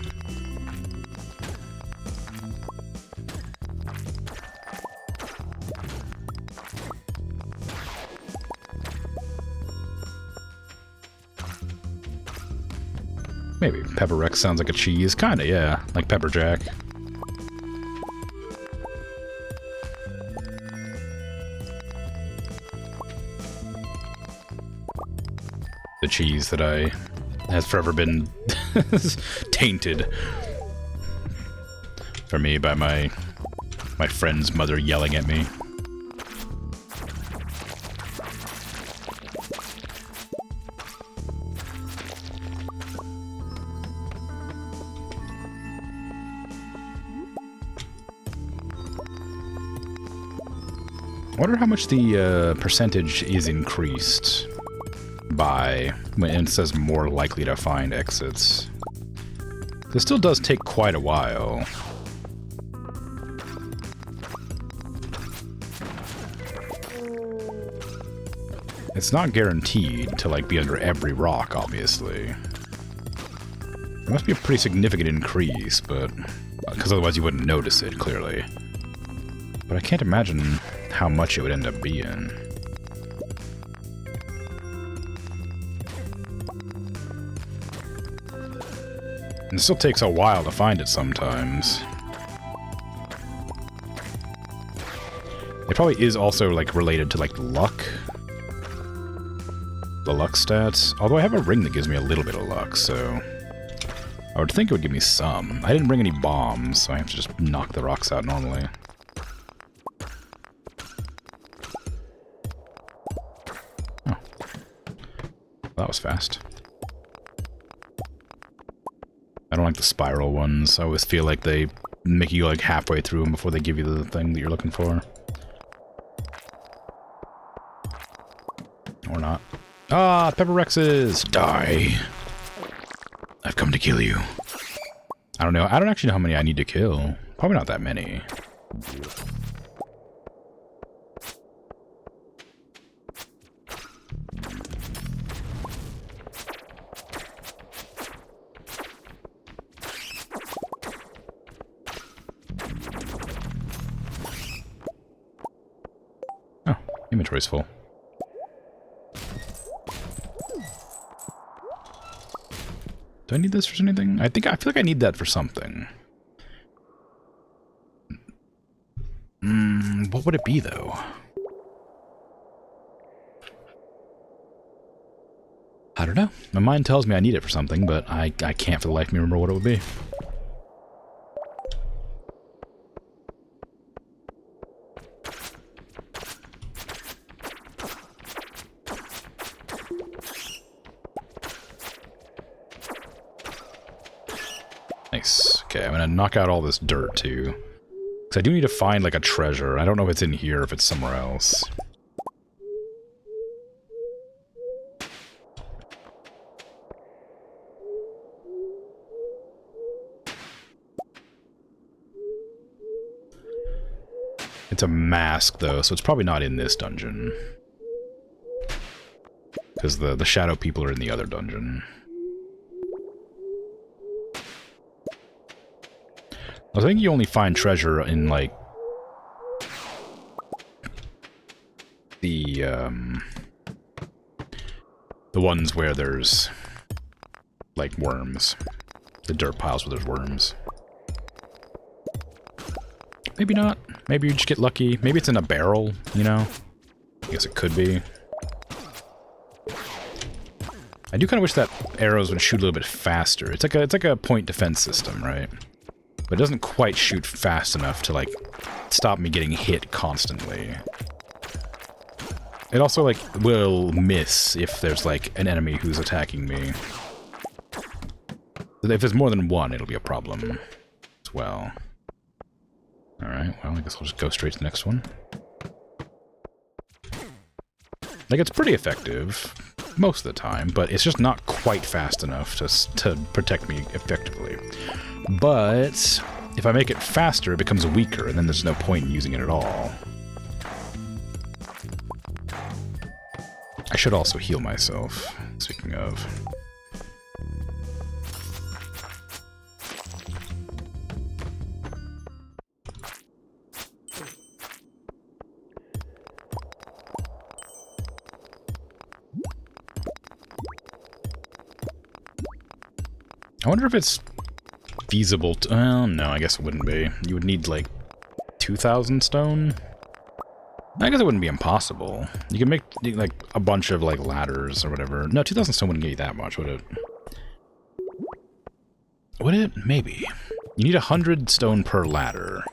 Maybe. Pepper Rex sounds like a cheese. Kinda, yeah. Like Pepper Jack. The cheese that has forever been tainted for me by my friend's mother yelling at me. I wonder how much the percentage is increased by when it says more likely to find exits. This still does take quite a while. It's not guaranteed to like be under every rock, obviously. There must be a pretty significant increase, but because otherwise you wouldn't notice it, clearly. But I can't imagine how much it would end up being. And it still takes a while to find it sometimes. It probably is also, like, related to, like, luck. The luck stats. Although I have a ring that gives me a little bit of luck, so I would think it would give me some. I didn't bring any bombs, so I have to just knock the rocks out normally. Oh. That was fast. I don't like the spiral ones. I always feel like they make you like halfway through them before they give you the thing that you're looking for. Or not. Ah, Pepper Rexes! Die! I've come to kill you. I don't know. I don't actually know how many I need to kill. Probably not that many. Oh, inventory's full. Do I need this for anything? I feel like I need that for something. What would it be, though? I don't know. My mind tells me I need it for something, but I can't for the life of me remember what it would be. Nice. Okay, I'm gonna knock out all this dirt, too. Because I do need to find, like, a treasure. I don't know if it's in here or if it's somewhere else. It's a mask, though, so it's probably not in this dungeon. Because the shadow people are in the other dungeon. I think you only find treasure in, like, the ones where there's, like, worms. The dirt piles where there's worms. Maybe not. Maybe you just get lucky. Maybe it's in a barrel, you know? I guess it could be. I do kind of wish that arrows would shoot a little bit faster. It's like a point defense system, right? But it doesn't quite shoot fast enough to, like, stop me getting hit constantly. It also, like, will miss if there's, like, an enemy who's attacking me. If there's more than one, it'll be a problem as well. Alright, well, I guess I'll just go straight to the next one. Like, it's pretty effective most of the time, but it's just not quite fast enough to protect me effectively. But if I make it faster, it becomes weaker, and then there's no point in using it at all. I should also heal myself, speaking of. I wonder if it's feasible to... Well, no, I guess it wouldn't be. You would need, like, 2,000 stone? I guess it wouldn't be impossible. You could make, like, a bunch of, like, ladders or whatever. No, 2,000 stone wouldn't get you that much, would it? Would it? Maybe. You need 100 stone per ladder.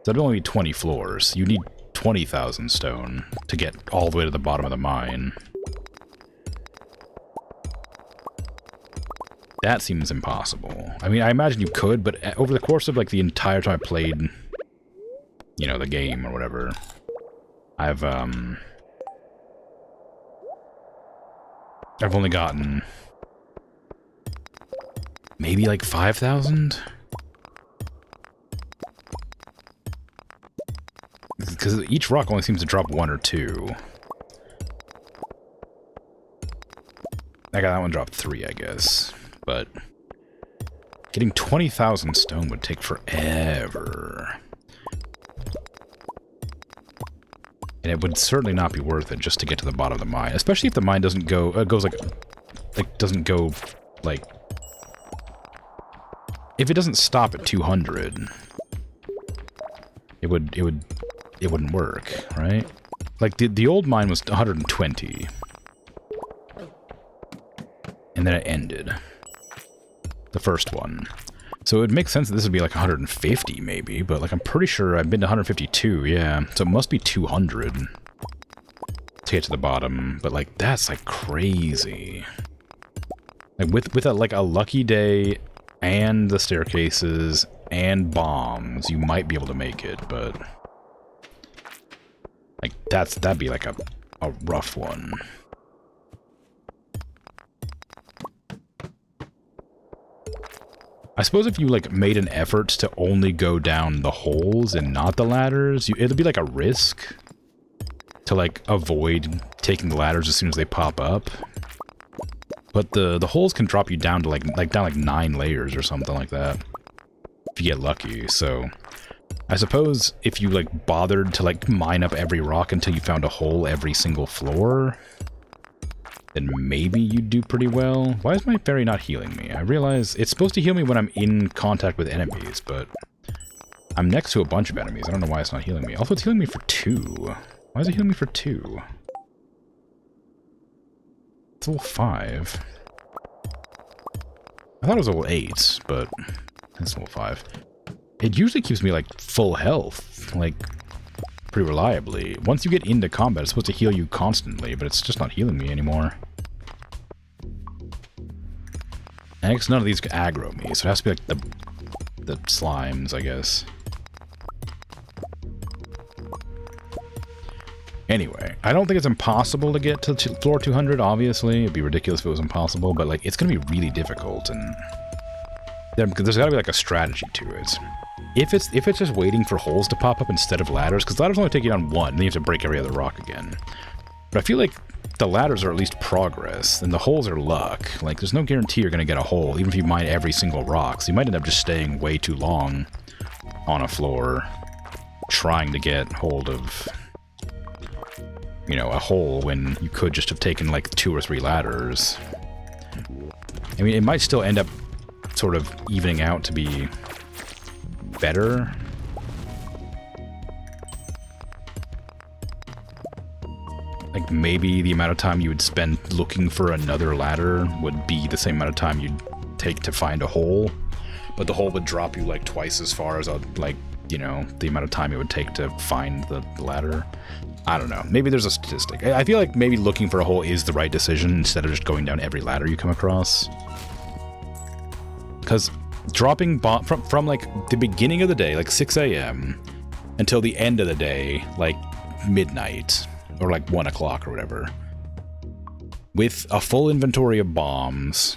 That'd only be 20 floors. You need 20,000 stone to get all the way to the bottom of the mine. That seems impossible. I mean, I imagine you could, but over the course of, like, the entire time I played, you know, the game or whatever, I've only gotten maybe, like, 5,000? Because each rock only seems to drop 1 or 2. I got that one dropped 3, I guess. But getting 20,000 stone would take forever. And it would certainly not be worth it just to get to the bottom of the mine. Especially if the mine doesn't go, doesn't go, like... If it doesn't stop at 200, it wouldn't work, right? Like, the old mine was 120. And then it ended. The first one. So it would make sense that this would be like 150 maybe, but like I'm pretty sure I've been to 152, yeah. So it must be 200 to get to the bottom, but like that's like crazy. Like with a lucky day and the staircases and bombs, you might be able to make it, but like that'd be like a rough one. I suppose if you, like, made an effort to only go down the holes and not the ladders, it'd be, like, a risk to, like, avoid taking the ladders as soon as they pop up. But the holes can drop you down to, like 9 layers or something like that, if you get lucky. So, I suppose if you, like, bothered to, like, mine up every rock until you found a hole every single floor, then maybe you'd do pretty well. Why is my fairy not healing me? I realize it's supposed to heal me when I'm in contact with enemies, but I'm next to a bunch of enemies. I don't know why it's not healing me. Also, it's healing me for 2. Why is it healing me for 2? It's level 5. I thought it was level 8, but it's level 5. It usually keeps me, like, full health, like, pretty reliably. Once you get into combat, it's supposed to heal you constantly, but it's just not healing me anymore. And I guess none of these can aggro me, so it has to be like the slimes, I guess. Anyway, I don't think it's impossible to get to floor 200, obviously. It'd be ridiculous if it was impossible, but like it's going to be really difficult, and there's got to be like a strategy to it. If it's just waiting for holes to pop up instead of ladders, because ladders only take you down 1, and then you have to break every other rock again. But I feel like the ladders are at least progress, and the holes are luck. Like, there's no guarantee you're going to get a hole, even if you mine every single rock. So you might end up just staying way too long on a floor, trying to get hold of, you know, a hole when you could just have taken, like, 2 or 3 ladders. I mean, it might still end up sort of evening out to be better. like, maybe the amount of time you would spend looking for another ladder would be the same amount of time you'd take to find a hole, but the hole would drop you, like, twice as far as, like, you know, the amount of time it would take to find the ladder. I don't know. Maybe there's a statistic. I feel like maybe looking for a hole is the right decision instead of just going down every ladder you come across. Because dropping bomb from like the beginning of the day, like 6 a.m. until the end of the day, like midnight or like 1 o'clock or whatever, with a full inventory of bombs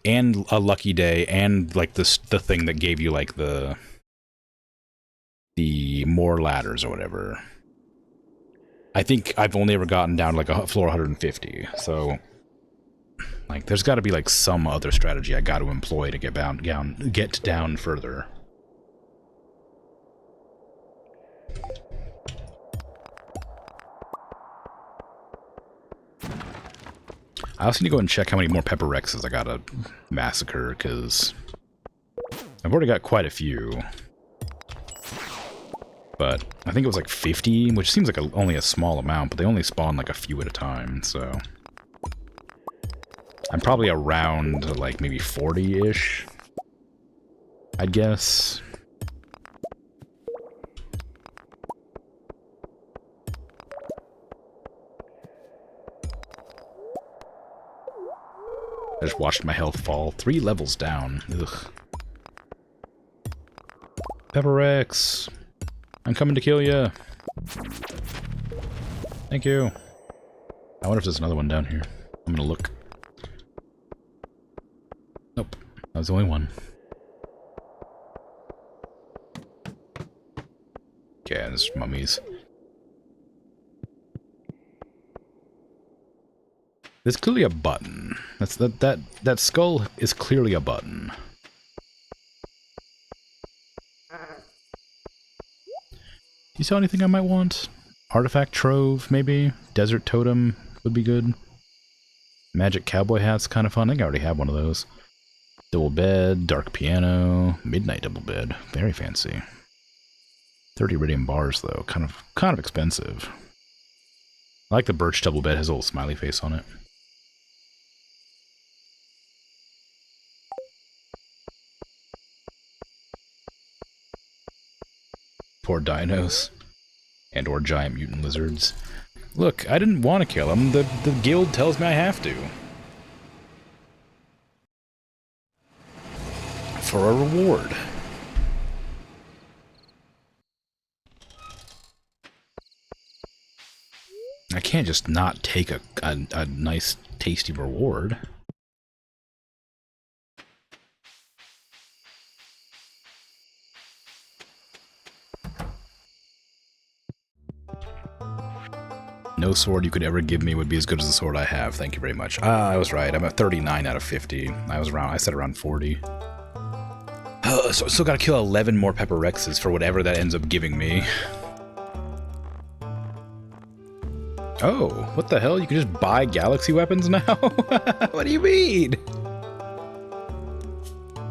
and a lucky day and like the thing that gave you like the more ladders or whatever. I think I've only ever gotten down to like a floor 150, so like there's got to be like some other strategy I got to employ to get down further. I also need to go and check how many more Pepper Rexes I gotta massacre, because I've already got quite a few. But I think it was like 50, which seems like only a small amount, but they only spawn like a few at a time, so I'm probably around like maybe 40-ish, I'd guess. I just watched my health fall 3 levels down. Ugh. Pepper Rex, I'm coming to kill you. Thank you. I wonder if there's another one down here. I'm gonna look. Nope, that was the only one. Okay, there's mummies. There's clearly a button. That skull is clearly a button. You saw anything I might want? Artifact Trove, maybe? Desert Totem would be good. Magic Cowboy Hat's kind of fun. I think I already have one of those. Double bed, dark piano, midnight double bed. Very fancy. 30 iridium bars, though. Kind of expensive. I like the birch double bed. Has a little smiley face on it. Poor dinos. And or giant mutant lizards. Look, I didn't want to kill them. The guild tells me I have to. For a reward. I can't just not take a nice, tasty reward. No sword you could ever give me would be as good as the sword I have. Thank you very much. Ah, I was right. I'm at 39 out of 50. I said around 40. So I still gotta kill 11 more Pepper Rexes for whatever that ends up giving me. Oh, what the hell? You can just buy galaxy weapons now? What do you mean?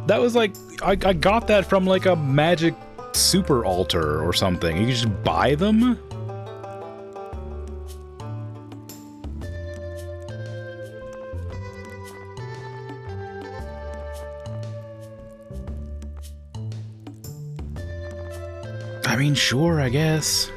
That was like, I got that from like a magic super altar or something. You can just buy them? I mean, sure, I guess.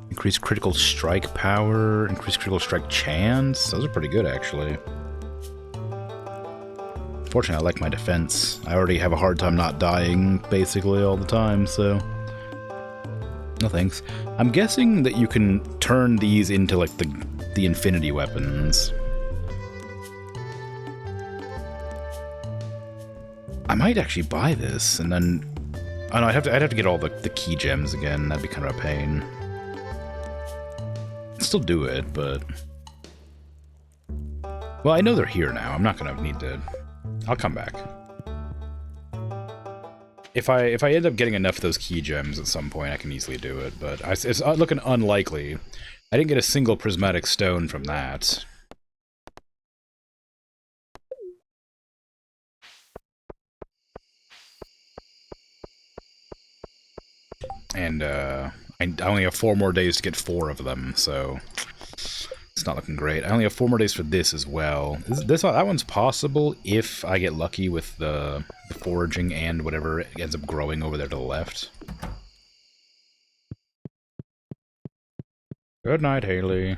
Increase critical strike power, increase critical strike chance. Those are pretty good, actually. Fortunately, I like my defense. I already have a hard time not dying, basically, all the time, so... No thanks. I'm guessing that you can turn these into, like, the infinity weapons. I might actually buy this, and then... Oh no, I'd have to get all the key gems again. That'd be kind of a pain. I'd still do it, but... Well, I know they're here now. I'm not gonna need to... I'll come back. If I end up getting enough of those key gems at some point, I can easily do it, but it's looking unlikely. I didn't get a single prismatic stone from that. And I only have 4 more days to get 4 of them, so it's not looking great. I only have 4 more days for this as well. That one's possible if I get lucky with the foraging and whatever ends up growing over there to the left. Good night, Haley.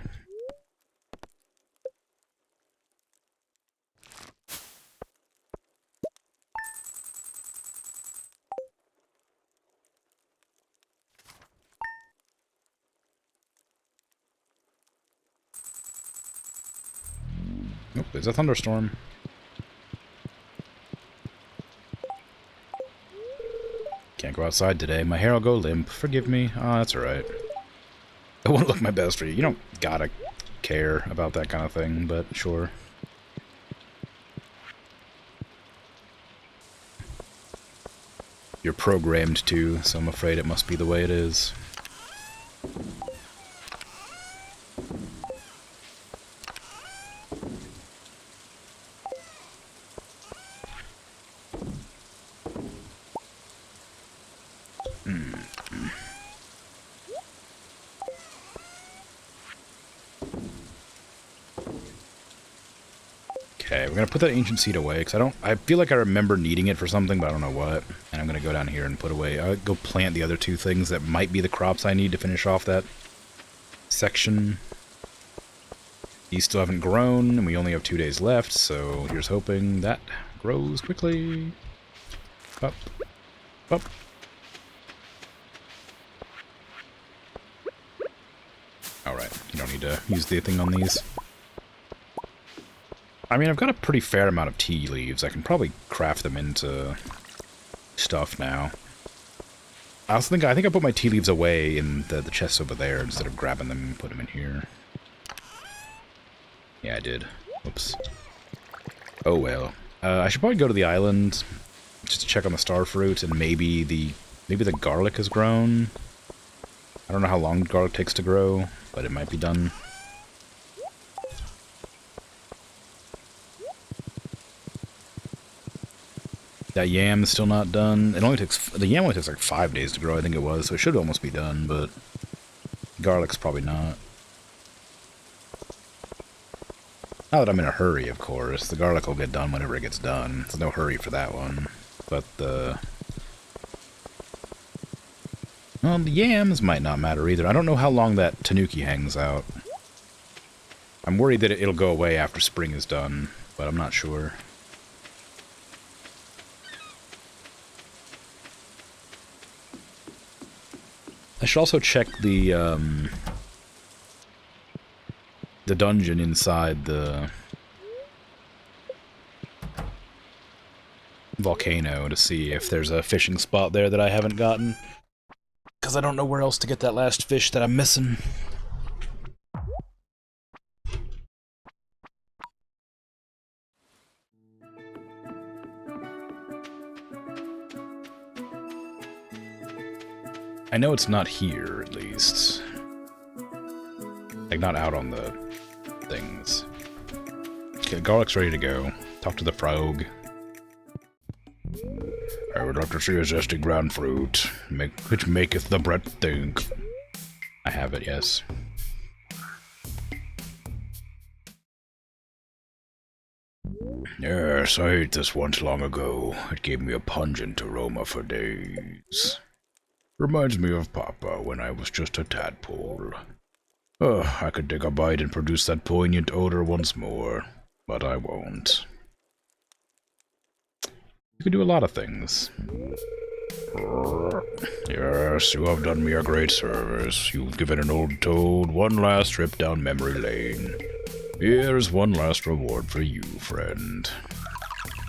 Nope, there's a thunderstorm. Can't go outside today. My hair will go limp. Forgive me. Oh, that's alright. I won't look my best for you. You don't gotta care about that kind of thing, but sure. You're programmed to, so I'm afraid it must be the way it is. Okay, we're gonna put that ancient seed away, because I feel like I remember needing it for something, but I don't know what. And I'm gonna go down here and put away, I'll go plant the other 2 things that might be the crops I need to finish off that section. These still haven't grown, and we only have 2 days left, so here's hoping that grows quickly. Up. Up. Alright, you don't need to use the thing on these. I mean, I've got a pretty fair amount of tea leaves. I can probably craft them into stuff now. I think I put my tea leaves away in the chest over there instead of grabbing them and put them in here. Yeah, I did. Whoops. Oh well. I should probably go to the island just to check on the star fruit, and maybe the garlic has grown. I don't know how long garlic takes to grow, but it might be done. That yam's still not done. The yam only takes like 5 days to grow, I think it was, so it should almost be done, but garlic's probably not. Not that I'm in a hurry, of course. The garlic will get done whenever it gets done. There's no hurry for that one. But well, the yams might not matter either. I don't know how long that tanuki hangs out. I'm worried that it'll go away after spring is done, but I'm not sure. I should also check the dungeon inside the volcano to see if there's a fishing spot there that I haven't gotten. Because I don't know where else to get that last fish that I'm missing. I know it's not here, at least. Like, not out on the things. Okay, garlic's ready to go. Talk to the frog. I would like to see a zesty ground fruit, which maketh the bread think. I have it, yes. Yes, I ate this once long ago. It gave me a pungent aroma for days. Reminds me of Papa when I was just a tadpole. I could take a bite and produce that poignant odor once more, but I won't. You could do a lot of things. Yes, you have done me a great service. You've given an old toad one last trip down memory lane. Here's one last reward for you, friend.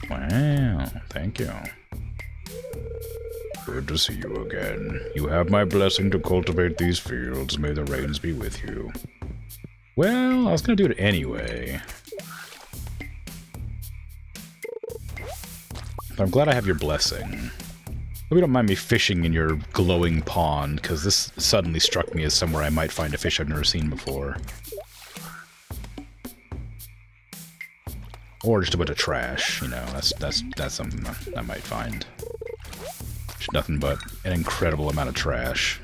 Wow, thank you. Good to see you again. You have my blessing to cultivate these fields. May the rains be with you. Well, I was gonna do it anyway. But I'm glad I have your blessing. Hope you don't mind me fishing in your glowing pond, because this suddenly struck me as somewhere I might find a fish I've never seen before. Or just a bunch of trash, you know, that's something I might find. There's nothing but an incredible amount of trash.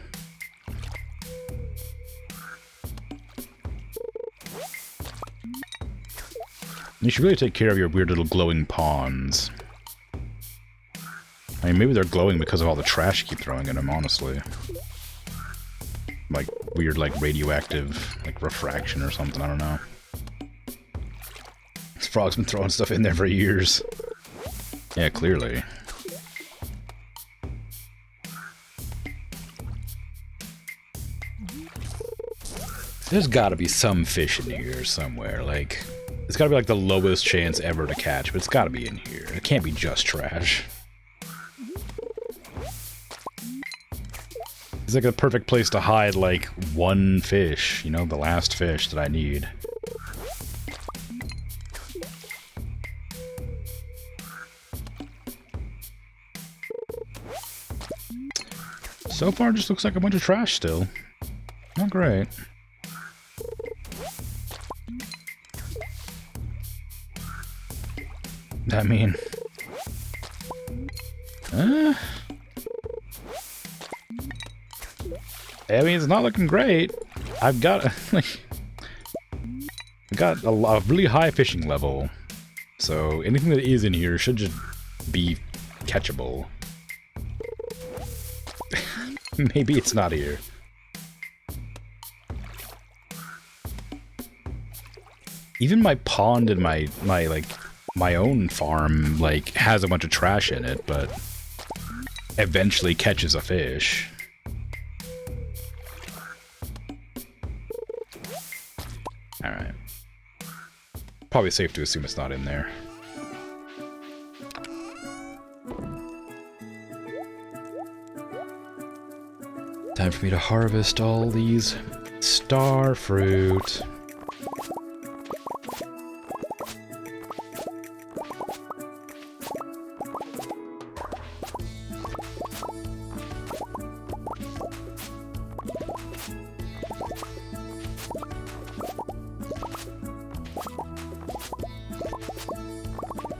You should really take care of your weird little glowing ponds. I mean, maybe they're glowing because of all the trash you keep throwing in them, honestly. Like, weird, like, radioactive, like, refraction or something, I don't know. This frog's been throwing stuff in there for years. Yeah, clearly. There's gotta be some fish in here somewhere, like... It's gotta be like the lowest chance ever to catch, but it's gotta be in here. It can't be just trash. It's like a perfect place to hide, like, one fish. You know, the last fish that I need. So far, it just looks like a bunch of trash still. Not great. I mean... I mean, it's not looking great. I've got, like... I've got a really high fishing level. So, anything that is in here should just be catchable. Maybe it's not here. Even my pond and my own farm, like, has a bunch of trash in it, but eventually catches a fish. Alright. Probably safe to assume it's not in there. Time for me to harvest all these star fruit.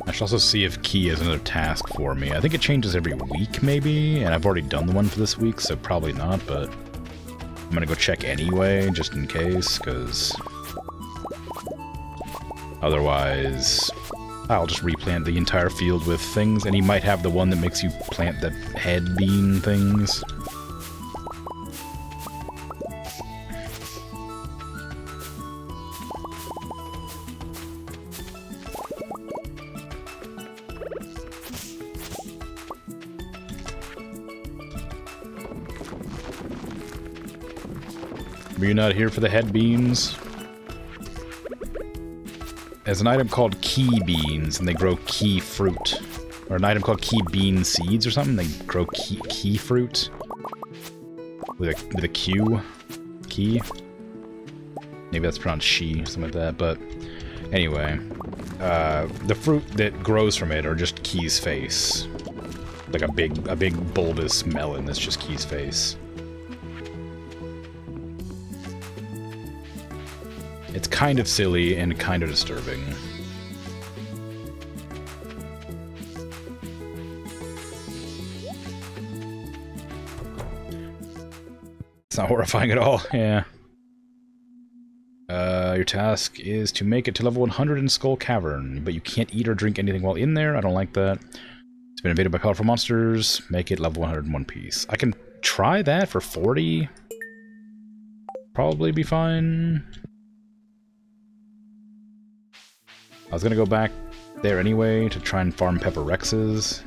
I should also see if Key has another task for me. I think it changes every week, maybe, and I've already done the one for this week, so probably not, but I'm gonna go check anyway, just in case, because otherwise I'll just replant the entire field with things, and he might have the one that makes you plant the head bean things. Were you not here for the head beans? There's an item called key beans, and they grow key fruit. Or an item called key bean seeds or something, they grow key fruit. With a Q. Key. Maybe that's pronounced she, something like that, but... Anyway. The fruit that grows from it are just Key's face. Like a big bulbous melon that's just Key's face. It's kind of silly and kind of disturbing. It's not horrifying at all, yeah. Your task is to make it to level 100 in Skull Cavern, but you can't eat or drink anything while in there. I don't like that. It's been invaded by powerful monsters. Make it level 100 in one piece. I can try that for 40. Probably be fine. I was gonna go back there anyway to try and farm Pepper Rexes.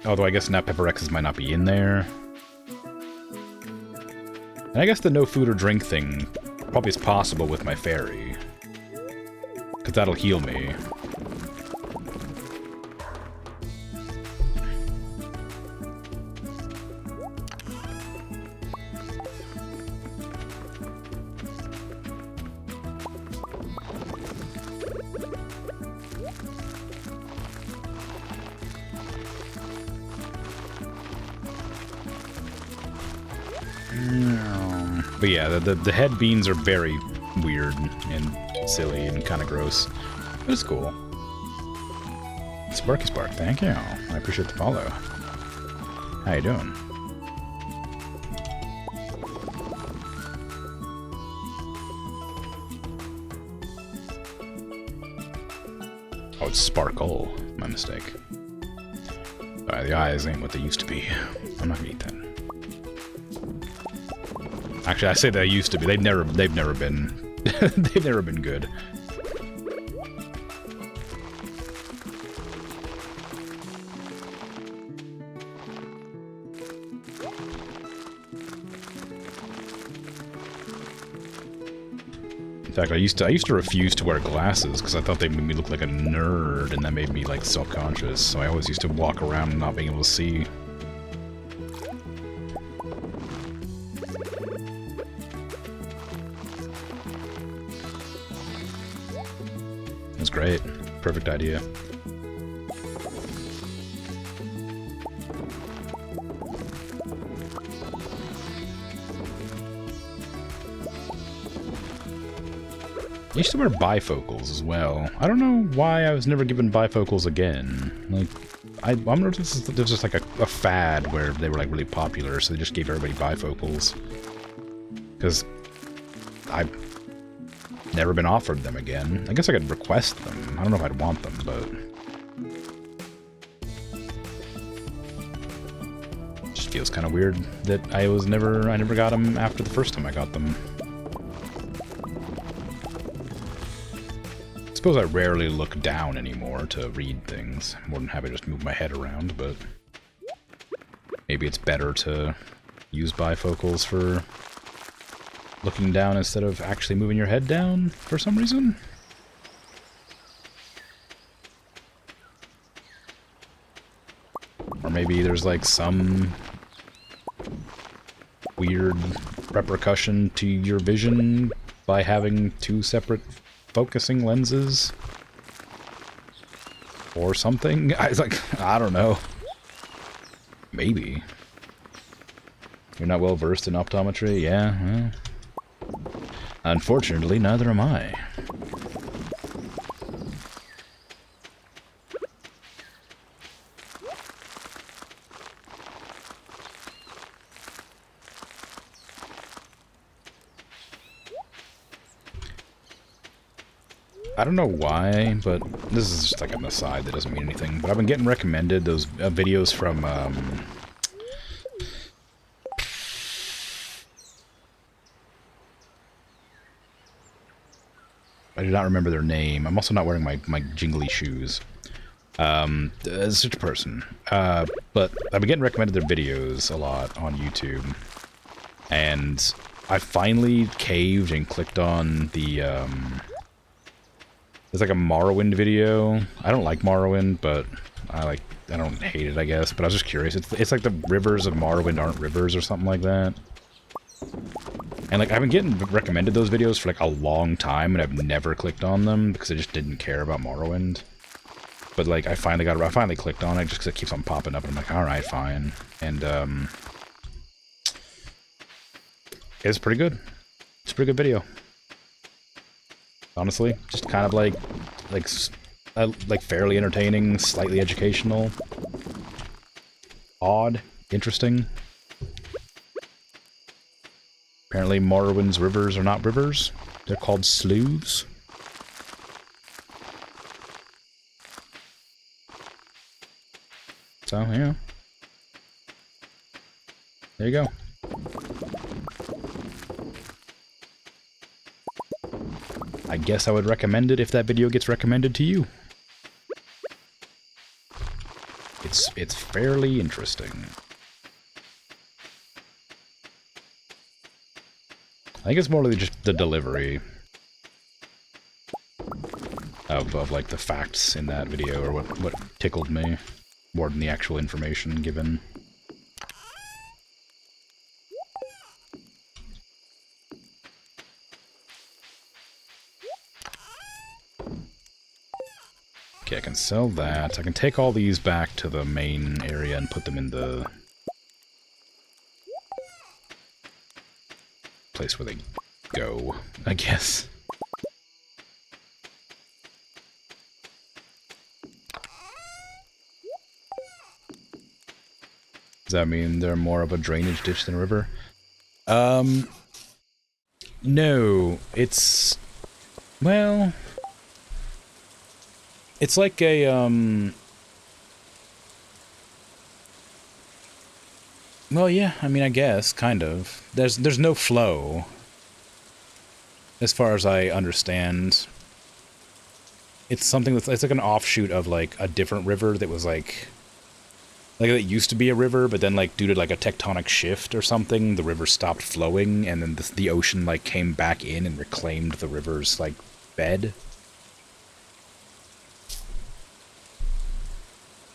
Although I guess now Pepper Rexes might not be in there. And I guess the no food or drink thing probably is possible with my fairy. Because that'll heal me. But yeah, the head beans are very weird and silly and kind of gross. But it's cool. Sparky Spark, thank you. I appreciate the follow. How you doing? Oh, it's Sparkle. My mistake. The eyes ain't what they used to be. I'm not gonna eat that. Actually, I say they used to be. They've never been. They've never been good. In fact, I used to refuse to wear glasses because I thought they made me look like a nerd, and that made me like self-conscious. So I always used to walk around not being able to see. It was great. Perfect idea. I used to wear bifocals as well. I don't know why I was never given bifocals again. Like, I wonder if this was just like a fad where they were like really popular, so they just gave everybody bifocals. Because I've never been offered them again. I guess I could request them. I don't know if I'd want them, but it just feels kind of weird that I never got them after the first time I got them. I suppose I rarely look down anymore to read things. I'm more than happy to just move my head around, but maybe it's better to use bifocals for looking down instead of actually moving your head down for some reason. Or maybe there's like some weird repercussion to your vision by having two separate focusing lenses or something. I don't know. Maybe. You're not well versed in optometry? Yeah, well, unfortunately, neither am I. I don't know why, but this is just like an aside that doesn't mean anything, but I've been getting recommended those videos from, I do not remember their name. I'm also not wearing my jingly shoes. Such a person. But I've been getting recommended their videos a lot on YouTube, and I finally caved and clicked on the, it's like a Morrowind video. I don't like Morrowind, but I don't hate it, I guess. But I was just curious. It's like the rivers of Morrowind aren't rivers or something like that. And like I've been getting recommended those videos for like a long time, and I've never clicked on them because I just didn't care about Morrowind. But like I finally clicked on it just because it keeps on popping up, and I'm like, all right, fine. And it's pretty good. It's a pretty good video. Honestly, just kind of like fairly entertaining, slightly educational, odd, interesting. Apparently Morrowind's rivers are not rivers. They're called sloughs. So, yeah. There you go. I guess I would recommend it if that video gets recommended to you. It's fairly interesting. I think it's more really just the delivery of like the facts in that video, or what tickled me more than the actual information given. Okay, I can sell that. I can take all these back to the main area and put them in the place where they go, I guess. Does that mean they're more of a drainage ditch than a river? No, it's... well... it's like a, well, yeah, I mean, I guess, kind of. There's no flow, as far as I understand. It's something that's, it's like an offshoot of, like, a different river that was, like it used to be a river, but then, like, due to, like, a tectonic shift or something, the river stopped flowing, and then the ocean, like, came back in and reclaimed the river's, like, bed.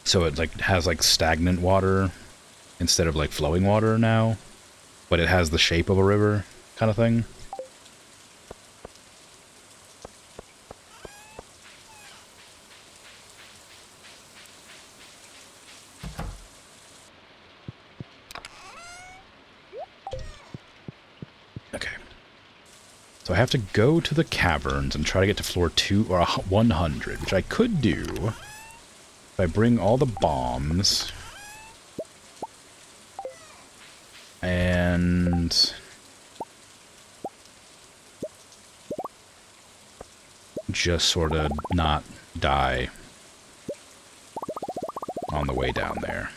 So it, like, has, like, stagnant water instead of, like, flowing water now, but it has the shape of a river, kind of thing. Okay. So I have to go to the caverns and try to get to floor 2 or 100, which I could do if I bring all the bombs and just sort of not die on the way down there.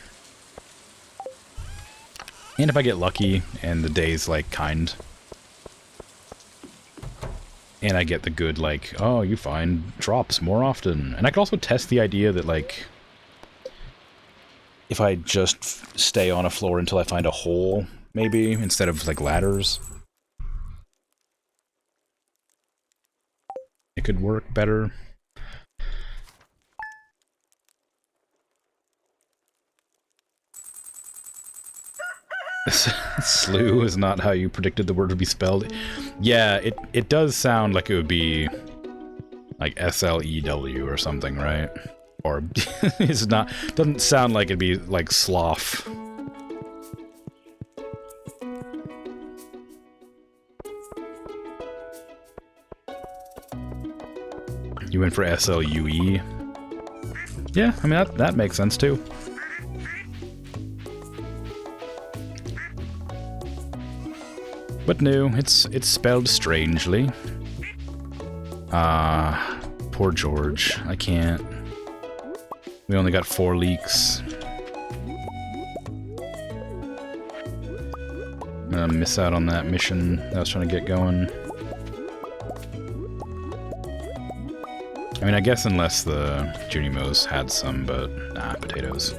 And if I get lucky and the day's, like, kind, and I get the good, like, oh, you find drops more often. And I could also test the idea that, like, if I just stay on a floor until I find a hole, maybe, instead of, like, ladders, it could work better. Slew is not how you predicted the word would be spelled. Yeah, it does sound like it would be like S-L-E-W or something, right? Or it's not, doesn't sound like it'd be like sloth. You went for S-L-U-E? Yeah, I mean, that makes sense too. But no, it's spelled strangely. Poor George. I can't. We only got 4 leaks. I'm gonna miss out on that mission that I was trying to get going. I mean, I guess unless the Junimos had some, but nah, potatoes.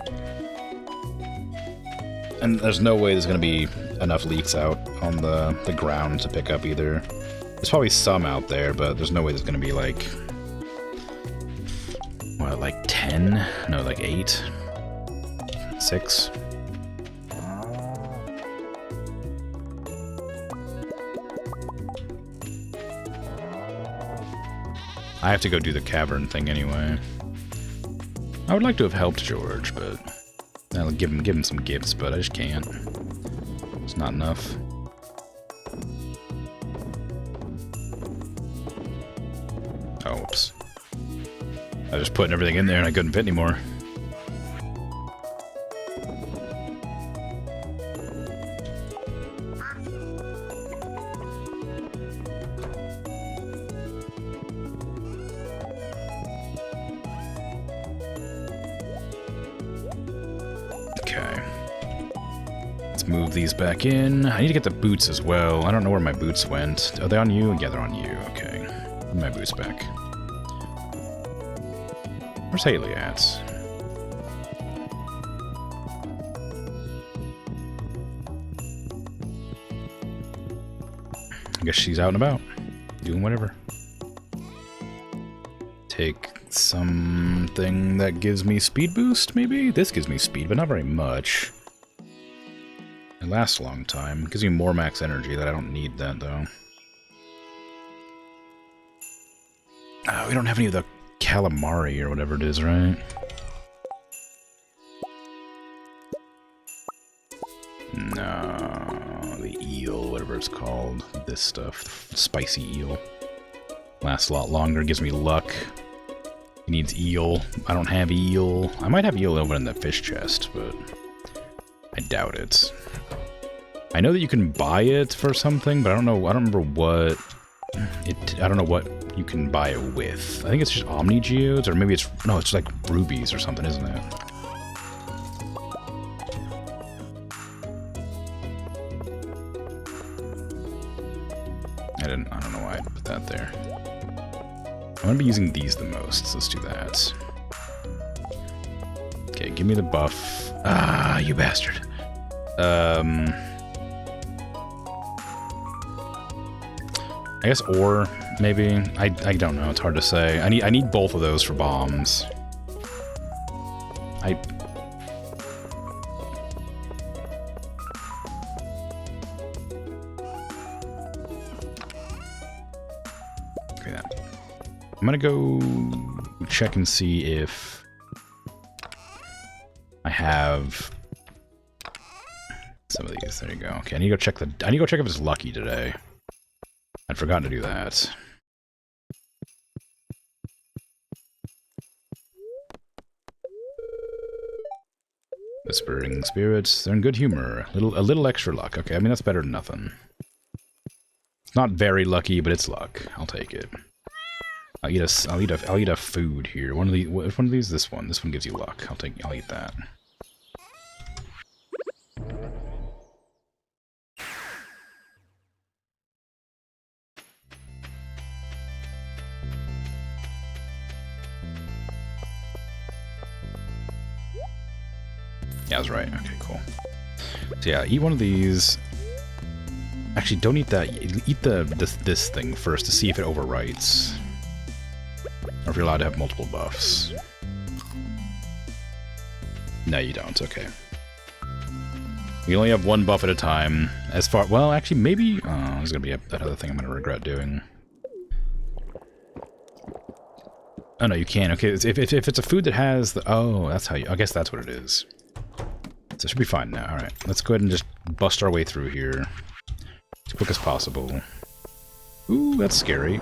And there's no way there's gonna be enough leaks out on the ground to pick up either. There's probably some out there, but there's no way there's gonna be like... what, like 10? No, like 8? 6? I have to go do the cavern thing anyway. I would like to have helped George, but I'll give him some gifts, but I just can't. It's not enough. Oh, whoops. I was just putting everything in there and I couldn't fit anymore. Move these back in. I need to get the boots as well. I don't know where my boots went. Are they on you? Yeah, they're on you. Okay. Put my boots back. Where's Haley at? I guess she's out and about. Doing whatever. Take something that gives me speed boost, maybe? This gives me speed, but not very much. It lasts a long time. It gives me more max energy. That I don't need that, though. We don't have any of the calamari or whatever it is, right? No, the eel, whatever it's called. This stuff. Spicy eel. Lasts a lot longer, gives me luck. He needs eel. I don't have eel. I might have eel over in the fish chest, but I doubt it. I know that you can buy it for something, but I don't know. I don't remember what it. I don't know what you can buy it with. I think it's just Omni Geodes, or maybe it's no. It's like rubies or something, isn't it? I don't know why I put that there. I'm gonna be using these the most, so let's do that. Okay, give me the buff. Ah, you bastard. I guess ore, maybe. I don't know. It's hard to say. I need both of those for bombs. Okay, that. I'm gonna go check and see if I have some of these. There you go. Okay, I need to go check if it's lucky today. I'd forgotten to do that. Whispering spirits, they're in good humor. A little extra luck. Okay, I mean that's better than nothing. It's not very lucky, but it's luck. I'll take it. I'll eat a food here. One of these. This one gives you luck. I'll eat that. Yeah, I was right. Okay, cool. So yeah, eat one of these. Actually, don't eat that. Eat this thing first to see if it overwrites. Or if you're allowed to have multiple buffs. No, you don't. Okay. You only have one buff at a time. As far... Well, actually, maybe... Oh, there's going to be that other thing I'm going to regret doing. Oh, no, you can. Okay, if it's a food that has the... Oh, that's how you... I guess that's what it is. So it should be fine now. Alright, let's go ahead and just bust our way through here. As quick as possible. Ooh, that's scary.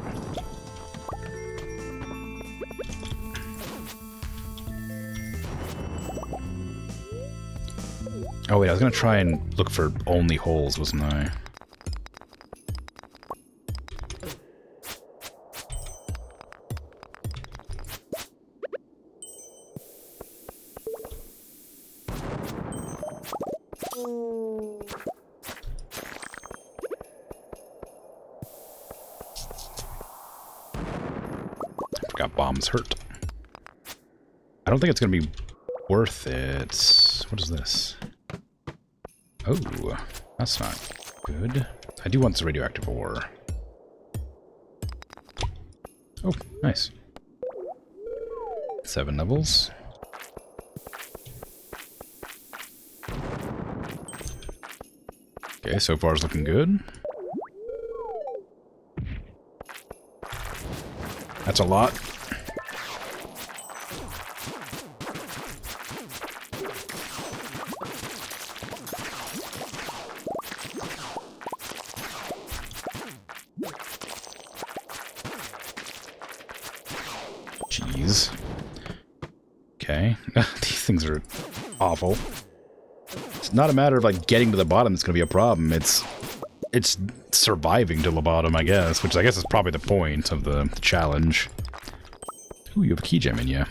Oh wait, I was gonna try and look for only holes, wasn't I? Forgot bombs hurt. I don't think it's gonna be worth it. What is this? Oh, that's not good. I do want some radioactive ore. Oh, nice. 7 levels. Okay, so far it's looking good. That's a lot. Jeez. Okay. These things are awful. It's not a matter of like getting to the bottom that's going to be a problem. It's surviving to the bottom, I guess, which I guess is probably the point of the challenge. Ooh, you have a key gem in you.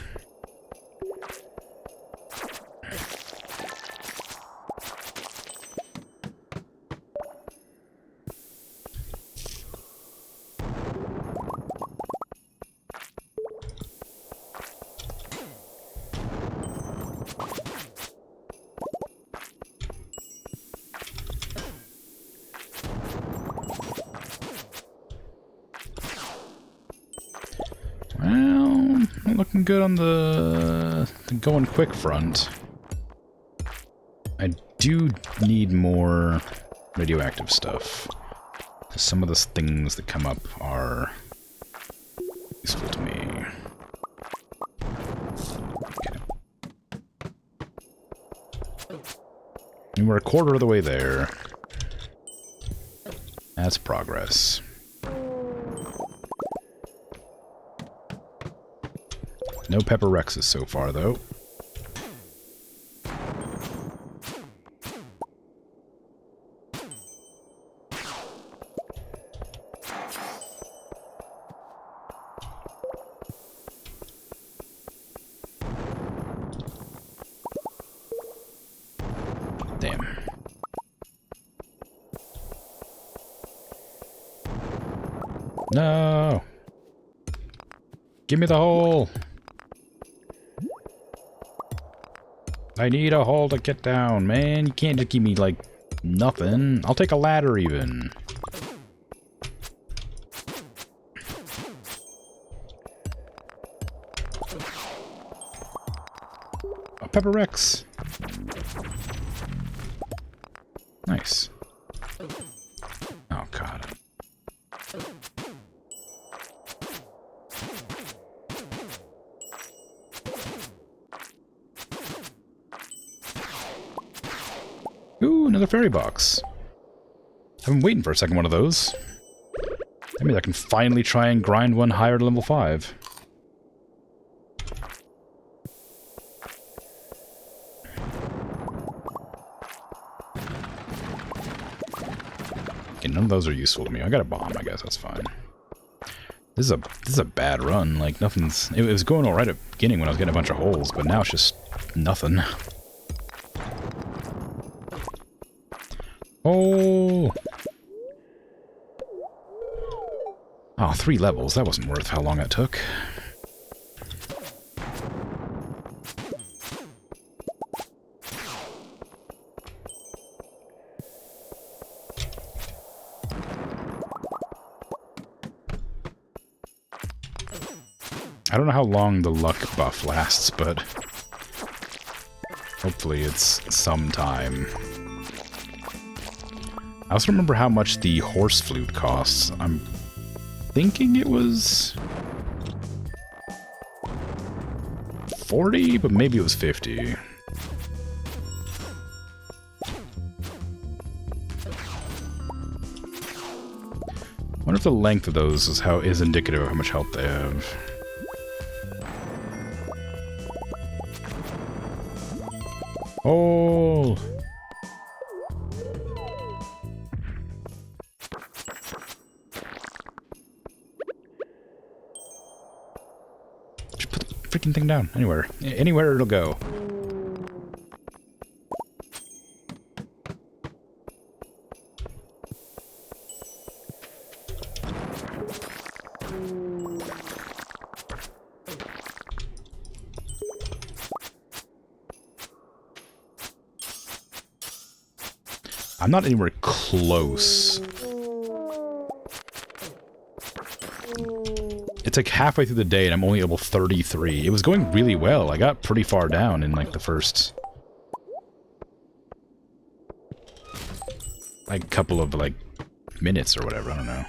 Well, not looking good on the going quick front. I do need more radioactive stuff. Some of the things that come up are useful to me. Okay. And we're a quarter of the way there. That's progress. No Pepper Rexes so far, though. Damn. No! Give me the hole! I need a hole to get down, man. You can't just give me, like, nothing. I'll take a ladder, even. A Pepper Rex. Nice. Oh, God. Ooh, another fairy box. I've been waiting for a second one of those. That means I can finally try and grind one higher to level 5. Okay, none of those are useful to me. I got a bomb, I guess, that's fine. This is a bad run. Like, nothing's... It was going alright at the beginning when I was getting a bunch of holes, but now it's just nothing. Oh! Oh, 3 levels. That wasn't worth how long that took. I don't know how long the luck buff lasts, but hopefully it's some time. I also remember how much the horse flute costs. I'm thinking it was 40, but maybe it was 50. I wonder if the length of those is indicative of how much health they have. Oh! Just put the freaking thing down. Anywhere. Anywhere it'll go. I'm not anywhere close. It's like halfway through the day and I'm only level 33. It was going really well. I got pretty far down in like the first... like couple of like minutes or whatever, I don't know.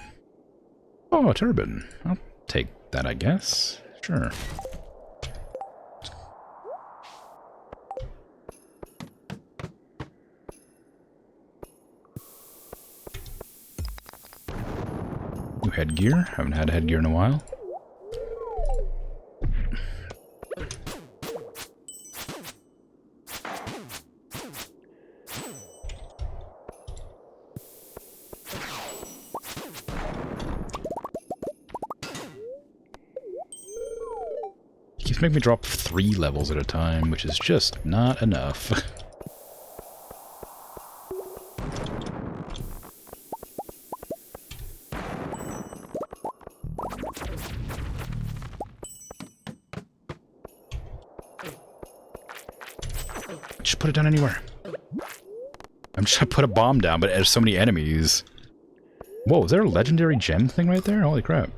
Oh, a turban. I'll take that, I guess. Sure. New headgear. Haven't had headgear in a while. Keeps making me drop 3 levels at a time, which is just not enough. Just put it down anywhere. I'm just gonna put a bomb down, but there's so many enemies. Whoa, is there a legendary gem thing right there? Holy crap.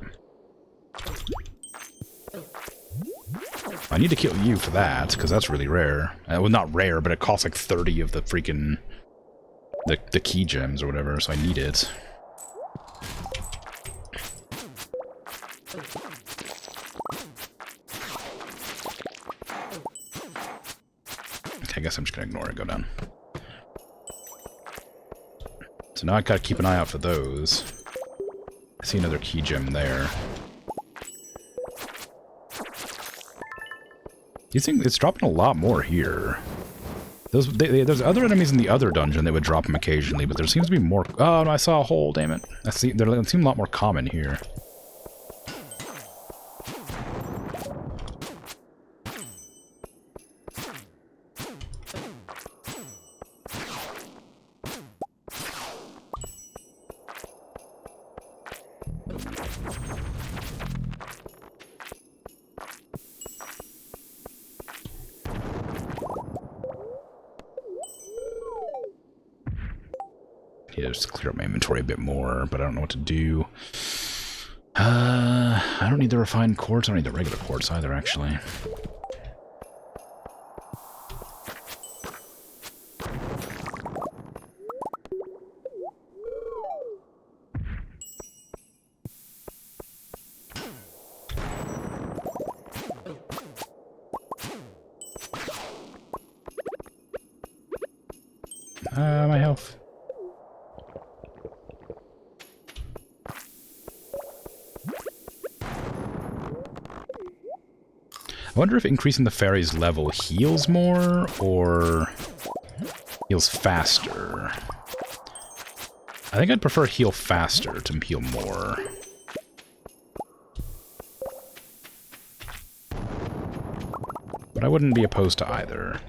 I need to kill you for that, because that's really rare. Well, not rare, but it costs like 30 of the freaking... the key gems or whatever, so I need it. Okay, I guess I'm just gonna ignore it, go down. So now I gotta keep an eye out for those. see another key gem there. You think it's dropping a lot more here? There's other enemies in the other dungeon that would drop them occasionally, but there seems to be more. Oh, no, I saw a hole. Damn it! They seem a lot more common here. Yeah, just clear up my inventory a bit more, but I don't know what to do. I don't need the refined quartz. I don't need the regular quartz either, actually. My health. I wonder if increasing the fairy's level heals more or heals faster. I think I'd prefer heal faster to heal more. But I wouldn't be opposed to either.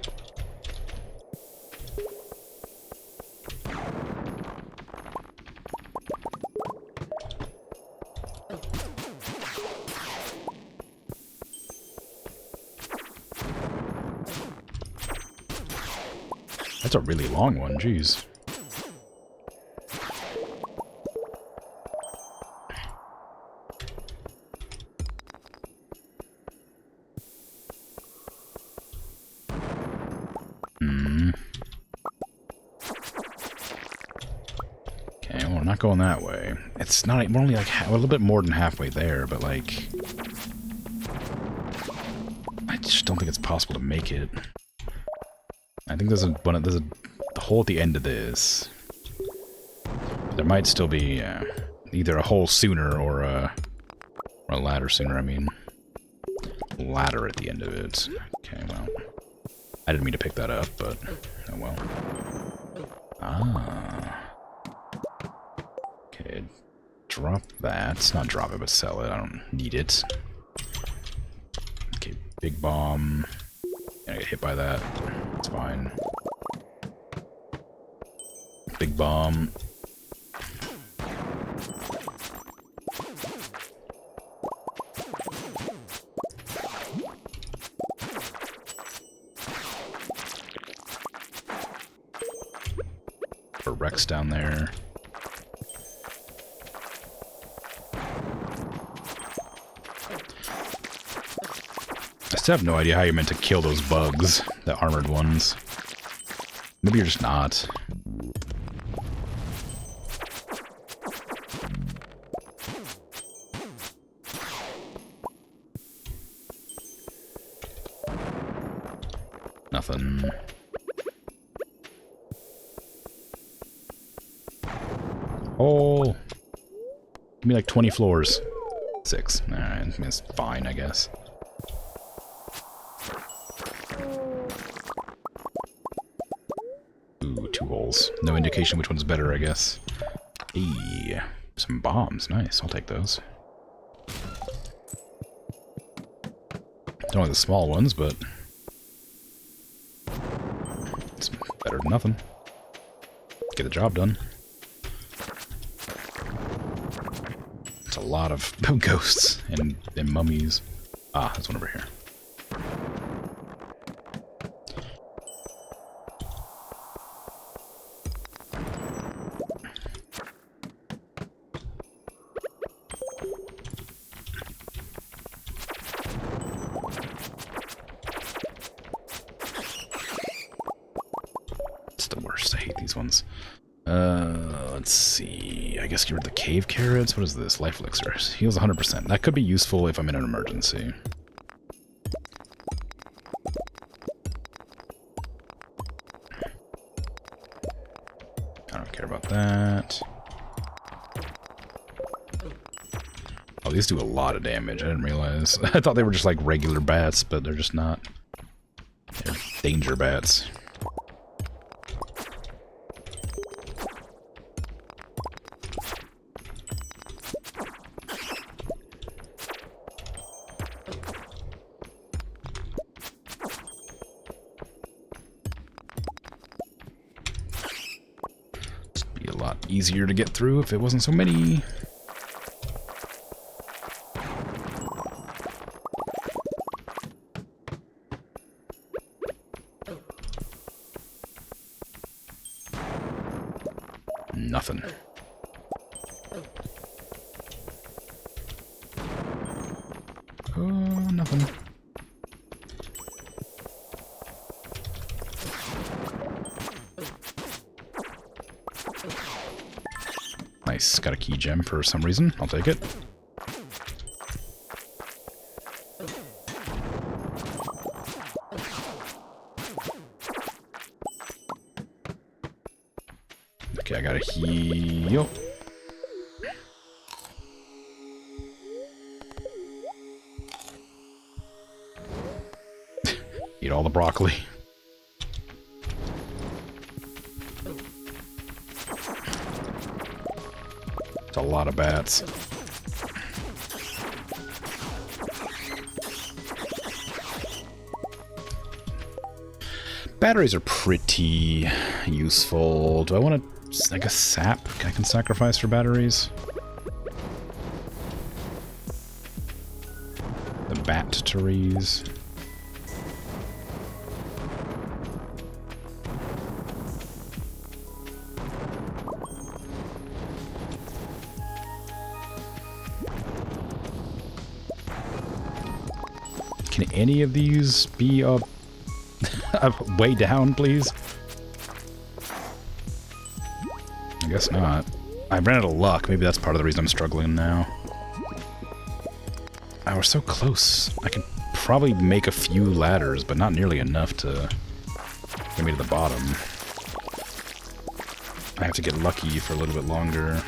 That's a really long one, jeez. Okay, well, we're not going that way. It's not, we're only like a little bit more than halfway there, but like... I just don't think it's possible to make it. I think there's a hole at the end of this. There might still be either a hole sooner or a ladder sooner. I mean, ladder at the end of it. Okay, well, I didn't mean to pick that up, but oh well. Ah. Okay, drop that. Not drop it, but sell it. I don't need it. Okay, big bomb. I get hit by that. It's fine. Big bomb. For Rex down there. I still have no idea how you're meant to kill those bugs, the armored ones. Maybe you're just not. Nothing. Oh! Give me like 20 floors. 6. Alright, it's fine, I guess. Ooh, 2 holes. No indication which one's better, I guess. Hey, some bombs. Nice, I'll take those. Don't like the small ones, but... it's better than nothing. Get the job done. It's a lot of ghosts and mummies. Ah, there's one over here. It's the worst. I hate these ones. Let's see. I guess get rid of the cave carrots. What is this? Life elixir. Heals 100%. That could be useful if I'm in an emergency. I don't care about that. Oh, these do a lot of damage. I didn't realize. I thought they were just like regular bats, but they're just not. They're danger bats. Be a lot easier to get through if it wasn't so many. Nothing. Oh, nothing. Nice. Got a key gem for some reason. I'll take it. Okay, I gotta heal. Eat all the broccoli. It's a lot of bats. Batteries are pretty useful. Do I want to... I guess sap I can sacrifice for batteries. The batteries. Can any of these be up way down, please? I guess not. I ran out of luck. Maybe that's part of the reason I'm struggling now. Oh, we're so close. I could probably make a few ladders, but not nearly enough to get me to the bottom. I have to get lucky for a little bit longer.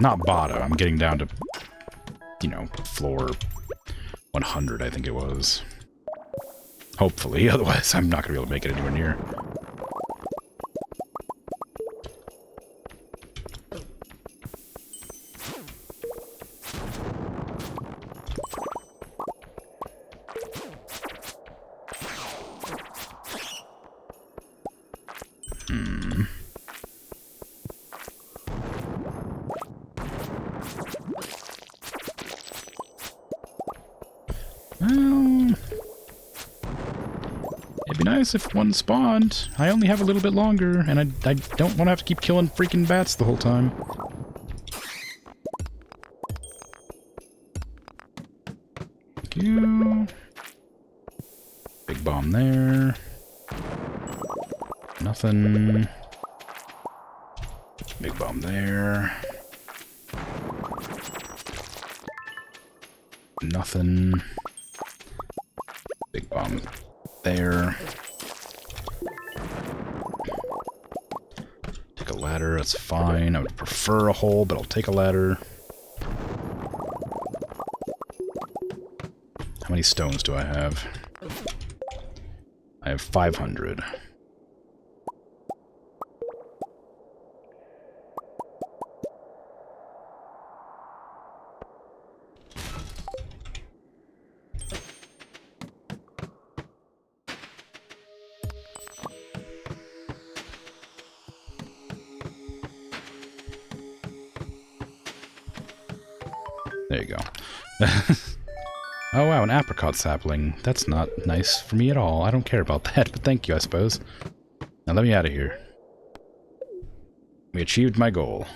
Not bottom. I'm getting down to, you know, floor 100, I think it was. Hopefully, otherwise I'm not going to be able to make it anywhere near. If one spawned. I only have a little bit longer, and I don't want to have to keep killing freaking bats the whole time. Thank you. Big bomb there. Nothing. Big bomb there. Nothing. Big bomb there. Ladder, that's fine. I would prefer a hole, but I'll take a ladder. How many stones do I have? I have 500. There you go. Oh wow, an apricot sapling. That's not nice for me at all. I don't care about that, but thank you, I suppose. Now let me out of here. We achieved my goal.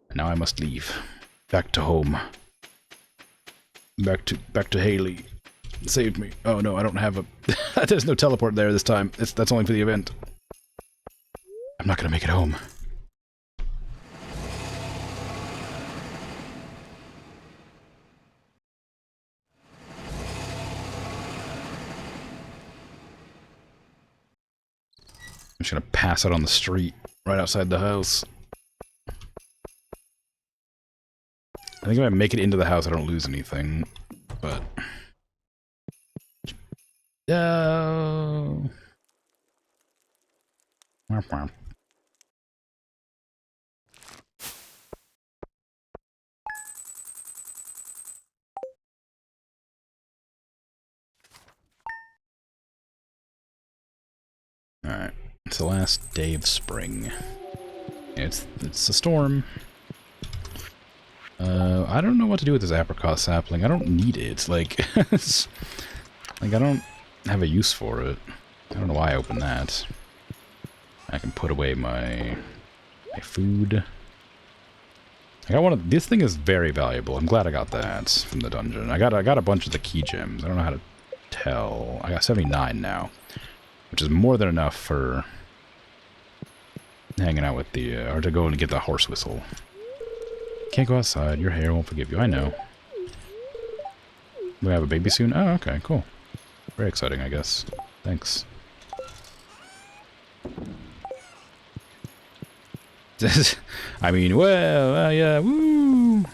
And now I must leave. Back to home. Back to Haley. Save me. Oh no, I don't have a... There's no teleport there this time. That's only for the event. I'm not gonna make it home. just gonna pass it on the street right outside the house. I think if I make it into the house, I don't lose anything, but... No! Alright, it's the last day of spring. It's a storm. I don't know what to do with this apricot sapling. I don't need it. Like, like I don't have a use for it. I don't know why I opened that. I can put away my food. I got one of this thing is very valuable. I'm glad I got that from the dungeon. I got a bunch of the key gems. I don't know how to tell. I got 79 now, which is more than enough for hanging out with the or to go and get the horse whistle. Can't go outside. Your hair won't forgive you. I know. We have a baby soon? Oh, okay, cool. Very exciting, I guess. Thanks. I mean, well, yeah, woo!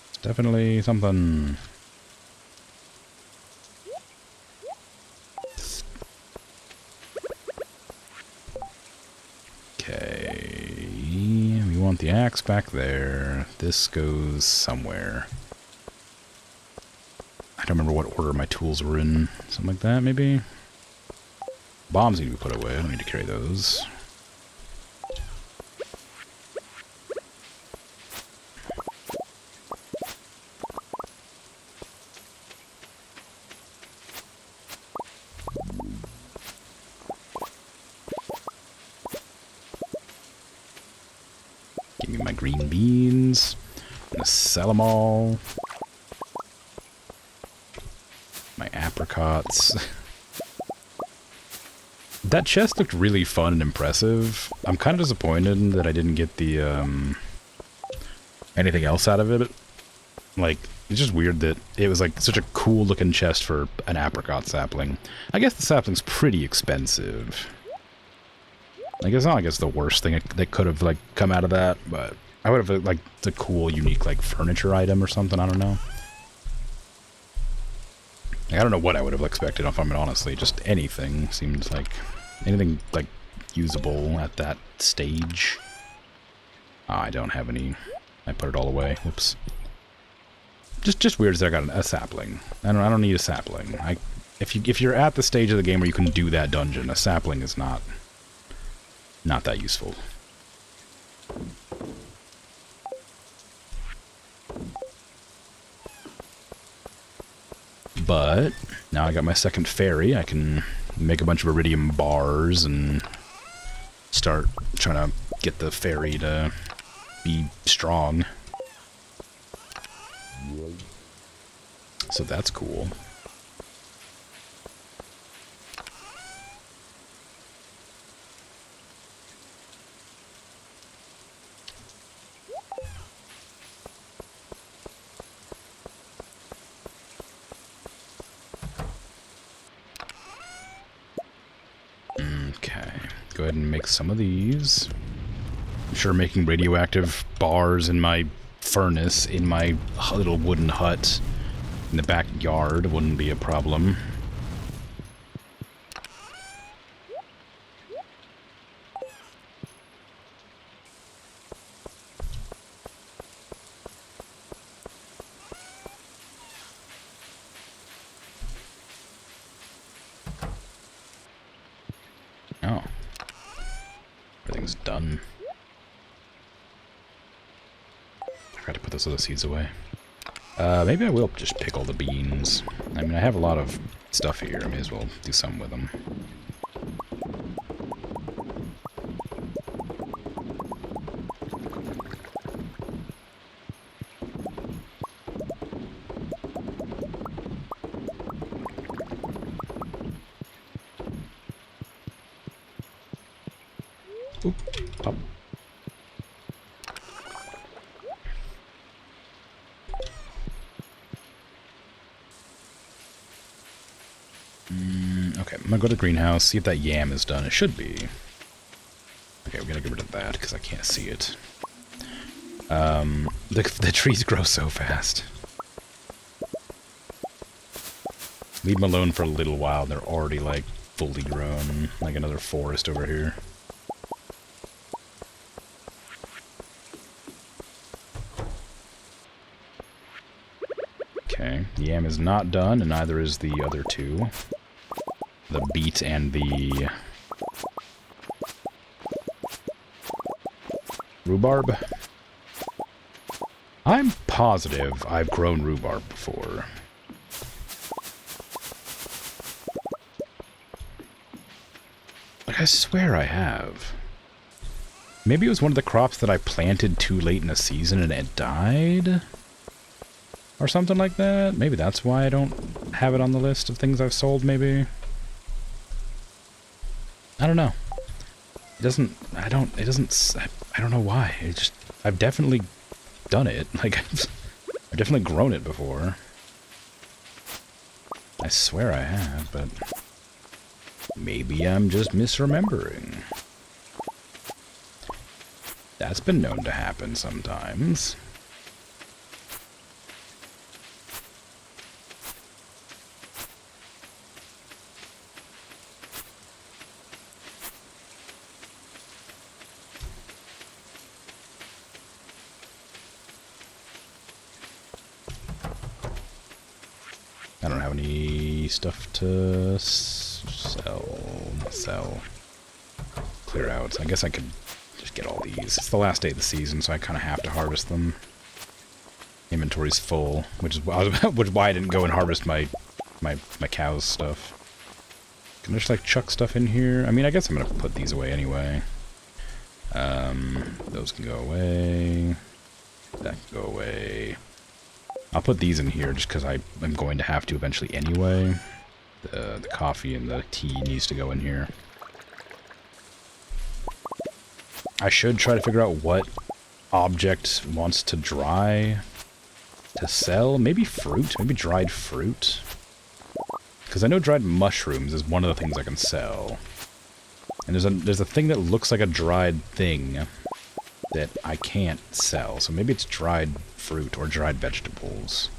It's definitely something. Okay, we want the axe back there. This goes somewhere. I don't remember what order my tools were in. Something like that, maybe? Bombs need to be put away. I don't need to carry those. Give me my green beans. I'm gonna sell them all. My apricots. That chest looked really fun and impressive. I'm kind of disappointed that I didn't get the, anything else out of it. Like, it's just weird that it was, like, such a cool-looking chest for an apricot sapling. I guess the sapling's pretty expensive. Like, it's not like it's the worst thing that could have, like, come out of that, but I would have, like, it's a cool, unique, like, furniture item or something, I don't know. I don't know what I would have expected, if I'm honestly. Just anything seemed like... Anything, like, usable at that stage. Ah, I don't have any. I put it all away. Whoops. Just weird that I got a sapling. I don't need a sapling. If you're at the stage of the game where you can do that dungeon, a sapling is not that useful. But now I got my second fairy. I can make a bunch of iridium bars and start trying to get the fairy to be strong. So that's cool. Okay, go ahead and make some of these. I'm sure making radioactive bars in my furnace in my little wooden hut in the backyard wouldn't be a problem. Oh. Everything's done. I forgot to put those other seeds away. Maybe I will just pick all the beans. I mean, I have a lot of stuff here. I may as well do something with them. Oop, pop. I'm gonna go to the greenhouse, see if that yam is done. It should be. Okay, we're gonna get rid of that because I can't see it. The trees grow so fast. Leave them alone for a little while, they're already, like, fully grown. Like another forest over here. Okay, the yam is not done, and neither is the other two. The beet and the rhubarb. I'm positive I've grown rhubarb before. Like, I swear I have. Maybe it was one of the crops that I planted too late in the season and it died? Or something like that? Maybe that's why I don't have it on the list of things I've sold, maybe? I don't know. It doesn't, I don't know why. It just, I've definitely done it. Like, I've definitely grown it before. I swear I have, but maybe I'm just misremembering. That's been known to happen sometimes. I don't have any stuff to sell, clear out. So I guess I could just get all these. It's the last day of the season, so I kind of have to harvest them. Inventory's full, which is why I didn't go and harvest my cow's stuff. Can I just like chuck stuff in here? I mean, I guess I'm gonna put these away anyway. Those can go away. That can go away. I'll put these in here just because I'm going to have to eventually anyway. The coffee and the tea needs to go in here. I should try to figure out what object wants to dry to sell. Maybe fruit? Maybe dried fruit? Because I know dried mushrooms is one of the things I can sell. And there's a thing that looks like a dried thing that I can't sell. So maybe it's dried fruit or dried vegetables.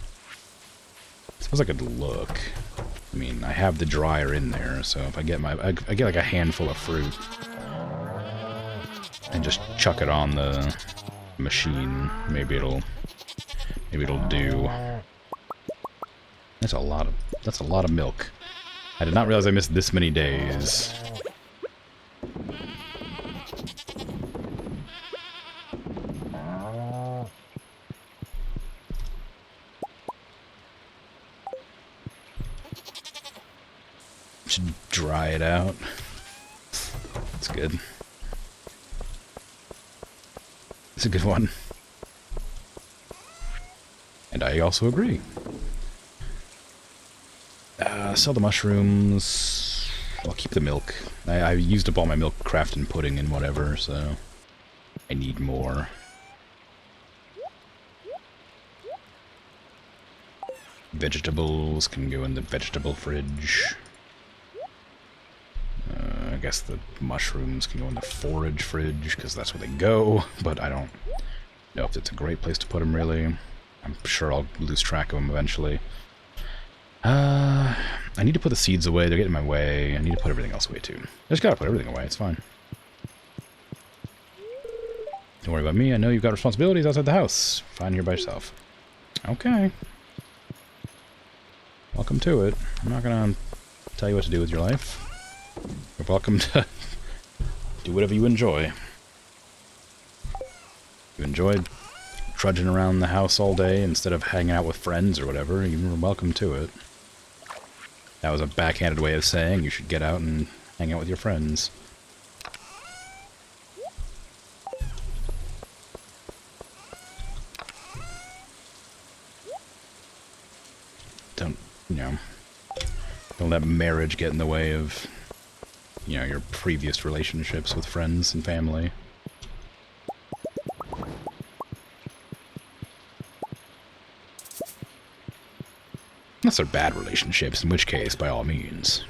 I suppose I could look. I mean, I have the dryer in there, so if I get I get like a handful of fruit and just chuck it on the machine, maybe it'll do. That's a lot of milk. I did not realize I missed this many days. Should dry it out. That's good. It's a good one. And I also agree. Sell the mushrooms. I'll keep the milk. I used up all my milk crafting pudding and whatever, so I need more. Vegetables can go in the vegetable fridge. I guess the mushrooms can go in the forage fridge, because that's where they go, but I don't know if it's a great place to put them, really. I'm sure I'll lose track of them eventually. I need to put the seeds away, they're getting in my way. I need to put everything else away, too. I just gotta put everything away, it's fine. Don't worry about me, I know you've got responsibilities outside the house. Fine here by yourself. Okay. Welcome to it. I'm not gonna tell you what to do with your life. You're welcome to do whatever you enjoy. You enjoyed trudging around the house all day instead of hanging out with friends or whatever, you're welcome to it. That was a backhanded way of saying you should get out and hang out with your friends. Don't let marriage get in the way of, your previous relationships with friends and family. Unless they're bad relationships, in which case, by all means.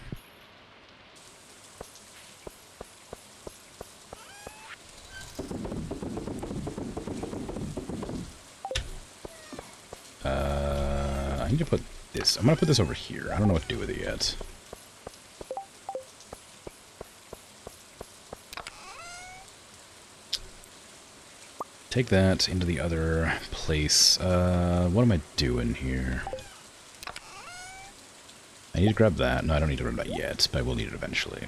I need to put this. I'm going to put this over here. I don't know what to do with it yet. Take that into the other place. What am I doing here? I need to grab that. No, I don't need to grab that yet, but I will need it eventually.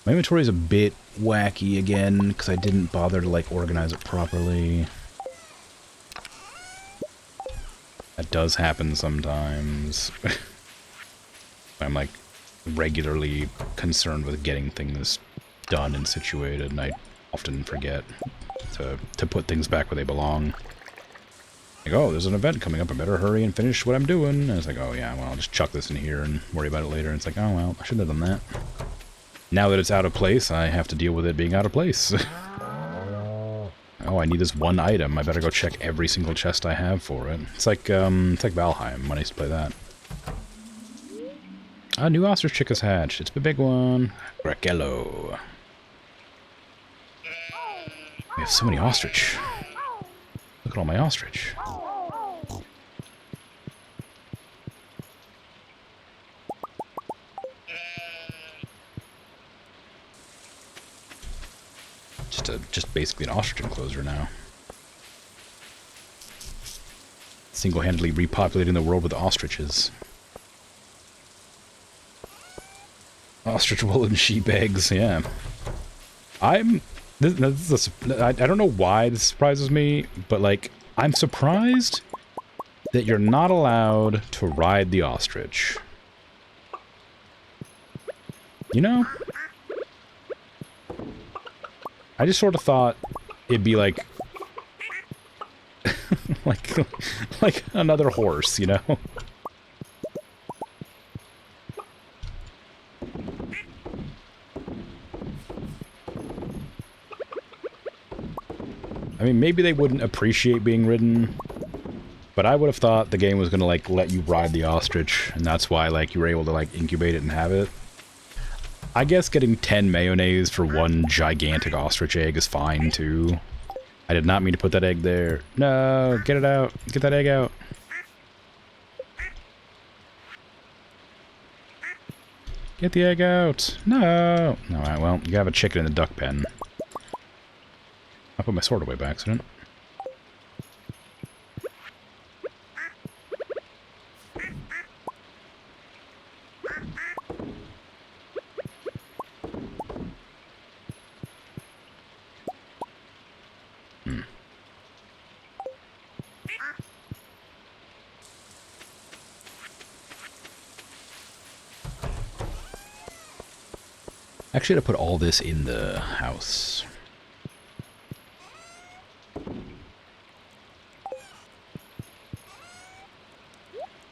My inventory is a bit wacky again, because I didn't bother to, like, organize it properly. That does happen sometimes. I'm, like, regularly concerned with getting things done and situated, and I often forget to put things back where they belong. Like, oh, there's an event coming up, I better hurry and finish what I'm doing. And it's like, oh yeah, well, I'll just chuck this in here and worry about it later. And it's like, oh well, I shouldn't have done that. Now that it's out of place, I have to deal with it being out of place. Oh, I need this one item. I better go check every single chest I have for it. It's like Valheim when I used to play that. A new ostrich chick has hatched. It's the big one. Gracello. We have so many ostrich. Look at all my ostrich. Just basically an ostrich enclosure now. Single-handedly repopulating the world with ostriches. Ostrich wool and sheep eggs, yeah. I don't know why this surprises me, but, like, I'm surprised that you're not allowed to ride the ostrich. You know? I just sort of thought it'd be like... like another horse, you know? I mean, maybe they wouldn't appreciate being ridden, but I would have thought the game was gonna, like, let you ride the ostrich, and that's why, like, you were able to, like, incubate it and have it. I guess getting 10 mayonnaise for one gigantic ostrich egg is fine, too. I did not mean to put that egg there. No, get it out. Get that egg out. Get the egg out. No. Alright, well, you have a chicken in the duck pen. I put my sword away by accident. Actually, I had to put all this in the house.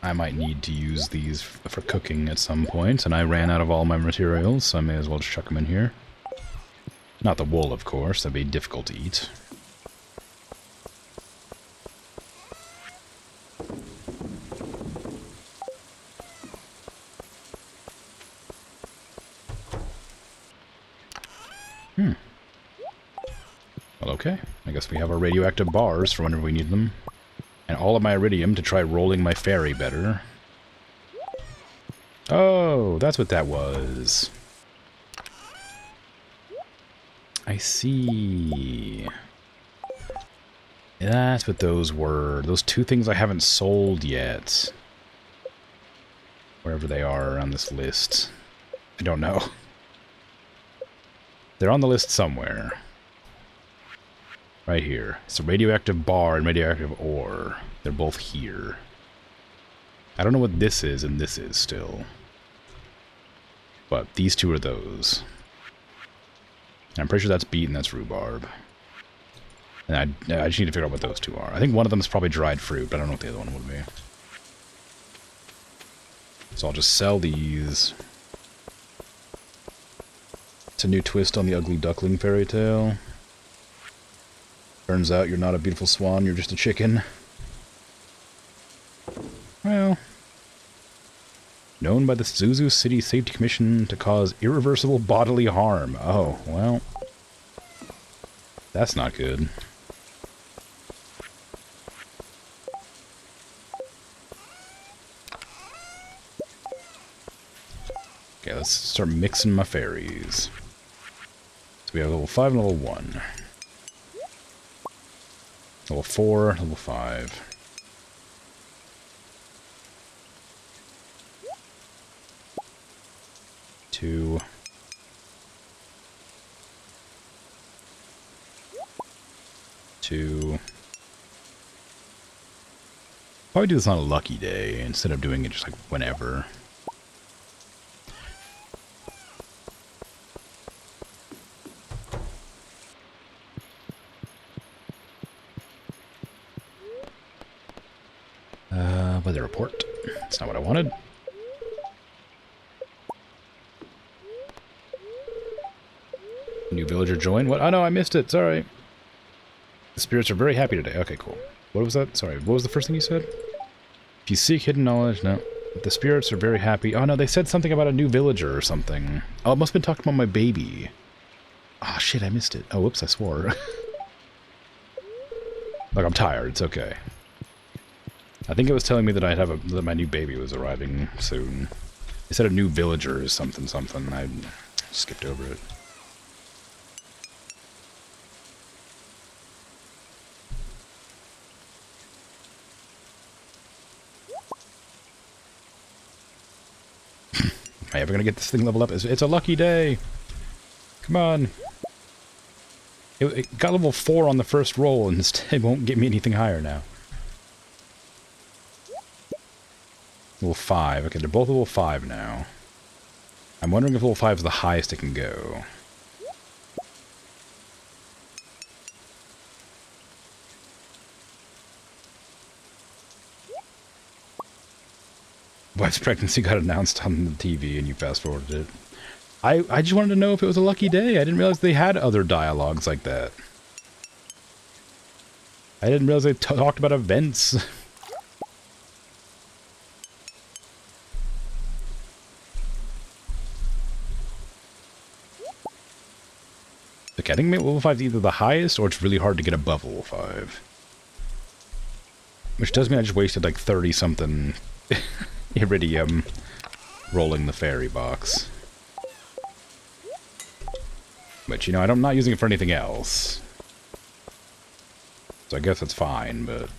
I might need to use these for cooking at some point, and I ran out of all my materials, so I may as well just chuck them in here. Not the wool, of course, that'd be difficult to eat. Well, okay. I guess we have our radioactive bars for whenever we need them. And all of my iridium to try rolling my ferry better. Oh, that's what that was. I see. That's what those were. Those two things I haven't sold yet. Wherever they are on this list. I don't know. They're on the list somewhere. Right here. It's a radioactive bar and radioactive ore. They're both here. I don't know what this is and this is still. But these two are those. And I'm pretty sure that's beet and that's rhubarb. And I just need to figure out what those two are. I think one of them is probably dried fruit, but I don't know what the other one would be. So I'll just sell these. It's a new twist on the ugly duckling fairy tale. Turns out you're not a beautiful swan, you're just a chicken. Well. Known by the Zuzu City Safety Commission to cause irreversible bodily harm. Oh, well. That's not good. Okay, let's start mixing my fairies. So we have level 5 and level 1. Level 4, level 5. Two. Probably do this on a lucky day instead of doing it just like whenever. Weather report. That's not what I wanted. New villager joined. What? Oh no, I missed it. Sorry. The spirits are very happy today. Okay, cool. What was that? Sorry, what was the first thing you said? If you seek hidden knowledge, no. The spirits are very happy. Oh no, they said something about a new villager or something. Oh, it must have been talking about my baby. Oh shit, I missed it. Oh, whoops, I swore. Look, I'm tired. It's okay. I think it was telling me that that my new baby was arriving soon. They said a new villager is something something. I skipped over it. Am I ever gonna get this thing leveled up? It's a lucky day. Come on. It got level 4 on the first roll, and it won't get me anything higher now. Level 5. Okay, they're both level 5 now. I'm wondering if level 5 is the highest it can go. Wife's pregnancy got announced on the TV and you fast-forwarded it. I just wanted to know if it was a lucky day. I didn't realize they had other dialogues like that. I didn't realize they talked about events. Okay, I think maybe level 5 is either the highest or it's really hard to get above level 5. Which does mean I just wasted like 30-something iridium rolling the fairy box. But, you know, I'm not using it for anything else. So I guess that's fine, but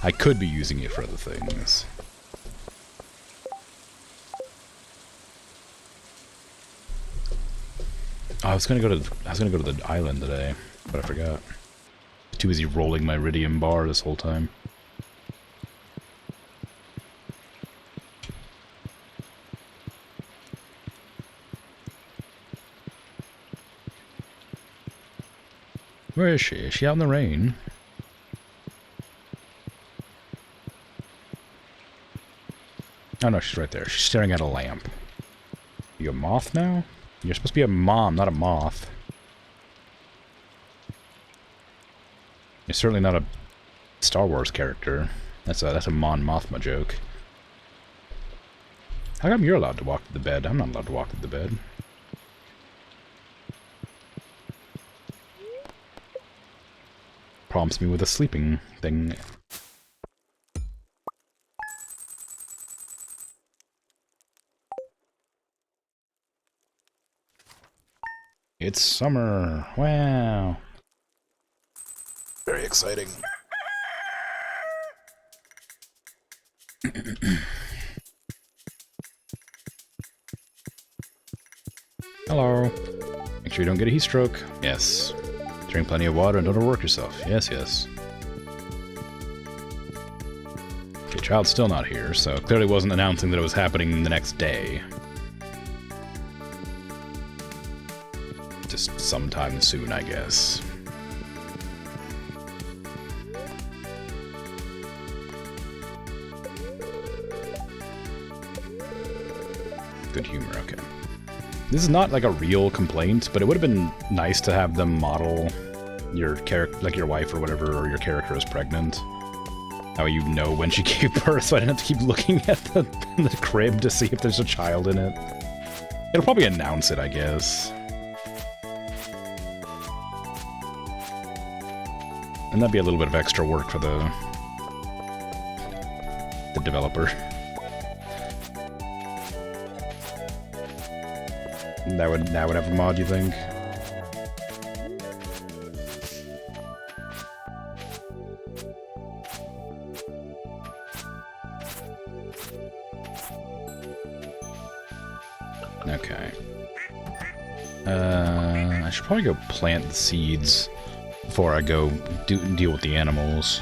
I could be using it for other things. Oh, I was gonna go to the island today, but I forgot. Too busy rolling my iridium bar this whole time. Where is she? Is she out in the rain? Oh no, she's right there. She's staring at a lamp. You a moth now? You're supposed to be a mom, not a moth. You're certainly not a Star Wars character. That's a Mon Mothma joke. How come you're allowed to walk to the bed? I'm not allowed to walk to the bed. Prompts me with a sleeping thing. It's summer. Wow. Very exciting. Hello. Make sure you don't get a heat stroke. Yes. Drink plenty of water and don't overwork yourself. Yes, yes. Okay, child's still not here, so clearly wasn't announcing that it was happening the next day. Just sometime soon, I guess. Good humor, okay. This is not like a real complaint, but it would have been nice to have them model your character, like your wife or whatever, or your character is pregnant. How you know when she gave birth, so I didn't have to keep looking at the crib to see if there's a child in it. It'll probably announce it, I guess. And that'd be a little bit of extra work for the That would have a mod, you think? Okay. I should probably go plant the seeds before I go deal with the animals.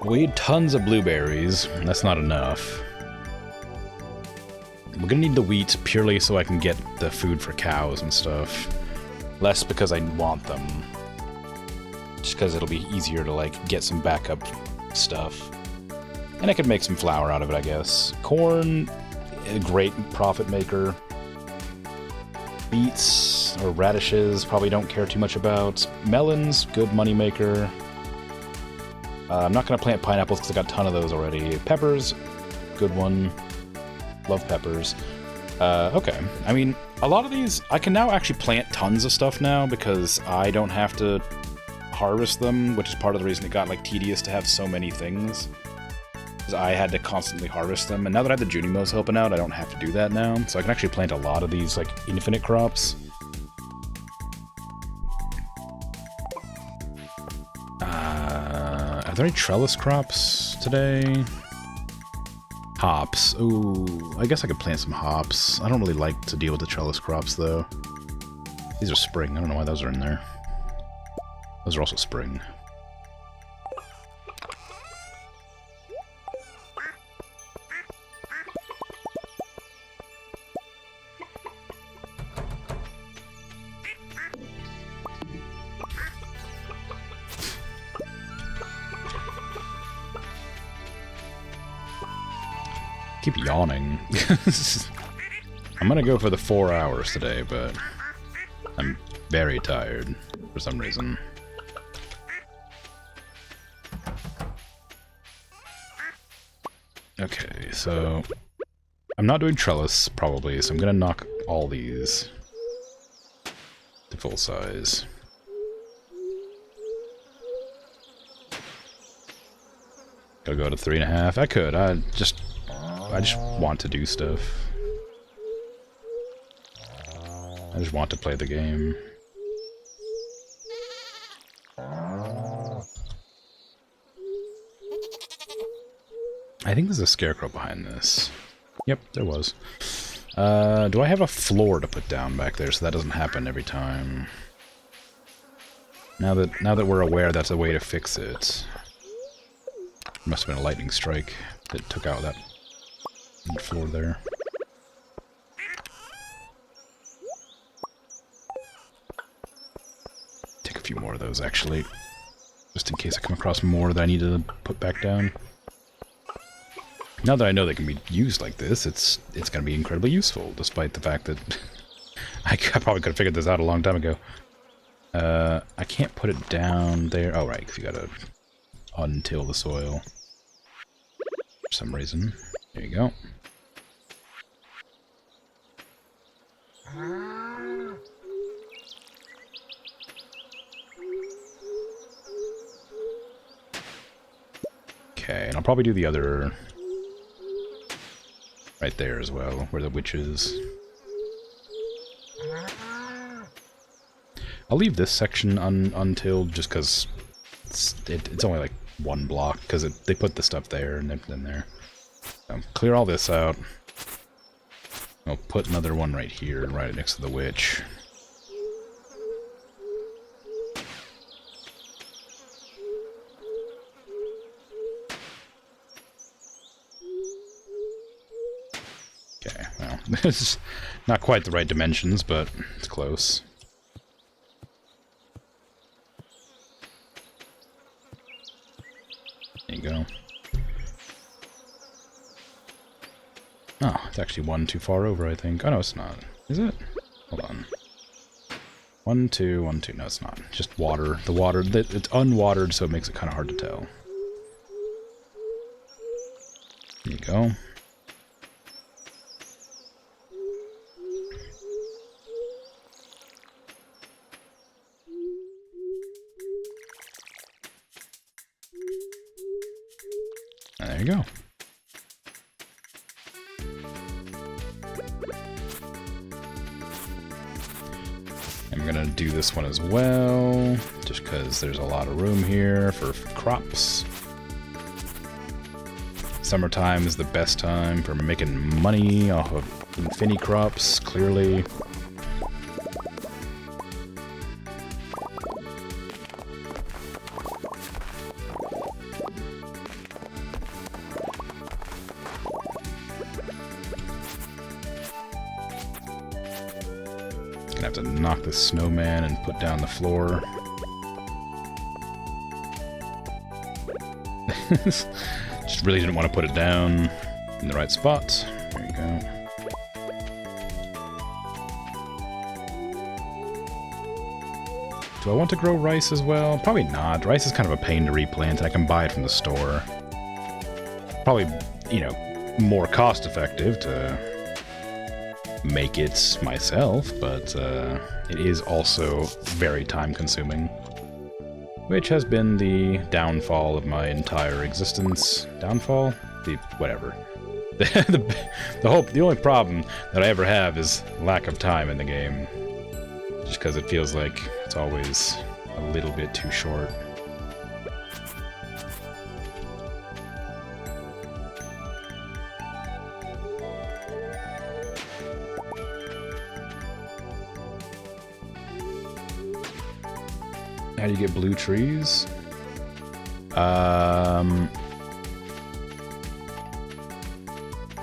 We need tons of blueberries. That's not enough. We're gonna need the wheat purely so I can get the food for cows and stuff. Less because I want them. Just because it'll be easier to, like, get some backup stuff. And I could make some flour out of it, I guess. Corn, a great profit maker. Beets or radishes, probably don't care too much about. Melons, good money maker. I'm not going to plant pineapples because I got a ton of those already. Peppers, good one. Love peppers. Okay. I mean, a lot of these, I can now actually plant tons of stuff now because I don't have to harvest them, which is part of the reason it got, like, tedious to have so many things. Because I had to constantly harvest them, and now that I have the Junimos helping out, I don't have to do that now. So I can actually plant a lot of these, like, infinite crops. Are there any trellis crops today? Hops. Ooh, I guess I could plant some hops. I don't really like to deal with the trellis crops, though. These are spring. I don't know why those are in there. Those are also spring. Keep yawning. I'm gonna go for the 4 hours today, but I'm very tired for some reason. Okay, so I'm not doing trellis, probably, so I'm gonna knock all these to full size. Gotta go to 3.5. I could. I just want to do stuff. I just want to play the game. I think there's a scarecrow behind this. Yep, there was. Do I have a floor to put down back there so that doesn't happen every time? Now that we're aware that's a way to fix it. Must have been a lightning strike that took out that floor there. Take a few more of those, actually. Just in case I come across more that I need to put back down. Now that I know they can be used like this, it's going to be incredibly useful, despite the fact that I probably could have figured this out a long time ago. I can't put it down there. Oh, right, because you gotta untill the soil. For some reason. There you go. Okay, and I'll probably do the other right there as well, where the witch is. I'll leave this section untilled just because it's only like one block, because they put the stuff there and then there. So clear all this out. I'll put another one right here, right next to the witch. Okay, well, it's not quite the right dimensions, but it's close. There you go. Oh, it's actually one too far over, I think. Oh, no, it's not. Is it? Hold on. 1, 2, 1, 2. No, it's not. Just water. The water, it's unwatered, so it makes it kind of hard to tell. There you go. There you go. I'm gonna do this one as well, just because there's a lot of room here for crops. Summertime is the best time for making money off of infini crops, clearly. Gonna have to knock this snowman and put down the floor. Just really didn't want to put it down in the right spot. There you go. Do I want to grow rice as well? Probably not. Rice is kind of a pain to replant, and I can buy it from the store. Probably, you know, more cost effective to make it myself, but it is also very time consuming, which has been the downfall of my entire existence. Downfall? Whatever. The only problem that I ever have is lack of time in the game, just because it feels like it's always a little bit too short. How do you get blue trees?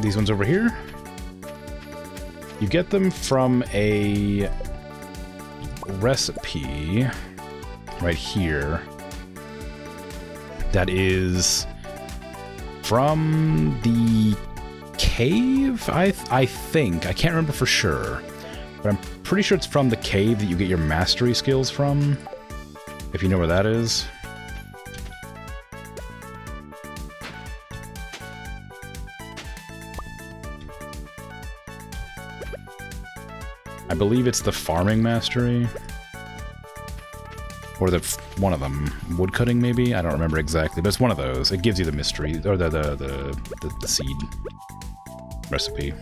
These ones over here? You get them from a recipe right here that is from the cave, I think. I can't remember for sure, but I'm pretty sure it's from the cave that you get your mastery skills from. If you know where that is. I believe it's the farming mastery. Or one of them. Woodcutting, maybe? I don't remember exactly, but it's one of those. It gives you the mystery, or the seed recipe.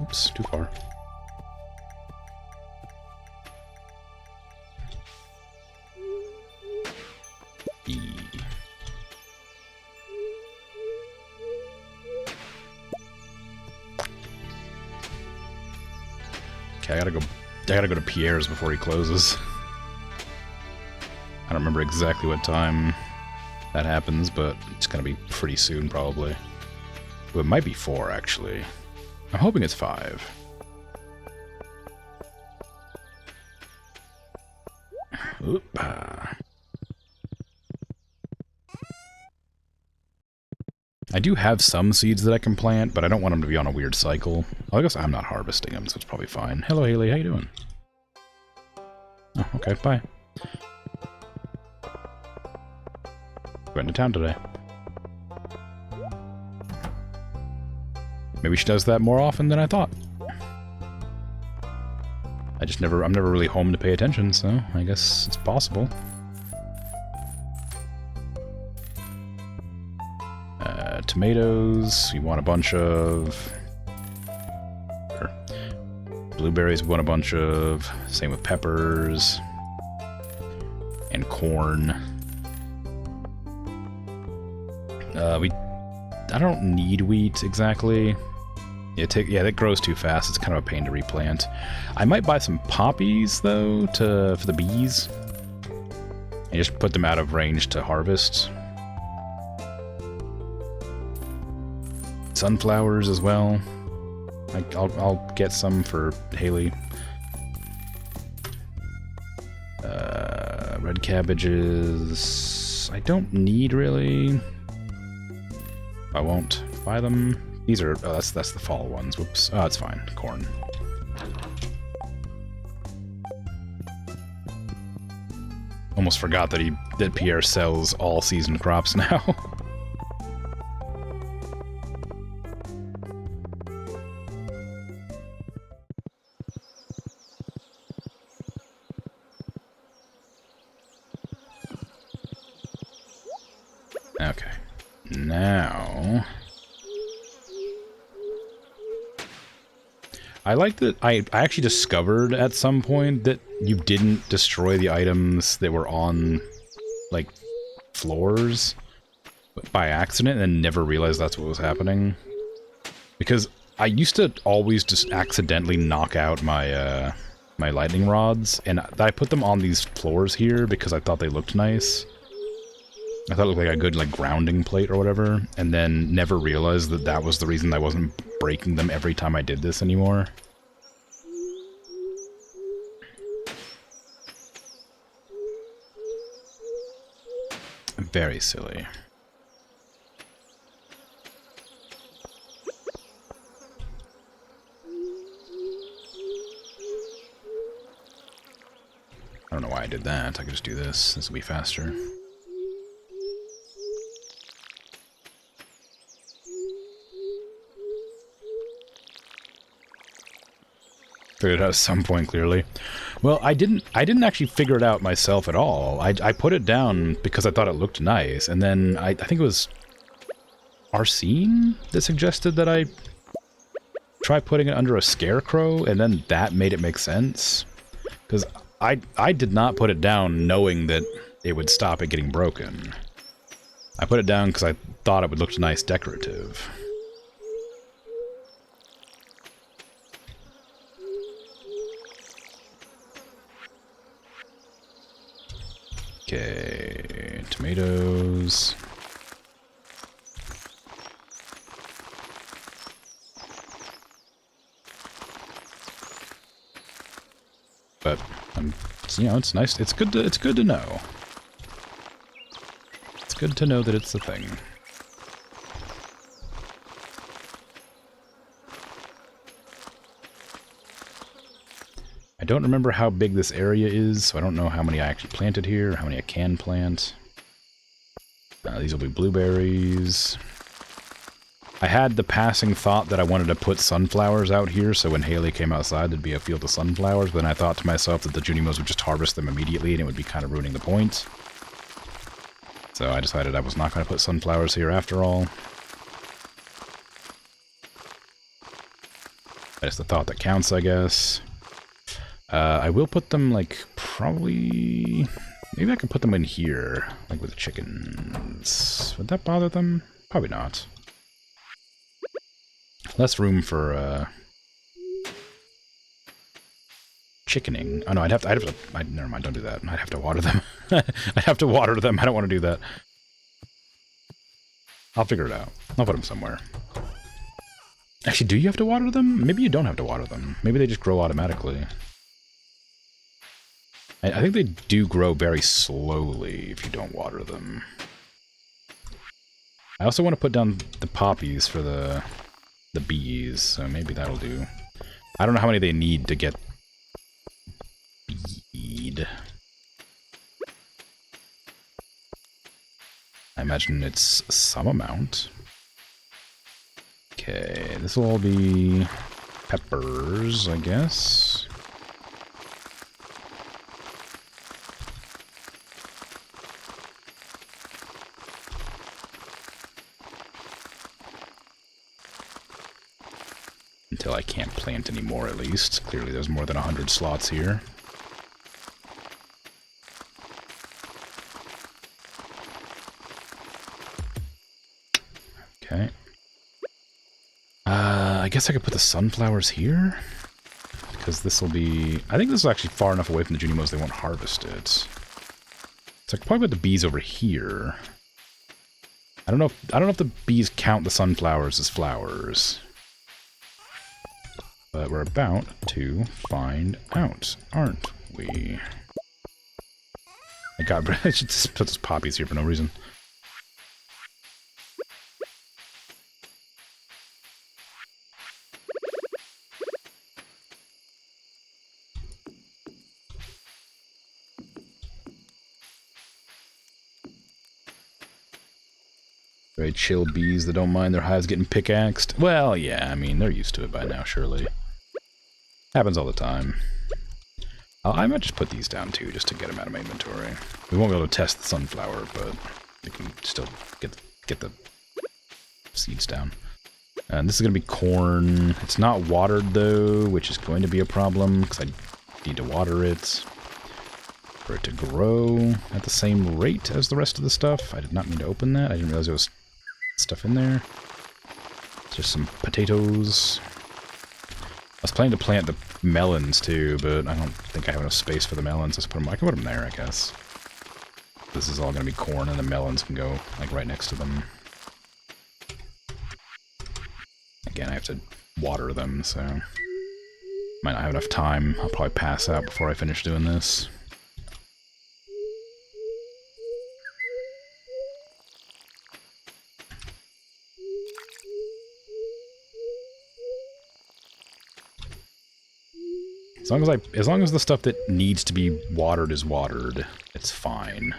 Oops, too far. E. Okay, I gotta go to Pierre's before he closes. I don't remember exactly what time that happens, but it's gonna be pretty soon, probably. Well, it might be 4, actually. I'm hoping it's 5. Oop. I do have some seeds that I can plant, but I don't want them to be on a weird cycle. Well, I guess I'm not harvesting them, so it's probably fine. Hello, Haley. How you doing? Oh, okay. Bye. Going to town today. Maybe she does that more often than I thought. I'm never really home to pay attention, so I guess it's possible. Tomatoes, we want a bunch of. Sure. Blueberries, we want a bunch of. Same with peppers. And corn. I don't need wheat exactly. Yeah, that grows too fast. It's kind of a pain to replant. I might buy some poppies though for the bees, and just put them out of range to harvest. Sunflowers as well. I'll get some for Haley. Red cabbages. I don't need really. I won't buy them. These are... Oh, that's the fall ones. Whoops. Oh, it's fine. Corn. Almost forgot that Pierre sells all season crops now. Okay. Now... I like that I actually discovered at some point that you didn't destroy the items that were on, like, floors by accident and never realized that's what was happening. Because I used to always just accidentally knock out my, my lightning rods, and I put them on these floors here because I thought they looked nice. I thought it looked like a good, like, grounding plate or whatever, and then never realized that that was the reason I wasn't breaking them every time I did this anymore. Very silly. I don't know why I did that. I could just do this. This will be faster. Figured it out at some point, clearly. Well, I didn't actually figure it out myself at all. I put it down because I thought it looked nice, and then I think it was Arsene that suggested that I try putting it under a scarecrow, and then that made it make sense. Because I did not put it down knowing that it would stop it getting broken. I put it down because I thought it would look nice decorative. Okay, tomatoes. But you know, it's nice. It's good to know. It's good to know that it's a thing. I don't remember how big this area is, so I don't know how many I actually planted here, how many I can plant. These will be blueberries. I had the passing thought that I wanted to put sunflowers out here, so when Haley came outside, there'd be a field of sunflowers, but then I thought to myself that the Junimos would just harvest them immediately, and it would be kind of ruining the point. So I decided I was not going to put sunflowers here after all. That's the thought that counts, I guess. I will put them, like, probably... Maybe I can put them in here, like with the chickens. Would that bother them? Probably not. Less room for, chickening. Oh no, never mind, don't do that. I'd have to water them. I'd have to water them, I don't want to do that. I'll figure it out. I'll put them somewhere. Actually, do you have to water them? Maybe you don't have to water them. Maybe they just grow automatically. I think they do grow very slowly if you don't water them. I also want to put down the poppies for the bees, so maybe that'll do. I don't know how many they need to get bead. I imagine it's some amount. Okay, this will all be peppers, I guess. Until I can't plant anymore, at least. Clearly there's more than 100 slots here. Okay. I guess I could put the sunflowers here? Because this will be... I think this is actually far enough away from the Junimos they won't harvest it. So I could probably put the bees over here. I don't know if the bees count the sunflowers as flowers. But we're about to find out, aren't we? I should just put those poppies here for no reason. Very chill bees that don't mind their hives getting pickaxed. Well, yeah, I mean, they're used to it by now, surely. Happens all the time. I might just put these down too, just to get them out of my inventory. We won't be able to test the sunflower, but I can still get the seeds down. And this is going to be corn. It's not watered, though, which is going to be a problem, because I need to water it for it to grow at the same rate as the rest of the stuff. I did not mean to open that. I didn't realize there was stuff in there. Just some potatoes. I was planning to plant the melons, too, but I don't think I have enough space for the melons. Let's put them, I can put them there, I guess. This is all going to be corn, and the melons can go, like, right next to them. Again, I have to water them, so might not have enough time. I'll probably pass out before I finish doing this. As long as the stuff that needs to be watered is watered, it's fine.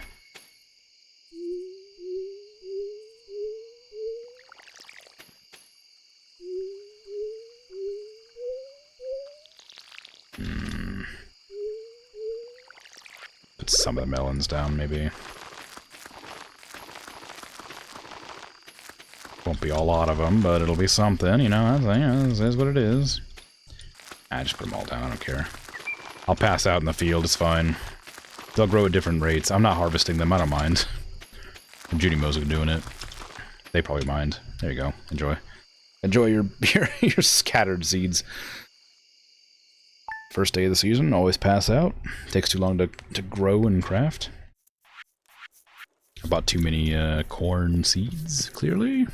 Put some of the melons down, maybe. Won't be a lot of them, but it'll be something, you know, this is what it is. I just put them all down, I don't care. I'll pass out in the field, it's fine. They'll grow at different rates. I'm not harvesting them, I don't mind. And Judy Mo's doing it. They probably mind. There you go, enjoy. Enjoy your scattered seeds. First day of the season, always pass out. Takes too long to grow and craft. I bought too many corn seeds, clearly.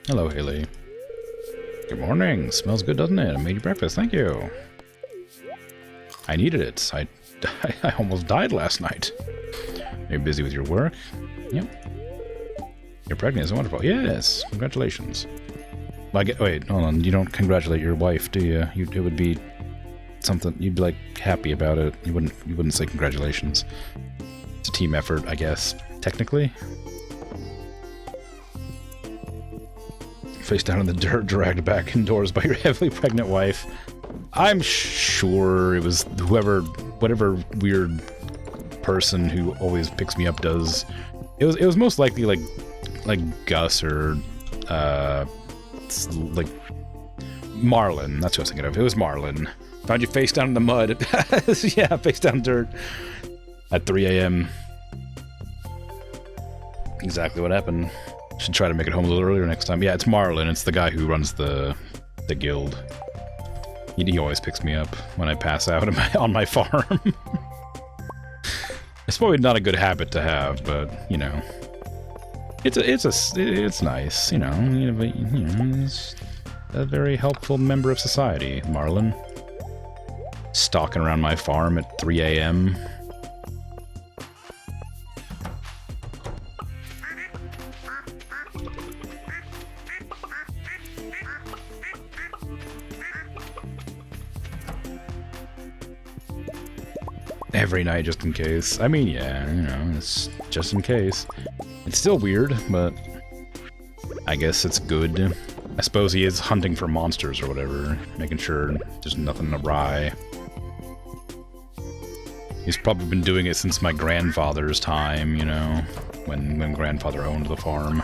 Hello, Haley. Good morning. Smells good, doesn't it? I made you breakfast. Thank you. I needed it. I almost died last night. Are you busy with your work? Yep. You're pregnant. It's wonderful. Yes. Congratulations. Well, wait, hold on. You don't congratulate your wife, do you? It would be something. You'd be like happy about it. You wouldn't say congratulations. It's a team effort, I guess. Technically. Face down in the dirt, dragged back indoors by your heavily pregnant wife. I'm sure it was whatever weird person who always picks me up does. It was most likely like Gus or like Marlin. That's what I was thinking of. It was Marlin. Found you face down in the mud. Yeah, face down dirt at 3 a.m. Exactly what happened. Should try to make it home a little earlier next time. Yeah, it's Marlin. It's the guy who runs the guild. He always picks me up when I pass out on my farm. It's probably not a good habit to have, but you know, it's nice. You know, but he's a very helpful member of society, Marlin. Stalking around my farm at 3 a.m. Every night, just in case. I mean, yeah, you know, it's just in case. It's still weird, but I guess it's good. I suppose he is hunting for monsters or whatever, making sure there's nothing awry. He's probably been doing it since my grandfather's time, you know, when grandfather owned the farm.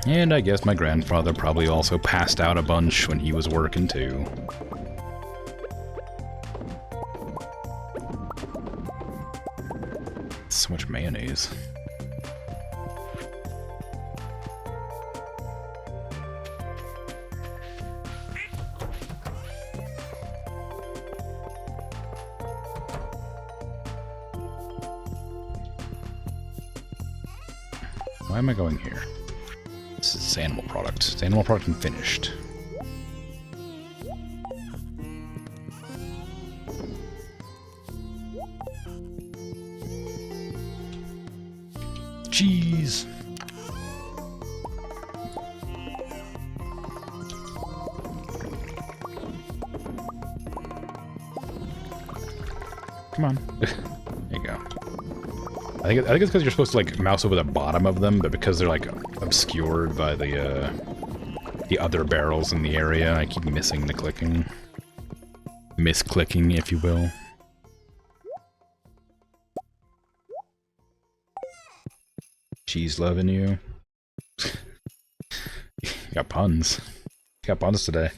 And I guess my grandfather probably also passed out a bunch when he was working, too. So much mayonnaise. Why am I going here? This is animal product. It's animal product and finished. Cheese. Come on. There you go. I think it's because you're supposed to like mouse over the bottom of them, but because they're like obscured by the other barrels in the area, I keep missing the clicking. Misclicking, if you will. Cheese loving you. Got puns. Got puns today.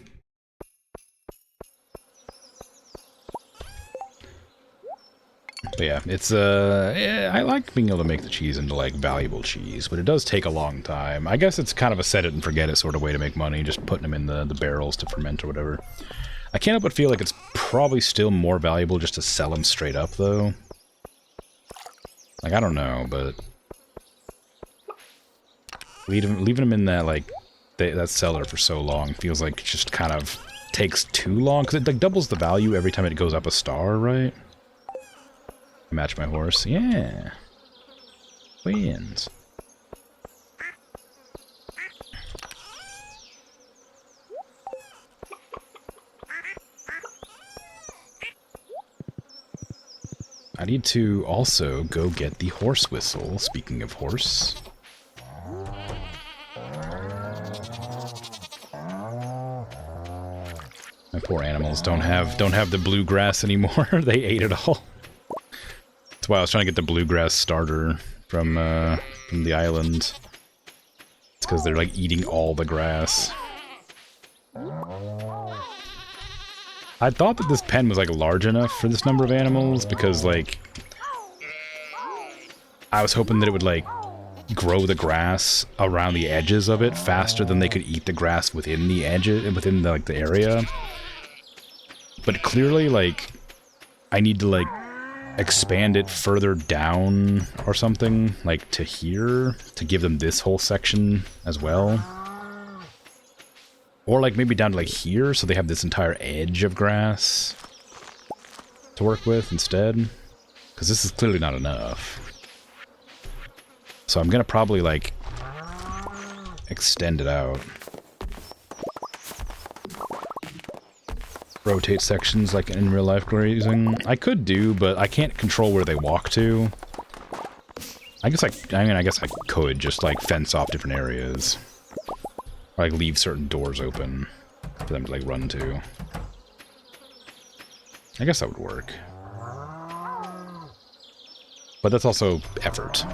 But yeah, it's I like being able to make the cheese into like valuable cheese, but it does take a long time. I guess it's kind of a set it and forget it sort of way to make money, just putting them in the barrels to ferment or whatever. I can't help but feel like it's probably still more valuable just to sell them straight up though. Like I don't know, but leaving them in that like that cellar for so long feels like it just kind of takes too long because it like doubles the value every time it goes up a star, right? Match my horse. Yeah. Wins. I need to also go get the horse whistle, speaking of horse. My poor animals don't have the bluegrass anymore. They ate it all. That's why I was trying to get the bluegrass starter from the island. It's because they're like eating all the grass. I thought that this pen was like large enough for this number of animals because like I was hoping that it would like grow the grass around the edges of it faster than they could eat the grass within the edges and within the area. But clearly like I need to like expand it further down or something, like to here, to give them this whole section as well. Or like maybe down to like here, so they have this entire edge of grass to work with instead. Because this is clearly not enough. So I'm gonna probably like extend it out. Rotate sections like in real life grazing. I could do, but I can't control where they walk to. I guess I could just like fence off different areas. Or like leave certain doors open for them to like run to. I guess that would work. But that's also effort.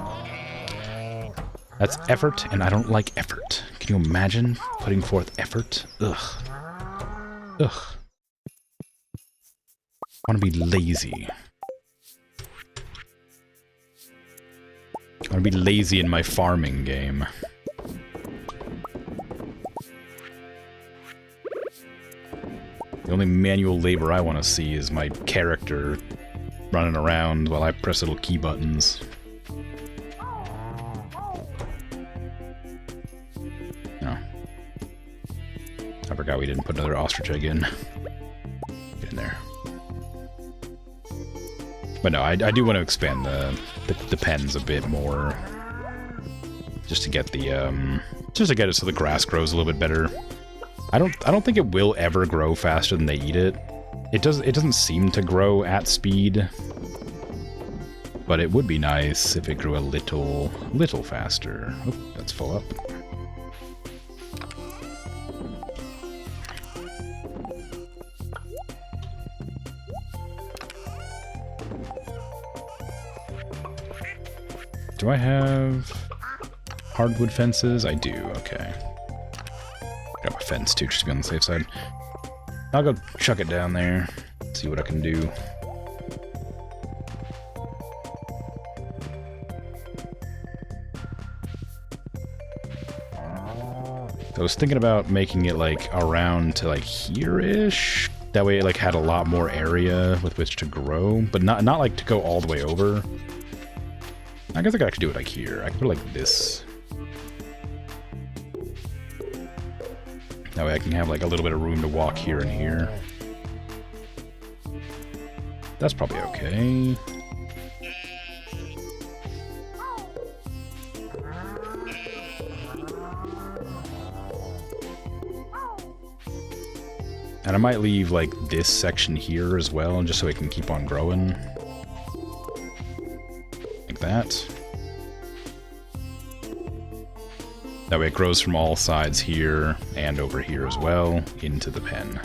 That's effort, and I don't like effort. Can you imagine putting forth effort? Ugh. Ugh. I want to be lazy. I want to be lazy in my farming game. The only manual labor I want to see is my character running around while I press little key buttons. No. I forgot we didn't put another ostrich egg in. Get in there. But no, I do want to expand the pens a bit more. Just to get the, just to get it so the grass grows a little bit better. I don't think it will ever grow faster than they eat it. It doesn't seem to grow at speed. But it would be nice if it grew a little faster. Oh, that's full up. Do I have hardwood fences? I do, okay. Got my fence too, just to be on the safe side. I'll go chuck it down there, see what I can do. I was thinking about making it like around to like here-ish. That way it like had a lot more area with which to grow, but not like to go all the way over. I guess I could actually do it like here. I could put it like this. That way I can have like a little bit of room to walk here and here. That's probably okay. And I might leave like this section here as well, just so it can keep on growing. Like that. That way it grows from all sides here and over here as well into the pen.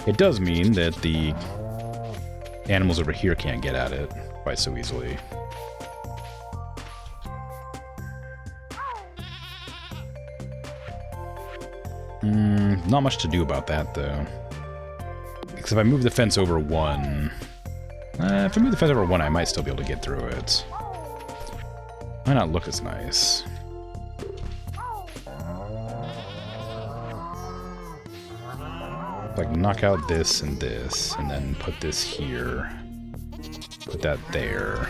It does mean that the animals over here can't get at it quite so easily. Not much to do about that, though. Because if I move the fence over one... if I move the fence over one, I might still be able to get through it. Might not look as nice. Like, knock out this, and then put this here. Put that there.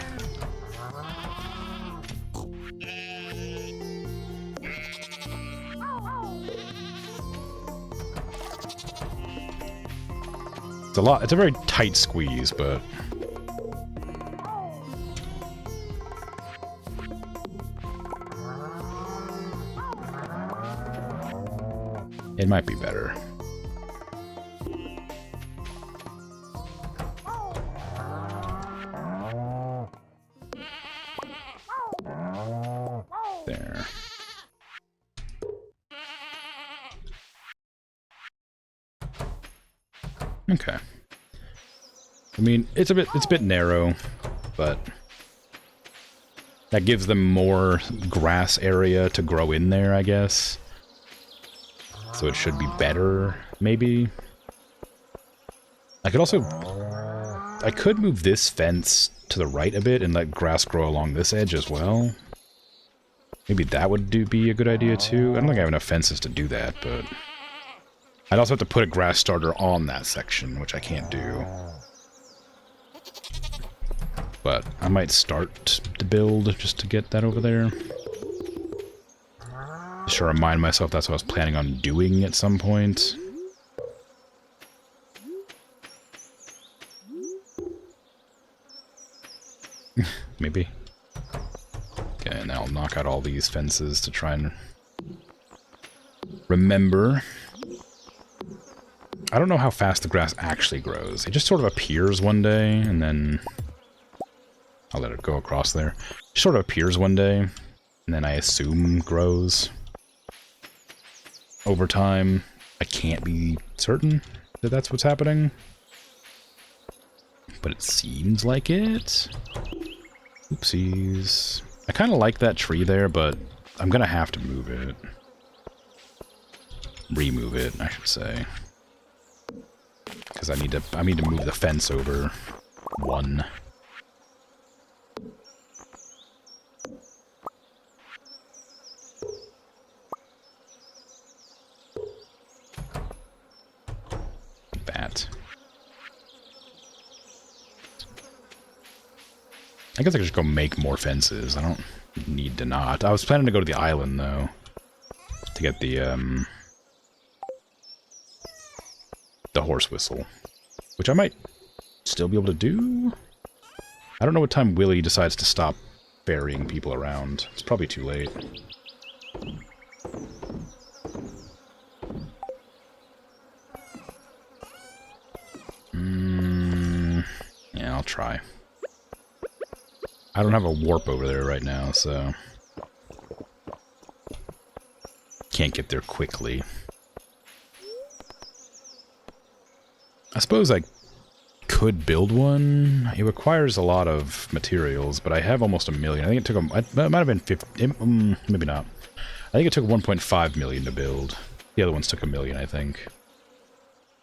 It's a lot. It's a very tight squeeze, but it might be better. There. Okay. I mean, it's a bit narrow, but that gives them more grass area to grow in there, I guess. So it should be better, maybe. I could move this fence to the right a bit and let grass grow along this edge as well. Maybe that would be a good idea too. I don't think I have enough fences to do that, but I'd also have to put a grass starter on that section, which I can't do. But I might start to build just to get that over there. Just to remind myself that's what I was planning on doing at some point. Maybe. Okay, and I'll knock out all these fences to try and remember. I don't know how fast the grass actually grows. It just sort of appears one day, and then... I'll let it go across there. It sort of appears one day, and then I assume grows over time. I can't be certain that that's what's happening, but it seems like it. Oopsies. I kind of like that tree there, but I'm gonna have to move it. Remove it, I should say. Because I need to move the fence over one. That. I guess I could just go make more fences. I don't need to not. I was planning to go to the island, though, to get the horse whistle, which I might still be able to do. I don't know what time Willy decides to stop ferrying people around. It's probably too late. Yeah, I'll try. I don't have a warp over there right now, so can't get there quickly. I suppose I could build one. It requires a lot of materials, but I have almost 1 million. I think it took it might have been 50, maybe not. I think it took 1.5 million to build. The other ones took 1 million, I think.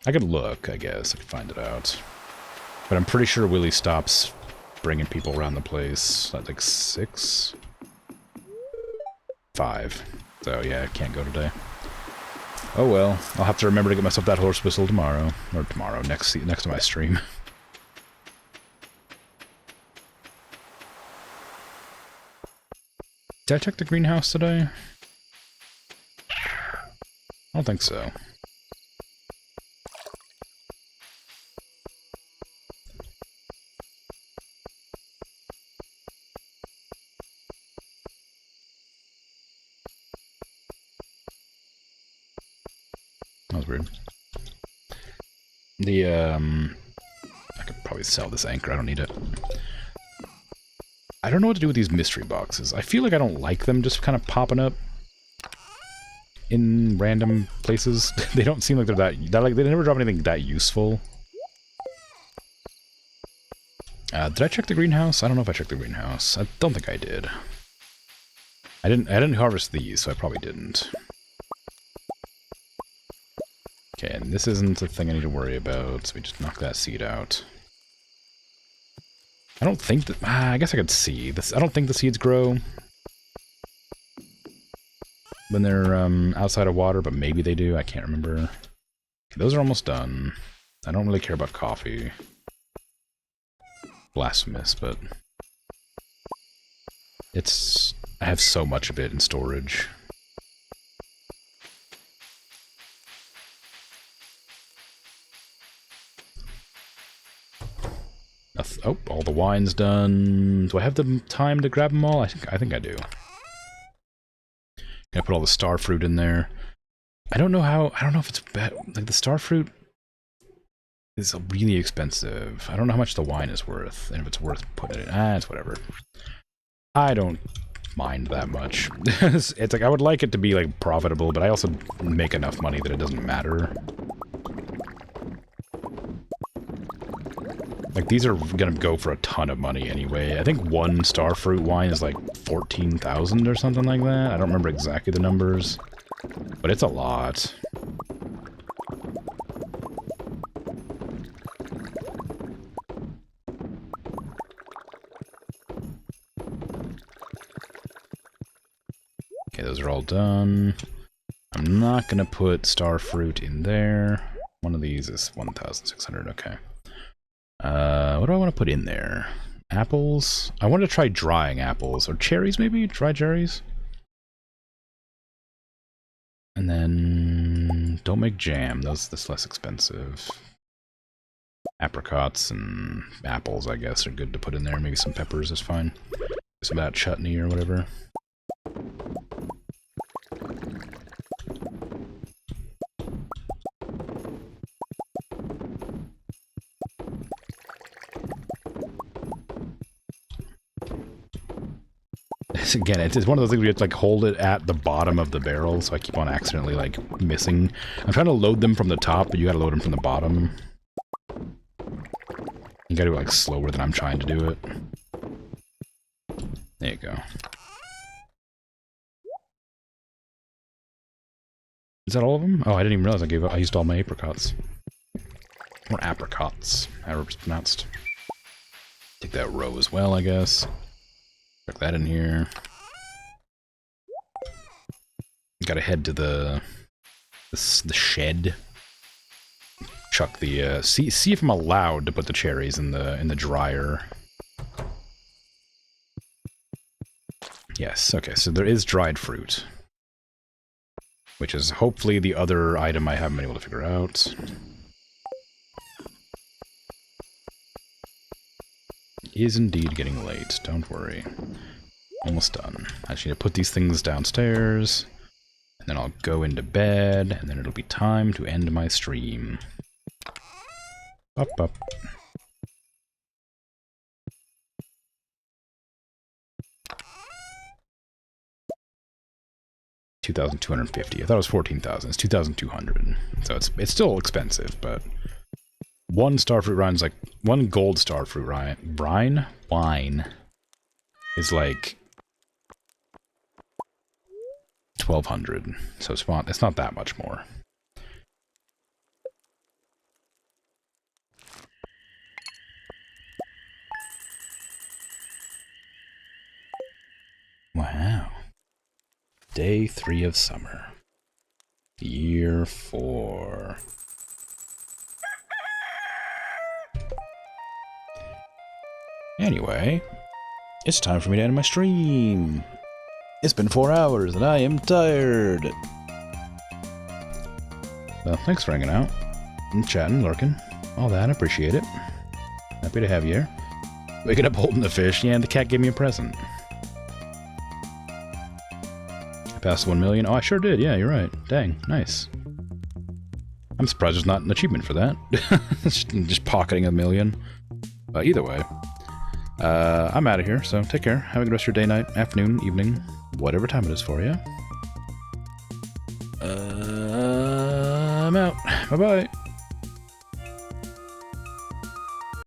I could look, I guess. I could find it out. But I'm pretty sure Willy stops bringing people around the place at like 6? 5. So yeah, I can't go today. Oh well, I'll have to remember to get myself that horse whistle tomorrow. Or tomorrow, next to my stream. Did I check the greenhouse today? I don't think so. was weird. The, I could probably sell this anchor, I don't need it. I don't know what to do with these mystery boxes. I feel like I don't like them just kind of popping up in random places. They don't seem like they're like, they never drop anything that useful. Did I check the greenhouse? I don't know if I checked the greenhouse. I don't think I did. I didn't harvest these, so I probably didn't. Okay, and this isn't a thing I need to worry about, so we just knock that seed out. I don't think that... I guess I could see. I don't think the seeds grow when they're outside of water, but maybe they do. I can't remember. Okay, those are almost done. I don't really care about coffee. Blasphemous, but... it's... I have so much of it in storage. Oh, all the wine's done. Do I have the time to grab them all? I think I do. Gonna put all the star fruit in there. I don't know if it's bad. Like, the star fruit is really expensive. I don't know how much the wine is worth, and if it's worth putting it in. It's whatever. I don't mind that much. It's like, I would like it to be, like, profitable, but I also make enough money that it doesn't matter. Like, these are gonna go for a ton of money anyway. I think one starfruit wine is like 14,000 or something like that. I don't remember exactly the numbers, but it's a lot. Okay, those are all done. I'm not gonna put starfruit in there. One of these is 1,600, okay. What do I want to put in there? Apples? I want to try drying apples. Or cherries, maybe? Dry cherries? And then... don't make jam. That's less expensive. Apricots and apples, I guess, are good to put in there. Maybe some peppers is fine. Some of that chutney or whatever. Again, it's one of those things where you have to, like, hold it at the bottom of the barrel, so I keep on accidentally, like, missing. I'm trying to load them from the top, but you gotta load them from the bottom. You gotta go, like, slower than I'm trying to do it. There you go. Is that all of them? Oh, I didn't even realize I used all my apricots. Or apricots, however it's pronounced. Take that row as well, I guess. Chuck that in here. Gotta head to the shed. Chuck the see if I'm allowed to put the cherries in the dryer. Yes, okay, so there is dried fruit. Which is hopefully the other item I haven't been able to figure out. It is indeed getting late, don't worry. Almost done. I just need to put these things downstairs, and then I'll go into bed, and then it'll be time to end my stream. Up, up. $2,250. I thought it was 14,000. It's 2,200. So it's still expensive, but one starfruit rine's like one gold starfruit wine is like 1,200. So it's not that much more. Wow. Day 3 of summer. Year 4. Anyway, it's time for me to end my stream. It's been 4 hours and I am tired. Well, thanks for hanging out and chatting, lurking, all that. I appreciate it. Happy to have you here. Waking up holding the fish. Yeah, and the cat gave me a present. I passed 1 million. Oh, I sure did. Yeah, you're right. Dang, nice. I'm surprised there's not an achievement for that. Just pocketing 1 million. Either way, I'm out of here, so take care. Have a good rest of your day, night, afternoon, evening, whatever time it is for you. I'm out. Bye-bye.